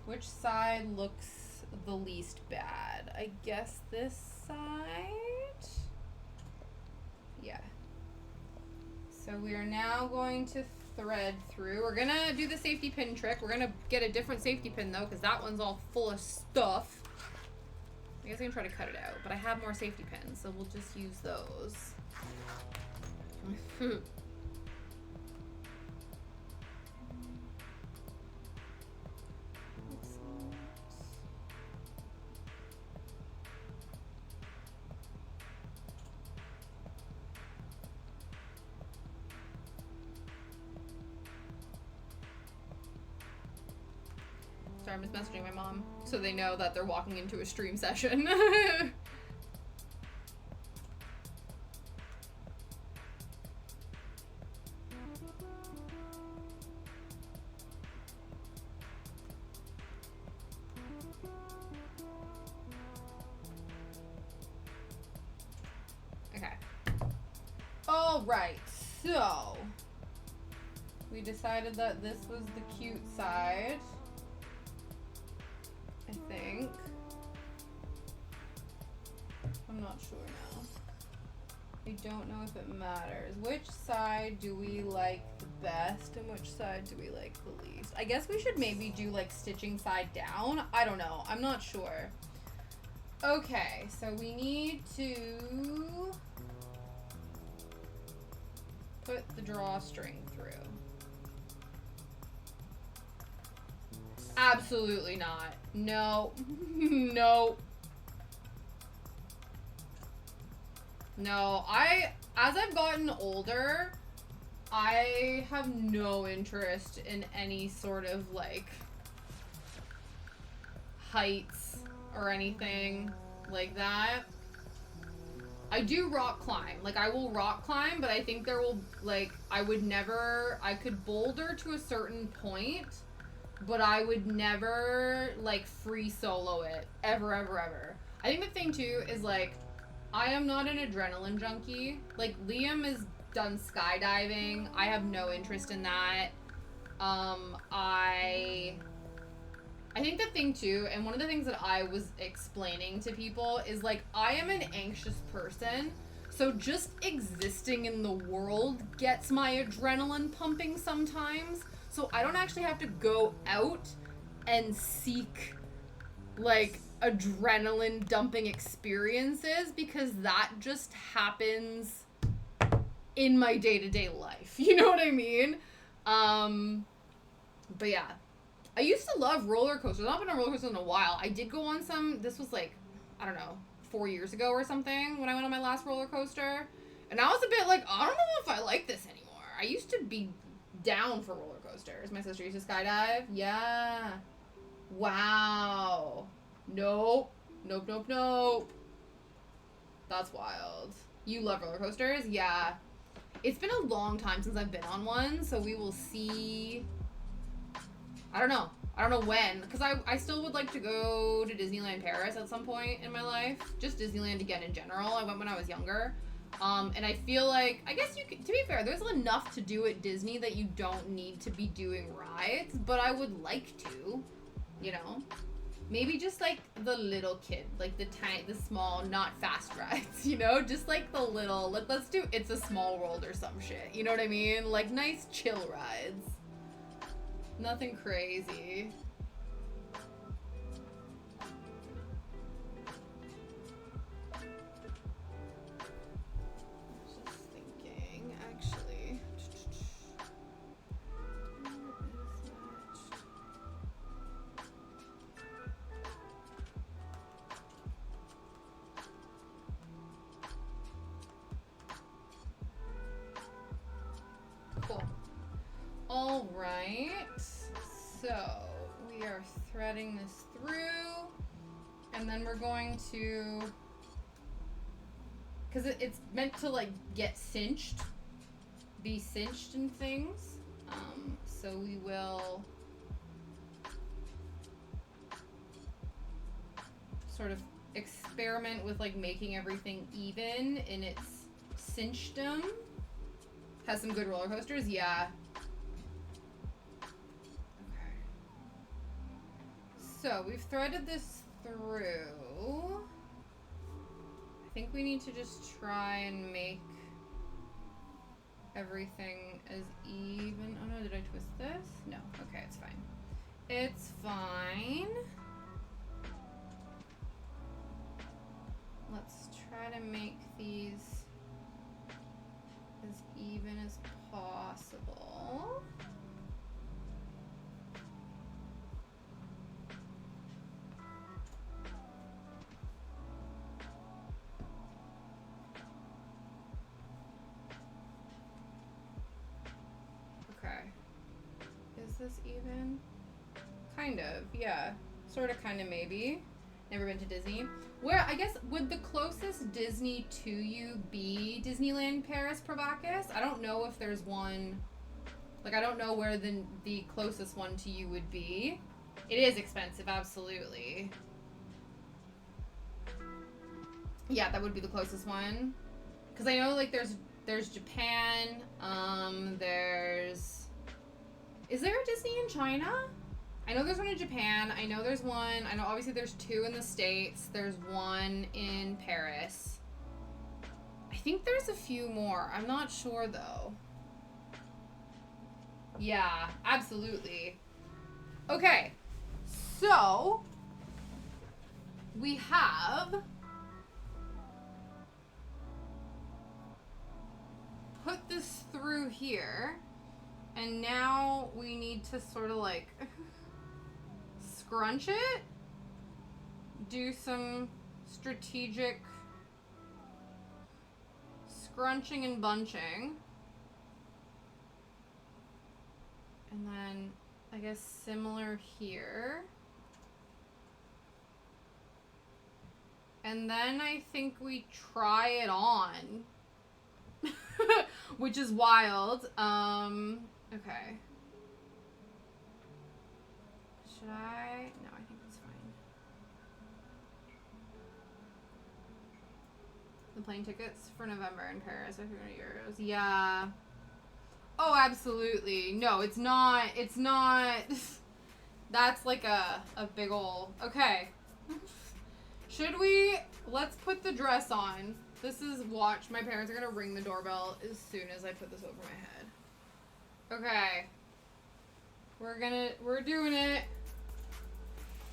Which side looks the least bad? I guess this side? Yeah. So we are now going to thread through. We're gonna do the safety pin trick. We're gonna get a different safety pin though, because that one's all full of stuff. I guess I can try to cut it out, but I have more safety pins, so we'll just use those. Sorry, I'm just messaging my mom so they know that they're walking into a stream session. Okay. All right, so we decided that this was the cute side, I think. I'm not sure now. I don't know if it matters. Which side do we like the best and which side do we like the least? I guess we should maybe do like stitching side down. I don't know. I'm not sure. Okay, so we need to put the drawstring through. Absolutely not. No. No. No, as I've gotten older, I have no interest in any sort of, like, heights or anything like that. I do rock climb. Like, I will rock climb, but I think there will, like, I could boulder to a certain point, but I would never, like, free solo it. Ever, ever, ever. I think the thing, too, is, like, I am not an adrenaline junkie. Like, Liam has done skydiving. I have no interest in that. I think the thing, too, and one of the things that I was explaining to people is, like, I am an anxious person, so just existing in the world gets my adrenaline pumping sometimes, so I don't actually have to go out and seek, like, adrenaline dumping experiences, because that just happens in my day-to-day life. You know what I mean? But yeah. I used to love roller coasters. I've not been on roller coasters in a while. I did go on some, this was like, I don't know, 4 years ago or something when I went on my last roller coaster. And I was a bit like, I don't know if I like this anymore. I used to be down for roller coasters. My sister used to skydive. Yeah. Wow. Nope. Nope, nope, nope. That's wild. You love roller coasters? Yeah. It's been a long time since I've been on one, so we will see. I don't know. I don't know when, because I still would like to go to Disneyland Paris at some point in my life. Just Disneyland again in general. I went when I was younger. And I feel like, I guess you could, to be fair, there's enough to do at Disney that you don't need to be doing rides, but I would like to, you know? Maybe just like the little kid, like the small, not fast rides, you know? Just like the little, like, let's do It's a Small World or some shit, you know what I mean? Like nice chill rides. Nothing crazy. Just thinking, actually. Cool. All right. So we are threading this through, and then we're going to, because it's meant to like get cinched, be cinched and things. So we will sort of experiment with like making everything even in its cinchdom. Has some good roller coasters, yeah. So, we've threaded this through. I think we need to just try and make everything as even. Oh no, did I twist this? No. Okay, it's fine. It's fine. Let's try to make these as even as possible. Okay. Is this even? kind of, yeah. Sort of, kind of, maybe. Never been to Disney. Where, I guess, would the closest Disney to you be Disneyland Paris Provacus? I don't know if there's one. Like, I don't know where the closest one to you would be. It is expensive, absolutely. Yeah, that would be the closest one. Because I know, like, there's Japan, is there a Disney in China? I know there's one in Japan. I know there's one. I know obviously there's 2 in the States. There's one in Paris. I think there's a few more. I'm not sure, though. Yeah, absolutely. Okay, so we have put this through here, and now we need to sort of like scrunch it, do some strategic scrunching and bunching, and then I guess similar here. And then I think we try it on. Which is wild. Okay. Should I? No, I think that's fine. The plane tickets for November in Paris are €300. Yeah. Oh, absolutely. No, it's not. It's not. That's like a big ol'. Okay. Should we? Let's put the dress on. This is, watch, my parents are gonna ring the doorbell as soon as I put this over my head. Okay. We're doing it.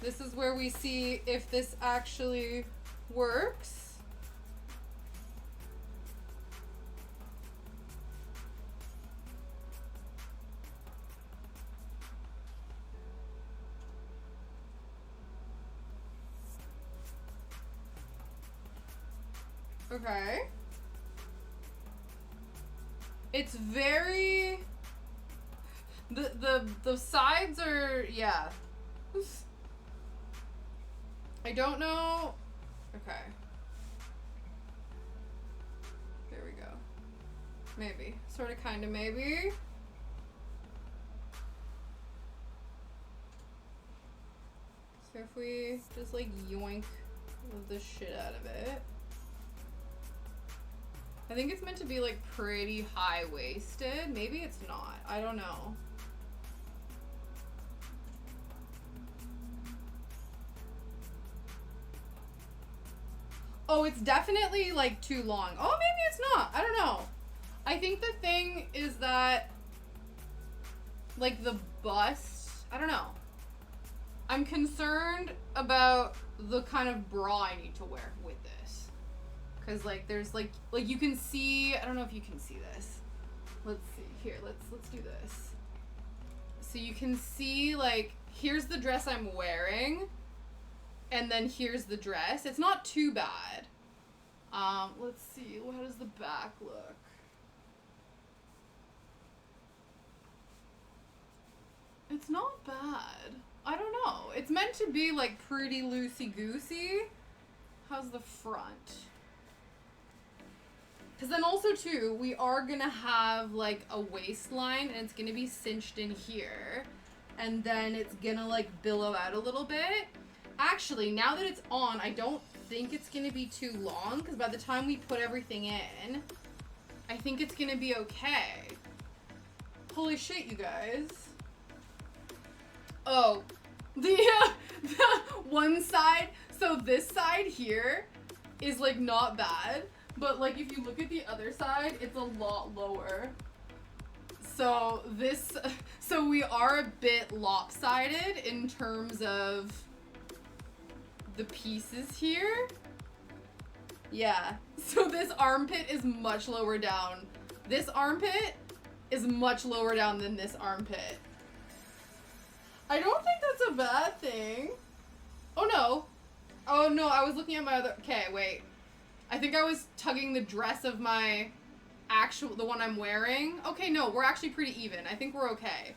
This is where we see if this actually works. Okay. It's very... The sides are... Yeah. I don't know... Okay. There we go. Maybe. Sort of, kind of, maybe. So if we just, like, yoink the shit out of it. I think it's meant to be, like, pretty high-waisted. Maybe it's not. I don't know. Oh, it's definitely, like, too long. Oh, maybe it's not. I don't know. I think the thing is that, like, the bust... I don't know. I'm concerned about the kind of bra I need to wear with this. Because, like, there's, like, you can see... I don't know if you can see this. Let's see. Here, let's do this. So you can see, like, here's the dress I'm wearing. And then here's the dress. It's not too bad. Let's see. How does the back look? It's not bad. I don't know. It's meant to be, like, pretty loosey-goosey. How's the front? Because then also, too, we are going to have, like, a waistline, and it's going to be cinched in here. And then it's going to, like, billow out a little bit. Actually, now that it's on, I don't think it's going to be too long, because by the time we put everything in, I think it's going to be okay. Holy shit, you guys. Oh, the one side, so this side here is, like, not bad, but, like, if you look at the other side, it's a lot lower. So so we are a bit lopsided in terms of the pieces here. Yeah, so this armpit is much lower down. This armpit is much lower down than this armpit. I don't think that's a bad thing. Oh no. Oh no, I was looking at my other... Okay, wait. I think I was tugging the dress of my the one I'm wearing. Okay, no, we're actually pretty even. I think we're okay.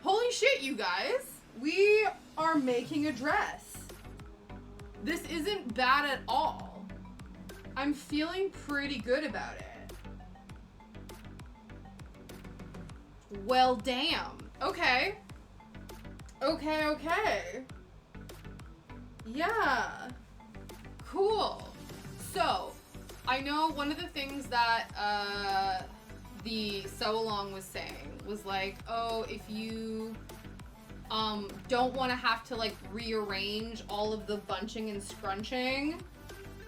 Holy shit, you guys. We are making a dress. This isn't bad at all. I'm feeling pretty good about it. Well, damn. Okay. Okay. Yeah. Cool. So, I know one of the things that the sew along was saying was like, oh, if you don't want to have to like rearrange all of the bunching and scrunching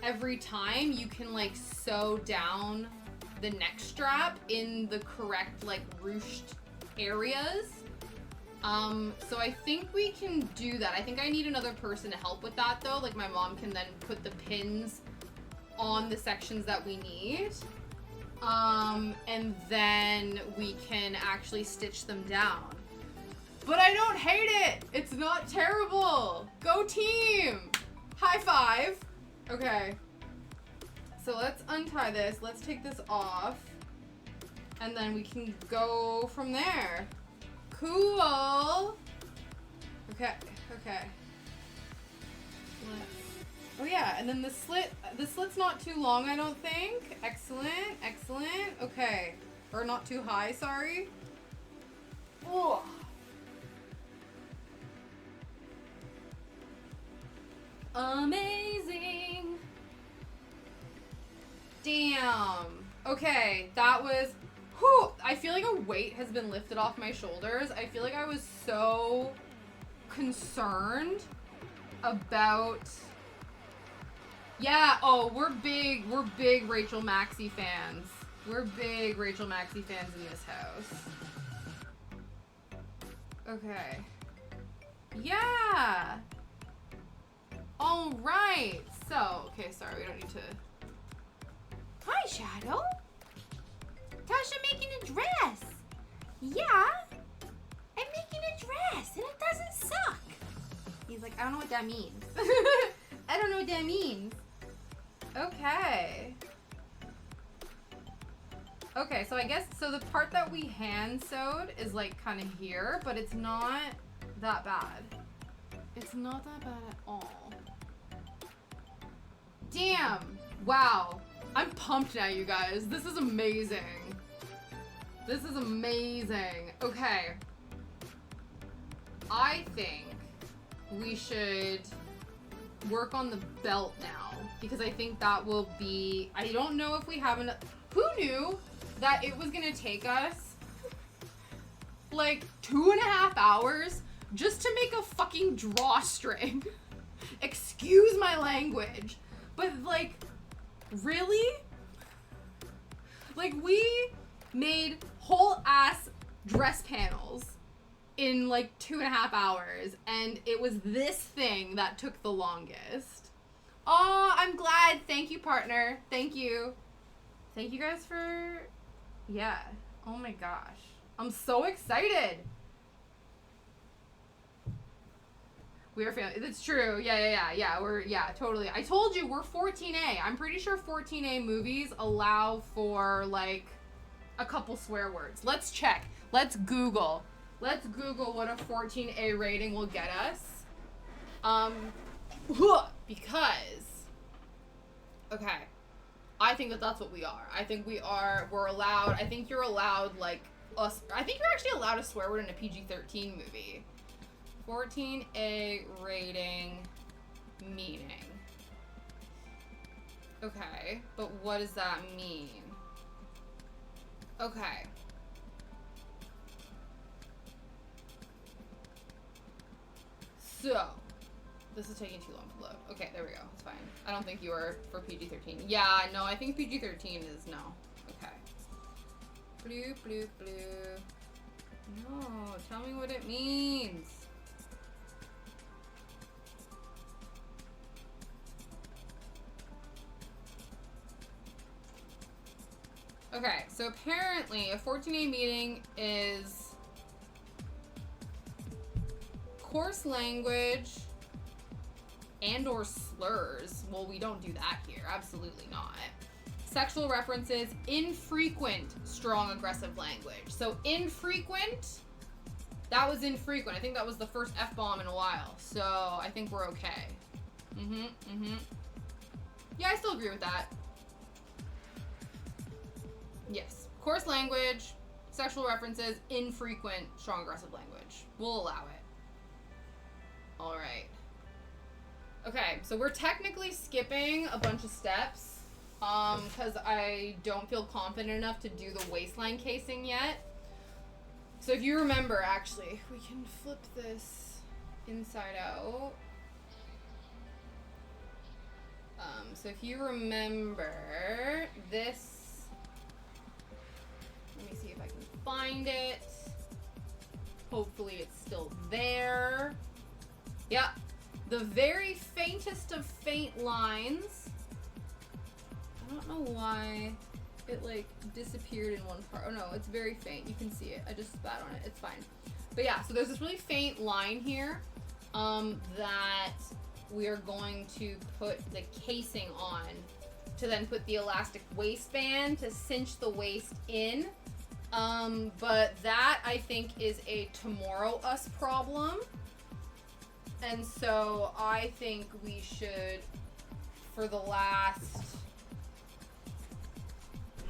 every time, you can like sew down the neck strap in the correct like ruched areas. So I think we can do that. I think I need another person to help with that though. Like my mom can then put the pins on the sections that we need. And then we can actually stitch them down. But I don't hate it. It's not terrible. Go team. High five. Okay. So let's untie this. Let's take this off. And then we can go from there. Cool. Okay. Oh yeah, and then the slit's not too long, I don't think. Excellent. Okay. Or not too high, sorry. Oh. Amazing. Damn. Okay, that was, whew, I feel like a weight has been lifted off my shoulders. I feel like I was so concerned about, yeah, oh, we're big Rachel Maxey fans. We're big Rachel Maxey fans in this house. Okay. Yeah. All right. So, okay, sorry, we don't need to. Hi, Shadow. Tasha making a dress. Yeah. I'm making a dress, and it doesn't suck. He's like, I don't know what that means. I don't know what that means. Okay. Okay, so I guess, so the part that we hand sewed is like kind of here, but it's not that bad. It's not that bad at all. Damn. Wow. I'm pumped now, you guys. This is amazing. This is amazing. Okay. I think we should work on the belt now, because I think that will be, I don't know if we have enough. Who knew that it was gonna take us like 2.5 hours just to make a fucking drawstring? Excuse my language, but like, really? Like, we made whole ass dress panels in like 2.5 hours, and it was this thing that took the longest. Oh, I'm glad. Thank you, partner. Thank you. Thank you guys for, yeah. Oh my gosh. I'm so excited. We are family. It's true. Yeah. We're, yeah, totally. I told you, we're 14A. I'm pretty sure 14A movies allow for like a couple swear words. Let's check. Let's Google what a 14A rating will get us. Because, okay, I think that that's what we are. I think we're allowed, I think you're allowed, like, I think you're actually allowed a swear word in a PG-13 movie. 14A rating meaning. Okay, but what does that mean? Okay. So, this is taking too long to load. Okay, there we go. It's fine. I don't think you are for PG-13. Yeah, no, I think PG-13 is no. Okay. Bloop, bloop, bloop. No, tell me what it means. Okay, so apparently a 14A meeting is coarse language and or slurs. Well, we don't do that here. Absolutely not. Sexual references, infrequent, strong, aggressive language. So infrequent That was infrequent. I think that was the first F-bomb in a while. So I think we're okay. Yeah, I still agree with that. Yes. Coarse language, sexual references, infrequent, strong aggressive language. We'll allow it. All right. Okay, so we're technically skipping a bunch of steps because I don't feel confident enough to do the waistline casing yet. So if you remember, actually, we can flip this inside out. So if you remember this, let me see if I can find it. Hopefully it's still there. Yeah, the very faintest of faint lines. I don't know why it like disappeared in one part. Oh no, it's very faint. You can see it. I just spat on it. It's fine. But yeah, so there's this really faint line here that we are going to put the casing on to then put the elastic waistband to cinch the waist in. But that I think is a tomorrow us problem. And so I think we should, for the last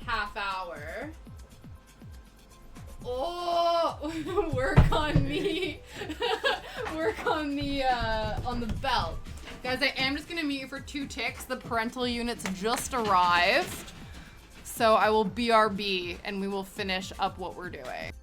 half hour, work on me. Work on the belt. Guys, I am just gonna mute you for 2 ticks. The parental units just arrived. So I will BRB and we will finish up what we're doing.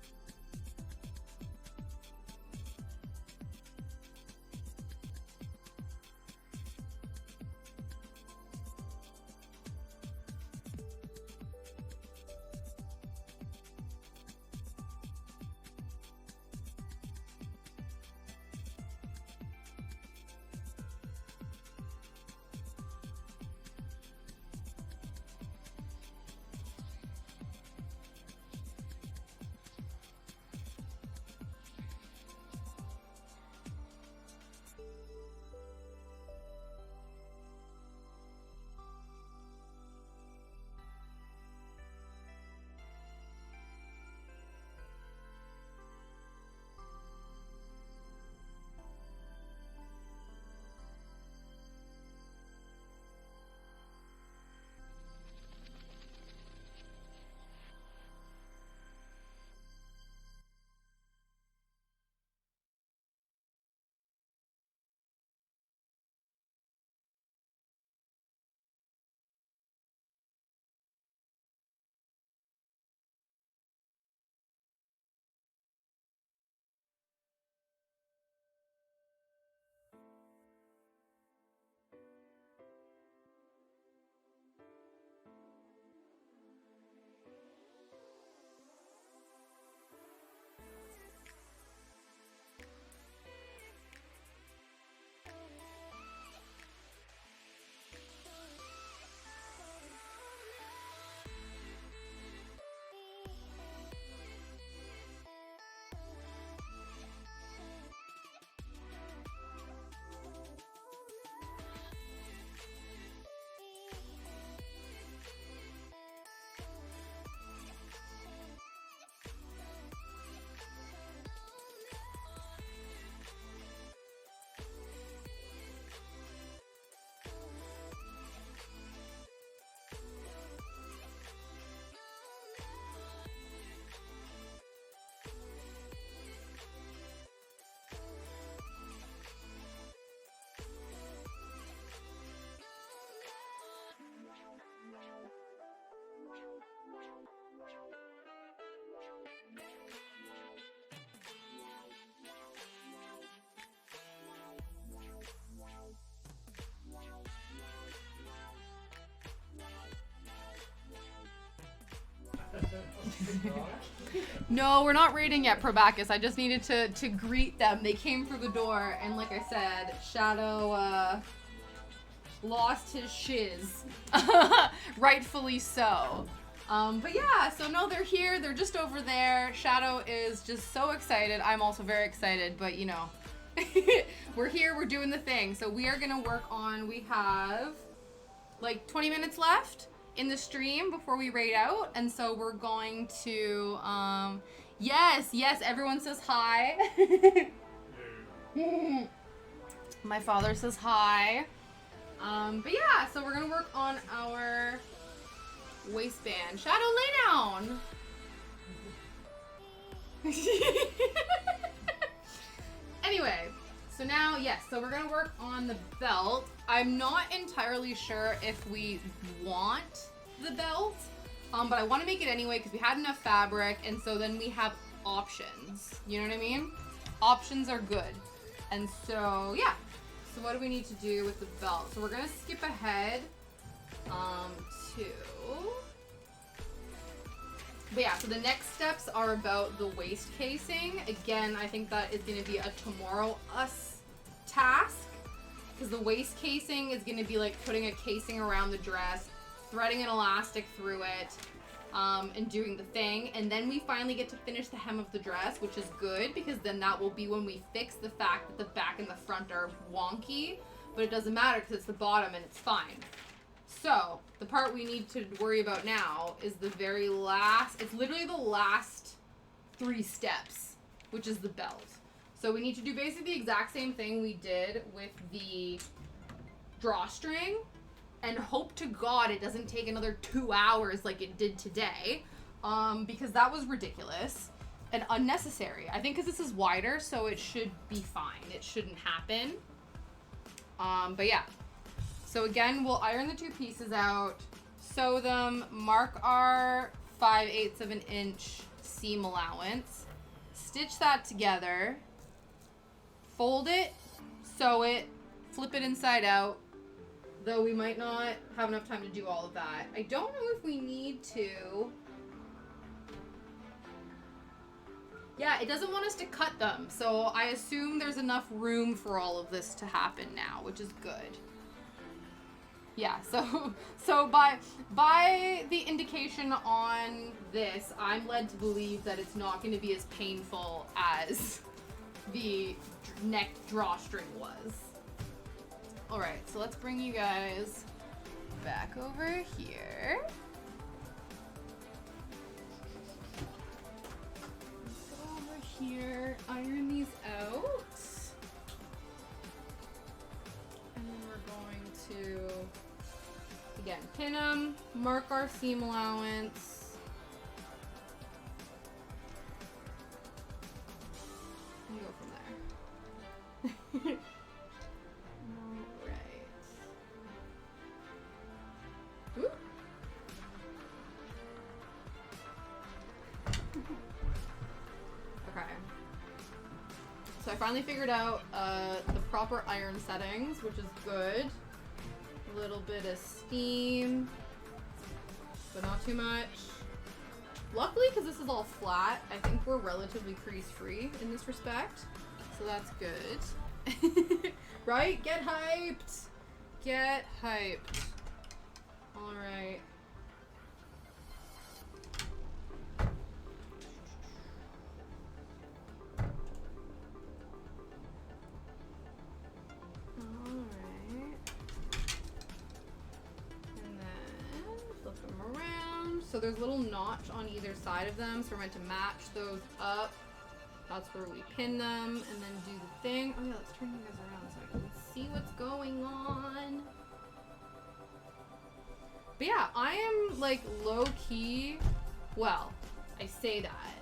No, we're not raiding yet, Probacus. I just needed to greet them. They came through the door, and like I said, Shadow lost his shiz. Rightfully so. But yeah, so no, they're here. They're just over there. Shadow is just so excited. I'm also very excited, but you know, we're here. We're doing the thing. So we are going to work on, we have like 20 minutes left in the stream before we raid out, and so we're going to Yes, yes, everyone says hi. My father says hi. But yeah, so we're gonna work on our waistband. Shadow, lay down. Anyway, so now, yes, so we're gonna work on the belt. I'm not entirely sure if we want the belt, but I want to make it anyway because we had enough fabric, and so then we have options. You know what I mean? Options are good. And so, yeah. So what do we need to do with the belt? So we're gonna skip ahead to... But yeah, so the next steps are about the waist casing. Again, I think that is going to be a tomorrow us task, because the waist casing is going to be like putting a casing around the dress, threading an elastic through it, and doing the thing. And then we finally get to finish the hem of the dress, which is good, because then that will be when we fix the fact that the back and the front are wonky, but it doesn't matter because it's the bottom and it's fine. So, the part we need to worry about now is the very last, it's literally the last 3 steps, which is the belt. So we need to do basically the exact same thing we did with the drawstring, and hope to God it doesn't take another 2 hours like it did today, because that was ridiculous and unnecessary. I think because this is wider, so it should be fine. It shouldn't happen. But yeah. So again, we'll iron the 2 pieces out, sew them, mark our 5/8 of an inch seam allowance, stitch that together, fold it, sew it, flip it inside out, though we might not have enough time to do all of that. I don't know if we need to. Yeah, it doesn't want us to cut them, so I assume there's enough room for all of this to happen now, which is good. Yeah, so by the indication on this, I'm led to believe that it's not going to be as painful as the neck drawstring was. All right, so let's bring you guys back over here. Let's go over here, iron these out. And then we're going to, again, pin them, mark our seam allowance, and go from there. Alright. Ooh. Okay. So I finally figured out the proper iron settings, which is good. A little bit of steam, but not too much. Luckily, because this is all flat, I think we're relatively crease-free in this respect, so that's good. Right? Get hyped! Get hyped. Alright. So there's a little notch on either side of them, so we're meant to match those up. That's where we pin them and then do the thing. Oh yeah, let's turn you guys around so I can see what's going on. But yeah, I am like low key. Well, I say that.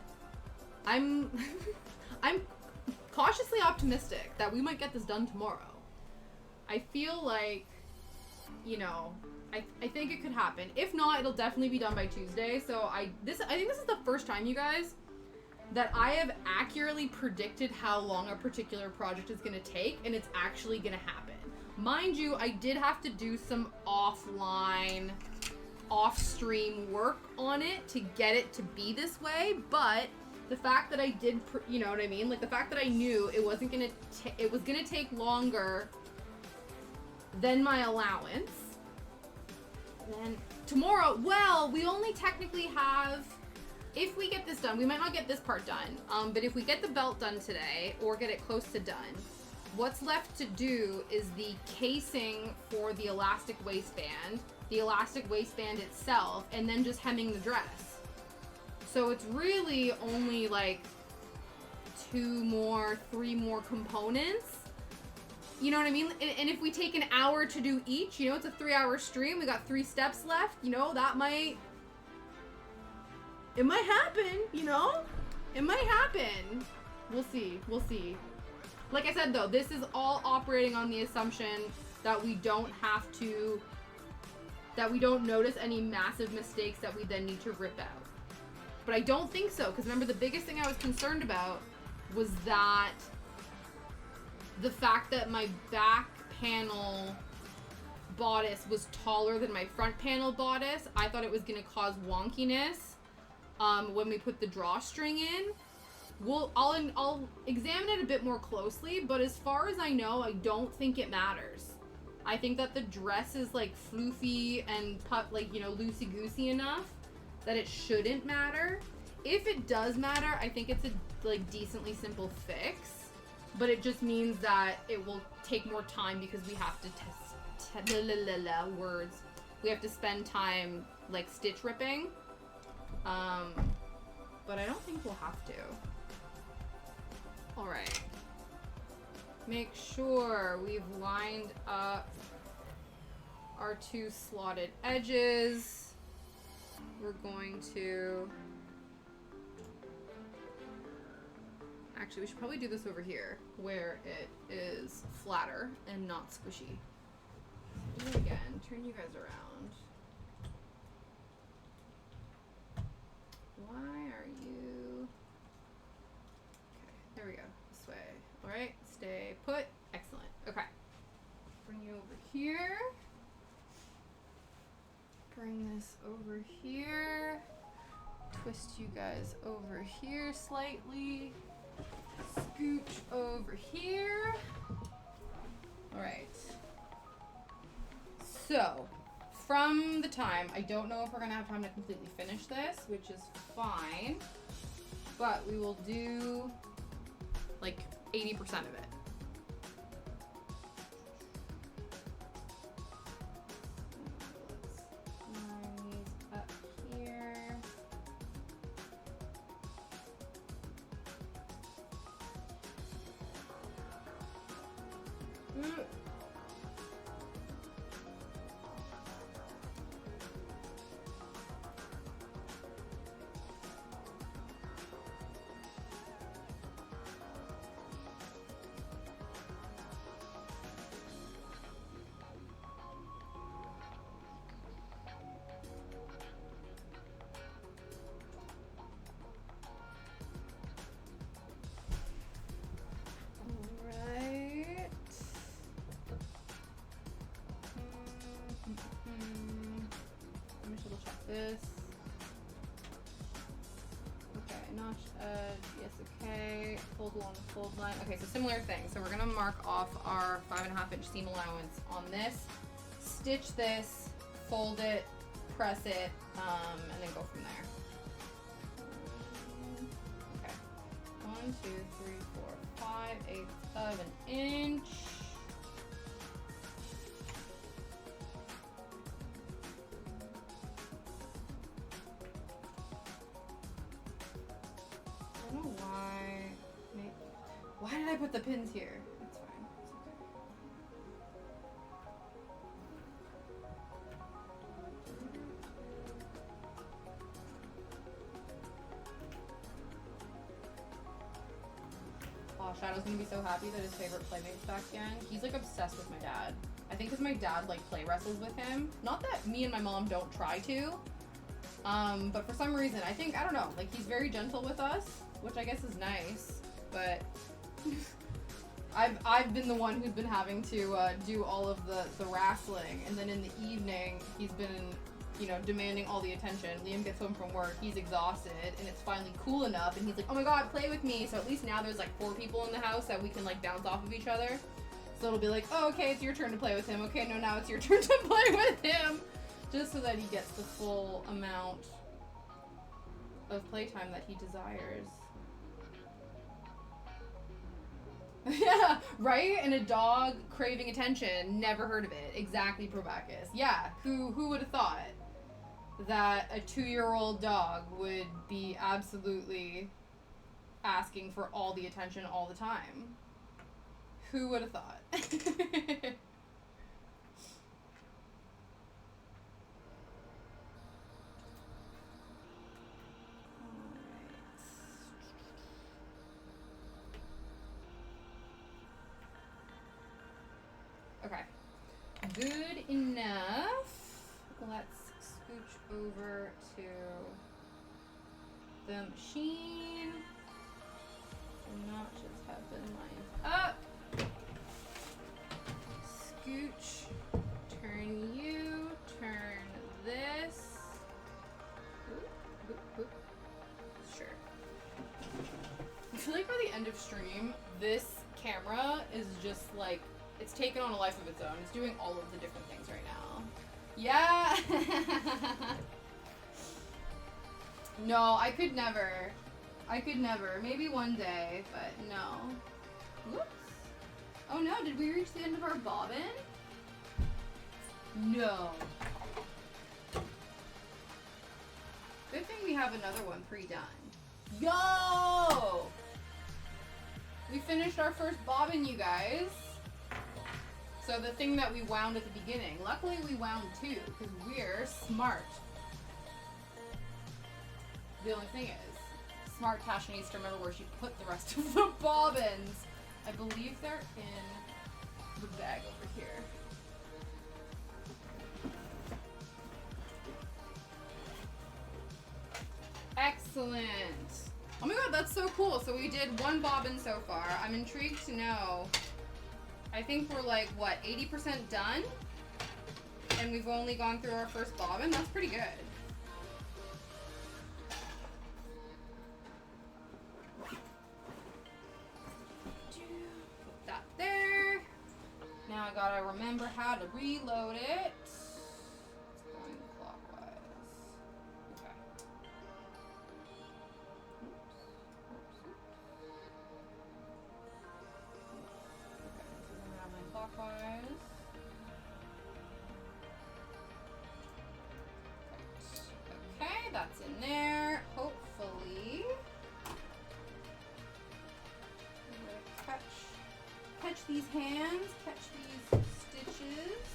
I'm cautiously optimistic that we might get this done tomorrow. I feel like, you know, I think it could happen. If not, it'll definitely be done by Tuesday. So I think this is the first time, you guys, that I have accurately predicted how long a particular project is going to take, and it's actually going to happen. Mind you, I did have to do some offline, off-stream work on it to get it to be this way, but the fact that I did, you know what I mean? Like, the fact that I knew it wasn't going to, it was going to take longer than my allowance. Then tomorrow, well, we only technically have, if we get this done, we might not get this part done, but if we get the belt done today, or get it close to done, what's left to do is the casing for the elastic waistband itself, and then just hemming the dress. So it's really only like 3 more components. You know what I mean? And if we take an hour to do each, you know, it's a 3-hour stream. We got 3 steps left. You know, it might happen, you know? It might happen. We'll see. We'll see. Like I said, though, this is all operating on the assumption that we don't notice any massive mistakes that we then need to rip out. But I don't think so, because remember, the biggest thing I was concerned about was that the fact that my back panel bodice was taller than my front panel bodice. I thought it was going to cause wonkiness when we put the drawstring in. I'll examine it a bit more closely, but as far as I know, I don't think it matters. I think that the dress is like floofy and loosey-goosey enough that it shouldn't matter. If it does matter, I think it's a like decently simple fix, but it just means that it will take more time because we have to we have to spend time like stitch ripping. But I don't think we'll have to. All right. Make sure we've lined up our 2 slotted edges. We're going to... Actually, we should probably do this over here, where it is flatter and not squishy. Do it again. Turn you guys around. Why are you... Okay, there we go. This way. Alright, stay put. Excellent. Okay. Bring you over here. Bring this over here. Twist you guys over here slightly. Scooch over here. Alright. So, from the time, I don't know if we're going to have time to completely finish this, which is fine, but we will do like 80% of it. Let's line these up here. This. Okay, notch edge, yes, okay. Fold along the fold line. Okay, so similar thing. So we're gonna mark off our 5.5-inch seam allowance on this, stitch this, fold it, press it, and then go from there. Okay. 1, 2, 3, 4, 5/8 of an inch. Why did I put the pins here? It's fine. It's okay. Oh, Shadow's gonna be so happy that his favorite playmate's back again. He's like obsessed with my dad. I think because my dad like play wrestles with him. Not that me and my mom don't try to. But for some reason, I don't know, like he's very gentle with us, which I guess is nice, but I've been the one who's been having to do all of the wrestling, and then in the evening he's been, you know, demanding all the attention. Liam gets home from work, he's exhausted, and it's finally cool enough, and he's like, oh my god, play with me. So at least now there's like 4 people in the house that we can like bounce off of each other. So it'll be like, oh, okay, it's your turn to play with him. Okay, no, now it's your turn to play with him. Just so that he gets the full amount of playtime that he desires. Yeah, right? And a dog craving attention. Never heard of it. Exactly, Probacus. Yeah, who would have thought? that a 2-year-old dog would be absolutely asking for all the attention all the time. Who would have thought? Okay. Good enough. Let's scooch over to the machine. And notches have been lined up. Scooch. Turn you. Turn this. Boop, boop, boop. Sure. I feel like by the end of stream, this camera is just like, it's taken on a life of its own. It's doing all of the different things right now. Yeah! No, I could never. I could never. Maybe one day, but no. Whoops. Oh no, did we reach the end of our bobbin? No. Good thing we have another one pre-done. Yo! We finished our first bobbin, you guys. So the thing that we wound at the beginning. Luckily we wound two, because we're smart. The only thing is, smart Tasha needs to remember where she put the rest of the bobbins. I believe they're in the bag over here. Excellent. Oh my god, that's so cool. So we did one bobbin so far. I'm intrigued to know. I think we're like, what, 80% done? And we've only gone through our first bobbin? That's pretty good. Put that there. Now I gotta remember how to reload it. It's going clockwise. Okay. Clockwise. Okay, that's in there. Hopefully, I'm gonna catch these hands, catch these stitches.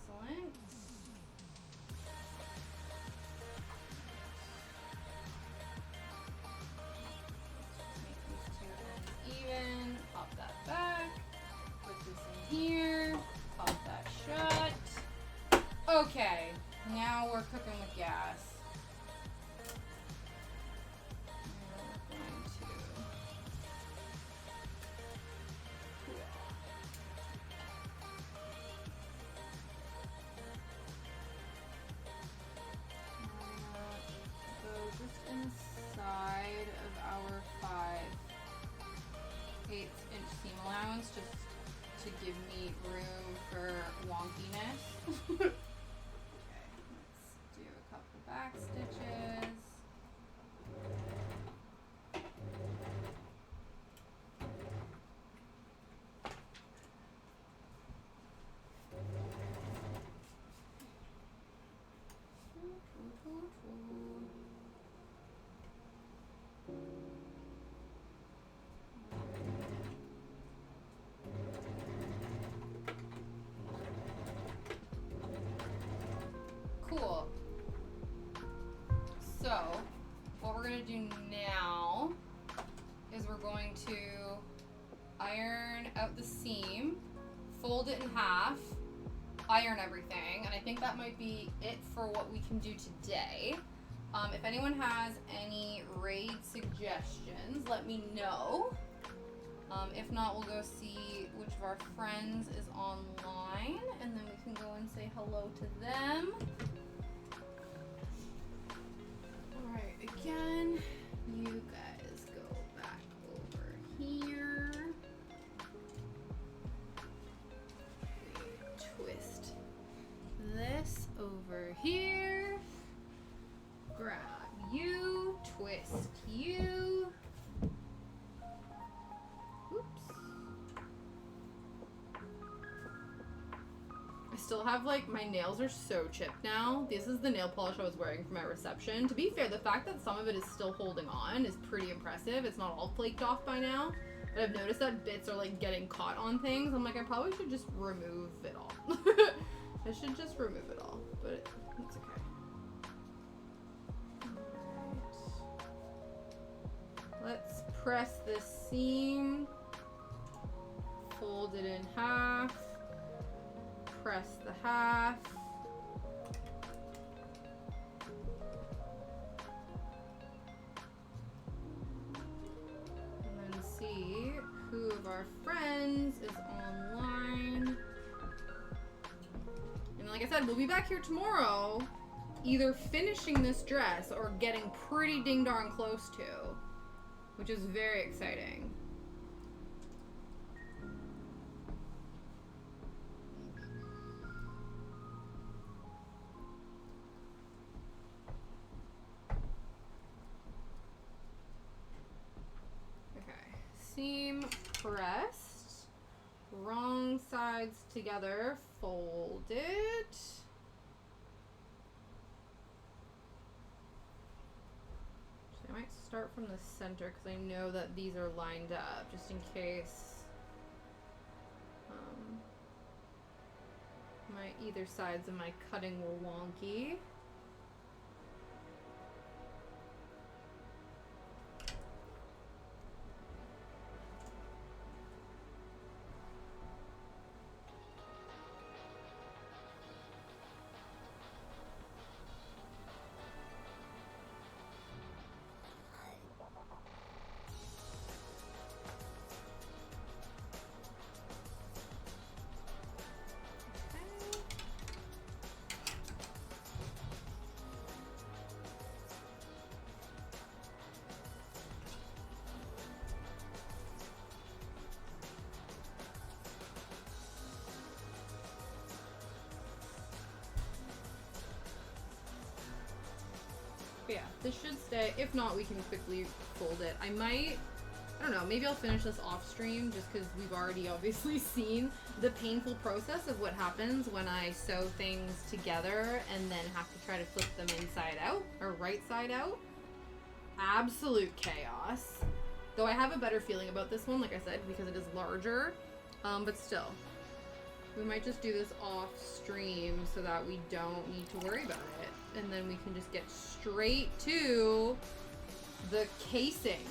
Excellent. Even, pop that back, put this in here, pop that shut. Okay, now we're cooking with gas. We're going to go just inside of our 5/8" seam allowance, just to give me room for wonkiness. Okay, let's do a couple back stitches. Cool. So, what we're going to do now is we're going to iron out the seam, fold it in half, iron everything, and I think that might be it for what we can do today. If anyone has any raid suggestions, let me know. If not, we'll go see which of our friends is online, and then we can go and say hello to them. Alright, again, you guys go back over here. Twist this over here. Grab you, twist you. Oops. I still have, like, my nails are so chipped now. This is the nail polish I was wearing for my reception. To be fair, the fact that some of it is still holding on is pretty impressive. It's not all flaked off by now. But I've noticed that bits are, like, getting caught on things. I'm like, I probably should just remove it all. I should just remove it all. But it's okay. Alright. Let's press this seam. Fold it in half. Press the half. And then see who of our friends is online. And like I said, we'll be back here tomorrow, either finishing this dress or getting pretty ding darn close to, which is very exciting. Seam pressed, wrong sides together, fold it. So I might start from the center because I know that these are lined up, just in case my either sides of my cutting were wonky. But yeah, this should stay. If not, we can quickly fold it. I don't know, maybe I'll finish this off stream just because we've already obviously seen the painful process of what happens when I sew things together and then have to try to flip them inside out or right side out. Absolute chaos. Though I have a better feeling about this one, like I said, because it is larger, but still. We might just do this off stream so that we don't need to worry about it. And then we can just get straight to the casing.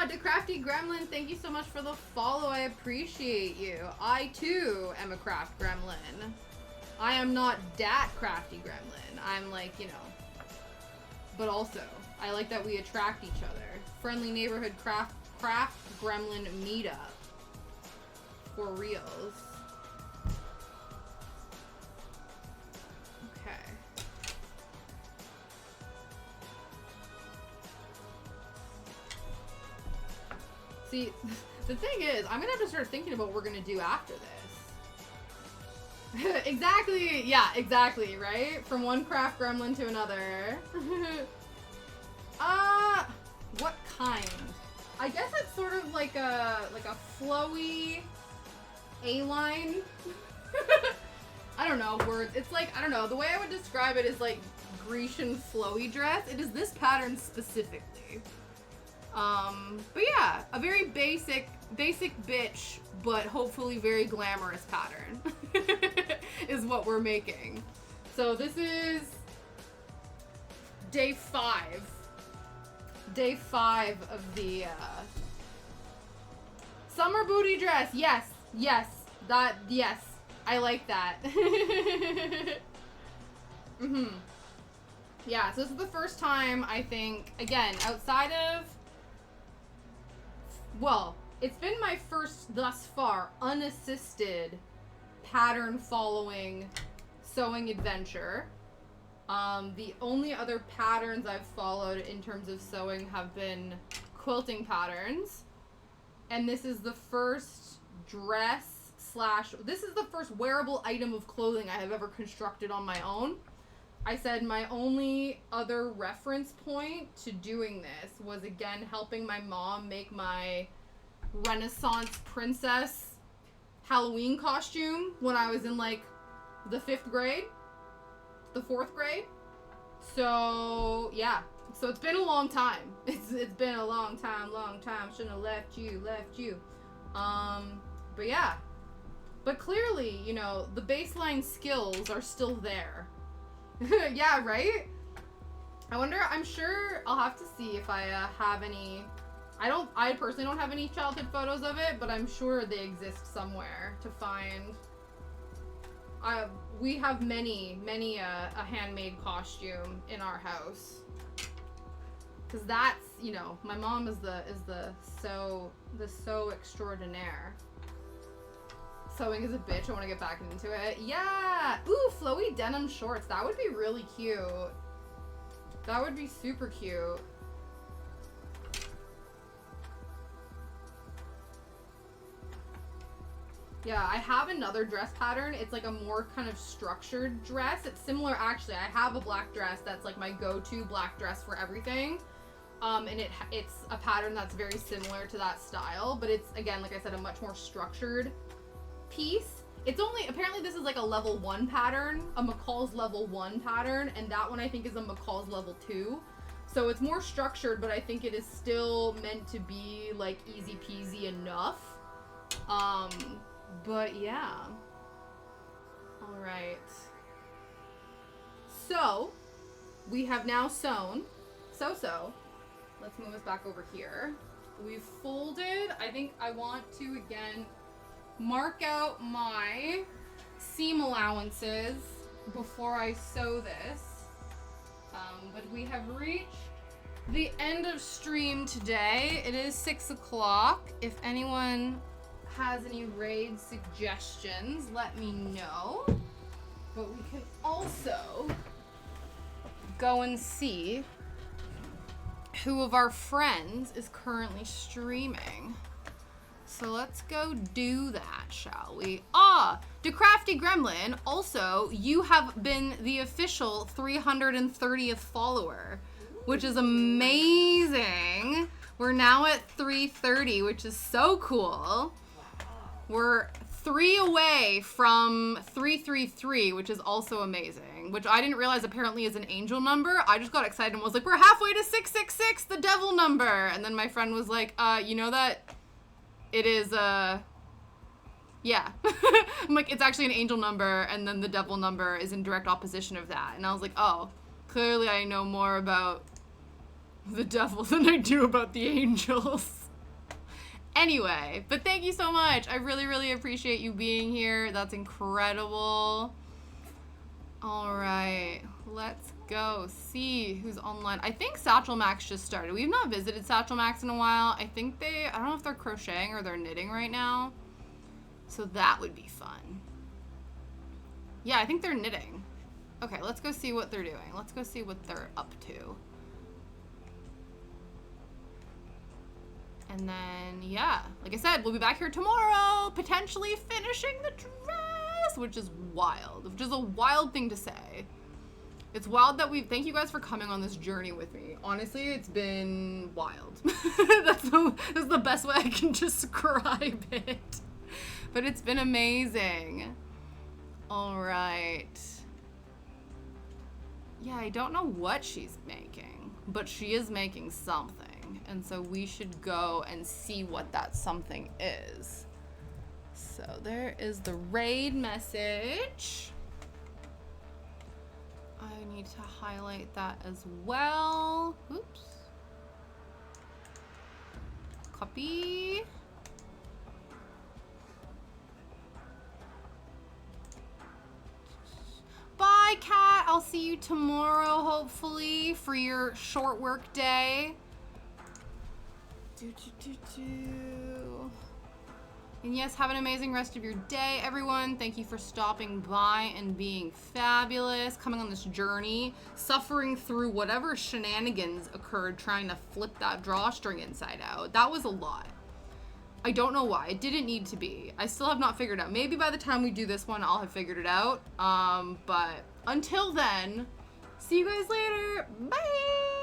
The Crafty Gremlin, thank you so much for the follow. I appreciate you. I too am a craft gremlin. I am not dat crafty gremlin. I'm like, you know. But also, I like that we attract each other. Friendly neighborhood craft gremlin meetup. For reals. Okay. See, the thing is, I'm gonna have to start thinking about what we're gonna do after this. Exactly, yeah, exactly, right? From one craft gremlin to another. What kind? I guess it's sort of like a flowy A-line. I don't know, words. It's like, I don't know, the way I would describe it is like Grecian flowy dress. It is this pattern specifically. But yeah, a very basic bitch, but hopefully very glamorous pattern is what we're making. So this is day 5. Day 5 of the, summer booty dress. Yes, yes, I like that. Yeah, so this is the first time, I think, again, outside of, well, it's been my first, thus far, unassisted pattern following sewing adventure. The only other patterns I've followed in terms of sewing have been quilting patterns. And this is the first this is the first wearable item of clothing I have ever constructed on my own. I said my only other reference point to doing this was, again, helping my mom make my Renaissance princess Halloween costume when I was in like the 5th grade, the 4th grade. So yeah, so it's been a long time. It's been a long time. Shouldn't have left you. But yeah, but clearly, you know, the baseline skills are still there. Yeah, right? I wonder, I'm sure I'll have to see if I have any. I personally don't have any childhood photos of it, but I'm sure they exist somewhere to find. We have many a handmade costume in our house. Cause that's, you know, my mom is the sew extraordinaire. Sewing is a bitch. I want to get back into it. Yeah. Ooh, flowy denim shorts. That would be really cute. That would be super cute. Yeah, I have another dress pattern. It's like a more kind of structured dress. It's similar, actually. I have a black dress that's like my go-to black dress for everything. And it's a pattern that's very similar to that style, but it's, again, like I said, a much more structured piece. It's only, apparently this is like a level 1 pattern, a McCall's level 1 pattern, and that one I think is a McCall's level 2. So it's more structured, but I think it is still meant to be like easy peasy enough. But yeah. All right. So we have now sewn. Let's move us back over here. We've folded. I think I want to again mark out my seam allowances before I sew this. But we have reached the end of stream today. It is 6 o'clock. If anyone has any raid suggestions, let me know. But we can also go and see who of our friends is currently streaming. So let's go do that, shall we? DeCrafty Gremlin, also, you have been the official 330th follower, which is amazing. We're now at 330, which is so cool. We're 3 away from 333, which is also amazing, which I didn't realize apparently is an angel number. I just got excited and was like, we're halfway to 666, the devil number. And then my friend was like, you know that it is, yeah. I'm like, it's actually an angel number, and then the devil number is in direct opposition of that. And I was like, oh, clearly I know more about the devil than I do about the angels. Anyway, but thank you so much. I really, really appreciate you being here. That's incredible. All right, let's go see who's online. I think Satchel Max just started. We've not visited Satchel Max in a while. I think I don't know if they're crocheting or they're knitting right now. So that would be fun. Yeah, I think they're knitting. Okay, let's go see what they're doing. Let's go see what they're up to. And then, yeah, like I said, we'll be back here tomorrow, potentially finishing the dress, which is wild, which is a wild thing to say. It's wild that thank you guys for coming on this journey with me. Honestly, it's been wild. That's the best way I can describe it. But it's been amazing. All right. Yeah, I don't know what she's making, but she is making something. And so we should go and see what that something is. So there is the raid message. I need to highlight that as well. Oops. Copy. Bye, Kat. I'll see you tomorrow, hopefully, for your short work day. And yes, have an amazing rest of your day, everyone. Thank you for stopping by and being fabulous, coming on this journey, suffering through whatever shenanigans occurred trying to flip that drawstring inside out. That was a lot. I don't know why. It didn't need to be. I still have not figured it out. Maybe by the time we do this one, I'll have figured it out. But until then, see you guys later. Bye!